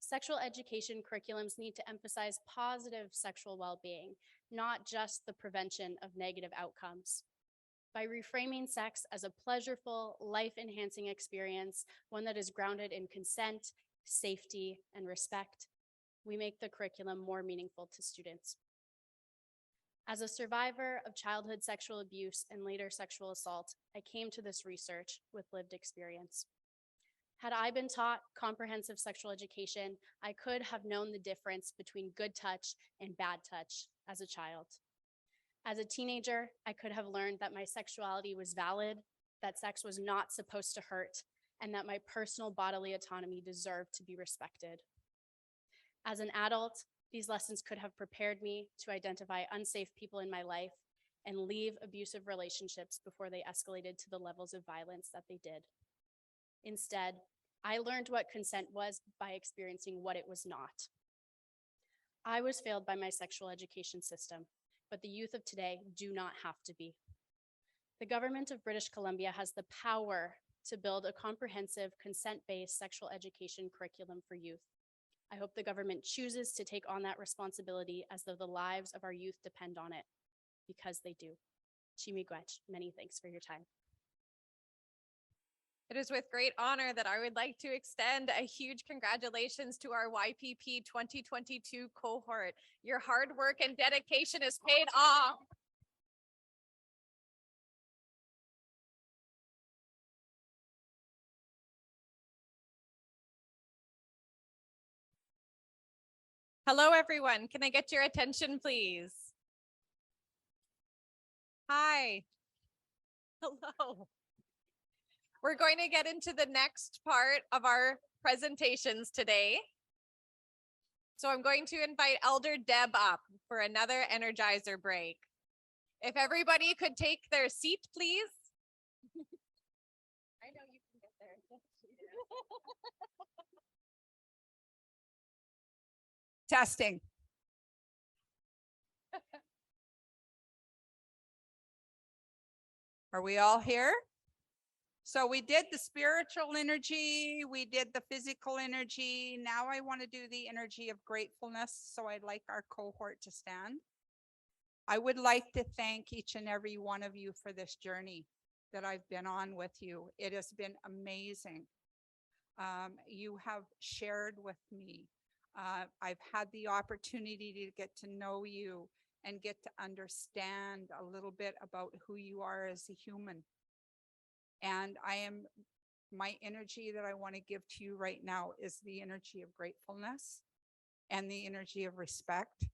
sexual education curriculums need to emphasize positive sexual well-being, not just the prevention of negative outcomes. By reframing sex as a pleasurable, life-enhancing experience, one that is grounded in consent, safety, and respect, we make the curriculum more meaningful to students. As a survivor of childhood sexual abuse and later sexual assault, I came to this research with lived experience. Had I been taught comprehensive sexual education, I could have known the difference between good touch and bad touch as a child. As a teenager, I could have learned that my sexuality was valid, that sex was not supposed to hurt, and that my personal bodily autonomy deserved to be respected. As an adult, these lessons could have prepared me to identify unsafe people in my life and leave abusive relationships before they escalated to the levels of violence that they did. Instead, I learned what consent was by experiencing what it was not. I was failed by my sexual education system, but the youth of today do not have to be. The government of British Columbia has the power to build a comprehensive consent-based sexual education curriculum for youth. I hope the government chooses to take on that responsibility as though the lives of our youth depend on it, because they do. Xʷməthkwəy, many thanks for your time. It is with great honor that I would like to extend a huge congratulations to our YPP 2022 cohort. Your hard work and dedication is paid off. Hello, everyone. Can I get your attention, please? Hi. Hello. We're going to get into the next part of our presentations today. So I'm going to invite Elder Deb up for another Energizer break. If everybody could take their seat, please. I know you can get there. Testing. Are we all here? So we did the spiritual energy, we did the physical energy. Now I want to do the energy of gratefulness. So I'd like our cohort to stand. I would like to thank each and every one of you for this journey that I've been on with you. It has been amazing. You have shared with me. I've had the opportunity to get to know you and get to understand a little bit about who you are as a human. And my energy that I want to give to you right now is the energy of gratefulness and the energy of respect.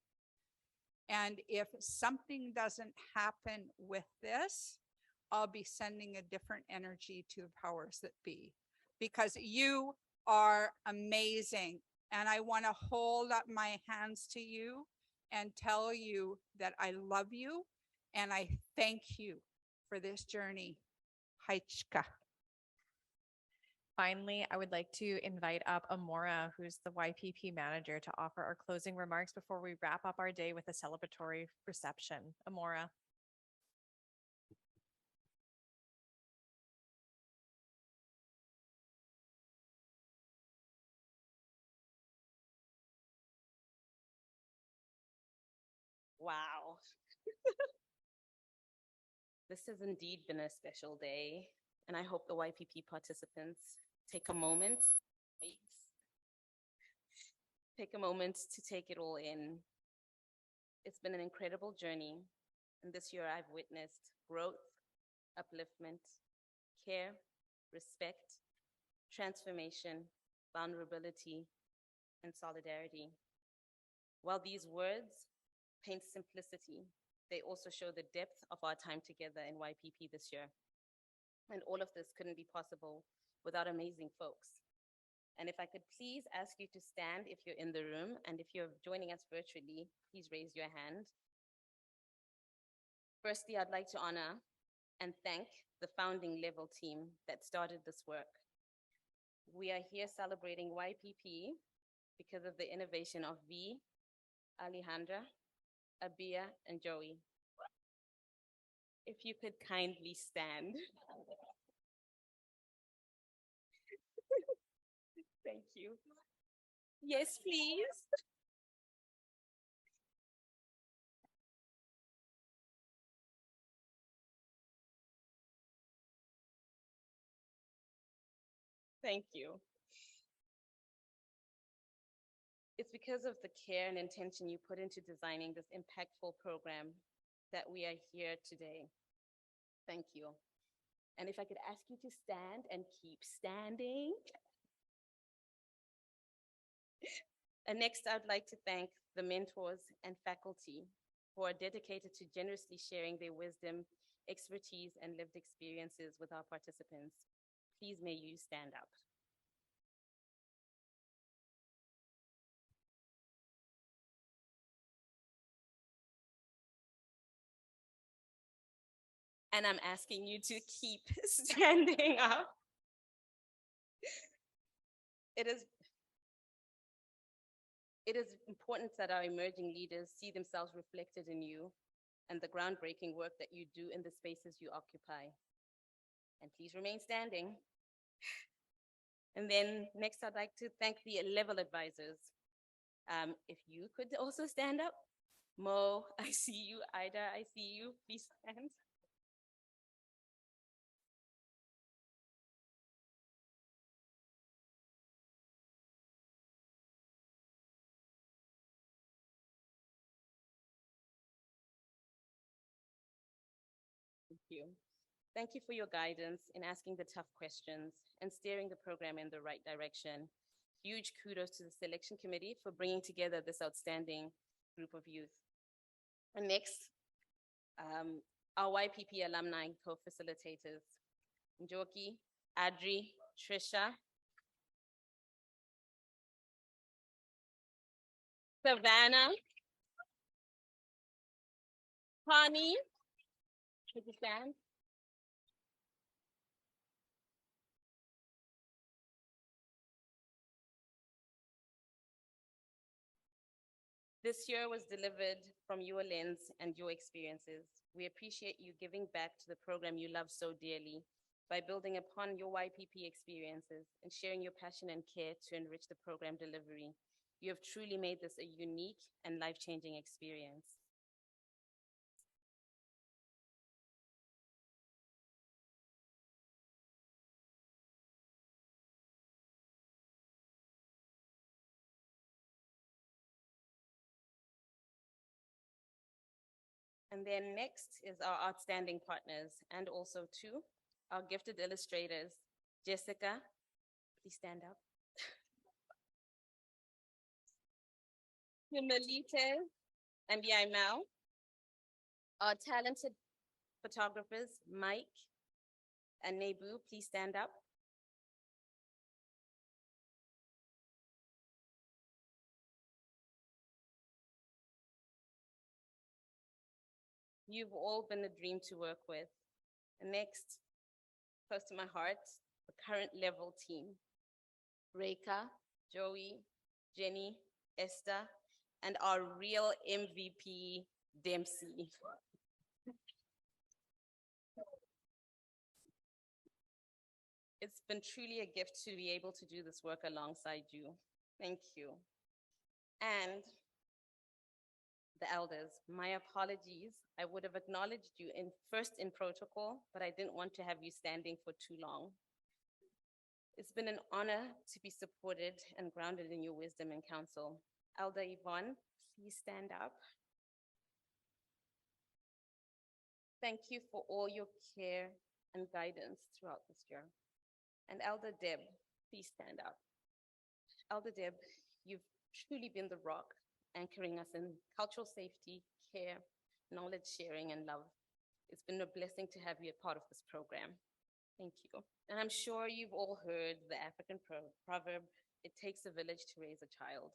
And if something doesn't happen with this, I'll be sending a different energy to the powers that be, because you are amazing. And I want to hold up my hands to you and tell you that I love you and I thank you for this journey. Haichka. Finally, I would like to invite up Amora, who's the YPP manager, to offer our closing remarks before we wrap up our day with a celebratory reception. Amora. Wow. This has indeed been a special day, and I hope the YPP participants take a moment to take it all in. It's been an incredible journey, and this year I've witnessed growth, upliftment, care, respect, transformation, vulnerability, and solidarity. While these words paint simplicity, they also show the depth of our time together in YPP this year. And all of this couldn't be possible without amazing folks. And if I could please ask you to stand if you're in the room, and if you're joining us virtually, please raise your hand. Firstly, I'd like to honor and thank the founding level team that started this work. We are here celebrating YPP because of the innovation of V, Alejandra, Abia, and Joey. If you could kindly stand. Thank you. Yes, please. Thank you. It's because of the care and intention you put into designing this impactful program that we are here today. Thank you. And if I could ask you to stand and keep standing. And next, I'd like to thank the mentors and faculty who are dedicated to generously sharing their wisdom, expertise, and lived experiences with our participants. Please may you stand up. And I'm asking you to keep standing up. It is important that our emerging leaders see themselves reflected in you and the groundbreaking work that you do in the spaces you occupy. And please remain standing. And then next, I'd like to thank the level advisors. If you could also stand up. Mo, I see you. Ida, I see you. Please stand. Thank you. Thank you for your guidance in asking the tough questions and steering the program in the right direction. Huge kudos to the selection committee for bringing together this outstanding group of youth. And next, our YPP alumni co-facilitators, Njoki, Adri, Trisha, Savannah, Connie, could you stand? This year was delivered from your lens and your experiences. We appreciate you giving back to the program you love so dearly by building upon your YPP experiences and sharing your passion and care to enrich the program delivery. You have truly made this a unique and life-changing experience. And then next is our outstanding partners, and also too, our gifted illustrators, Jessica, please stand up. Himalite and Yaimel, our talented photographers, Mike and Nebu, please stand up. You've all been a dream to work with. And next, close to my heart, the current level team, Reka, Joey, Jenny, Esther, and our real MVP, Dempsey. It's been truly a gift to be able to do this work alongside you. Thank you. And the elders, my apologies. I would have acknowledged you first in protocol, but I didn't want to have you standing for too long. It's been an honor to be supported and grounded in your wisdom and counsel. Elder Yvonne, please stand up. Thank you for all your care and guidance throughout this year. And Elder Deb, please stand up. Elder Deb, you've truly been the rock anchoring us in cultural safety, care, knowledge sharing, and love. It's been a blessing to have you a part of this program. Thank you. And I'm sure you've all heard the African proverb, it takes a village to raise a child.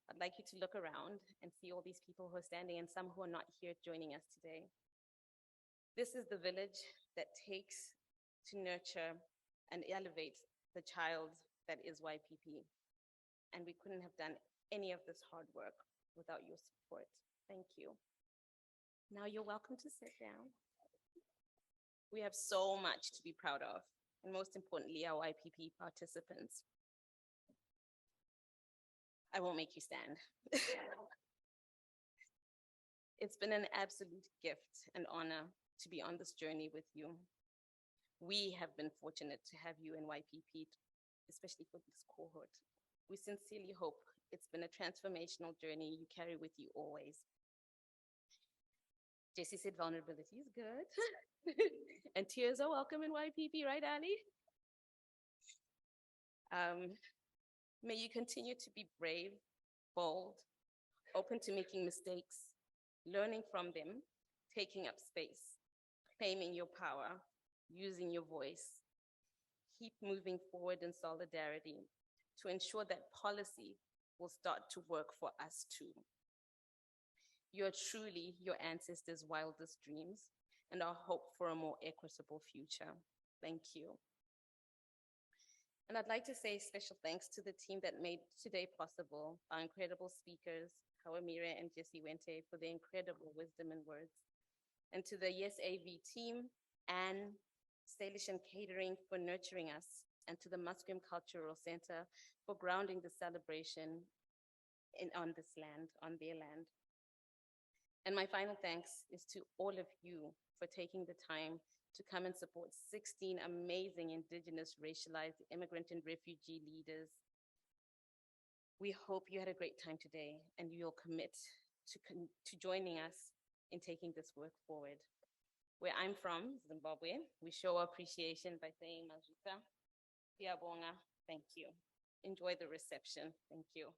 I'd like you to look around and see all these people who are standing and some who are not here joining us today. This is the village that takes to nurture and elevate the child that is YPP. And we couldn't have done any of this hard work without your support. Thank you. Now you're welcome to sit down. We have so much to be proud of, and most importantly, our YPP participants. I won't make you stand. It's been an absolute gift and honor to be on this journey with you. We have been fortunate to have you in YPP, especially for this cohort. We sincerely hope it's been a transformational journey you carry with you always. Jessie said vulnerability is good. And tears are welcome in YPP, right, Ali? May you continue to be brave, bold, open to making mistakes, learning from them, taking up space, claiming your power, using your voice. Keep moving forward in solidarity to ensure that policy will start to work for us too. You're truly your ancestors' wildest dreams and our hope for a more equitable future. Thank you. And I'd like to say special thanks to the team that made today possible, our incredible speakers, Kawamira and Jessie Wente, for their incredible wisdom and words, and to the Yes AV team and Salish and Catering for nurturing us, and to the Musqueam Cultural Centre for grounding the celebration on this land, on their land. And my final thanks is to all of you for taking the time to come and support 16 amazing Indigenous, racialized, immigrant, and refugee leaders. We hope you had a great time today and you'll commit to joining us in taking this work forward. Where I'm from, Zimbabwe, we show appreciation by saying Majuka, Piabonga, thank you. Enjoy the reception, thank you.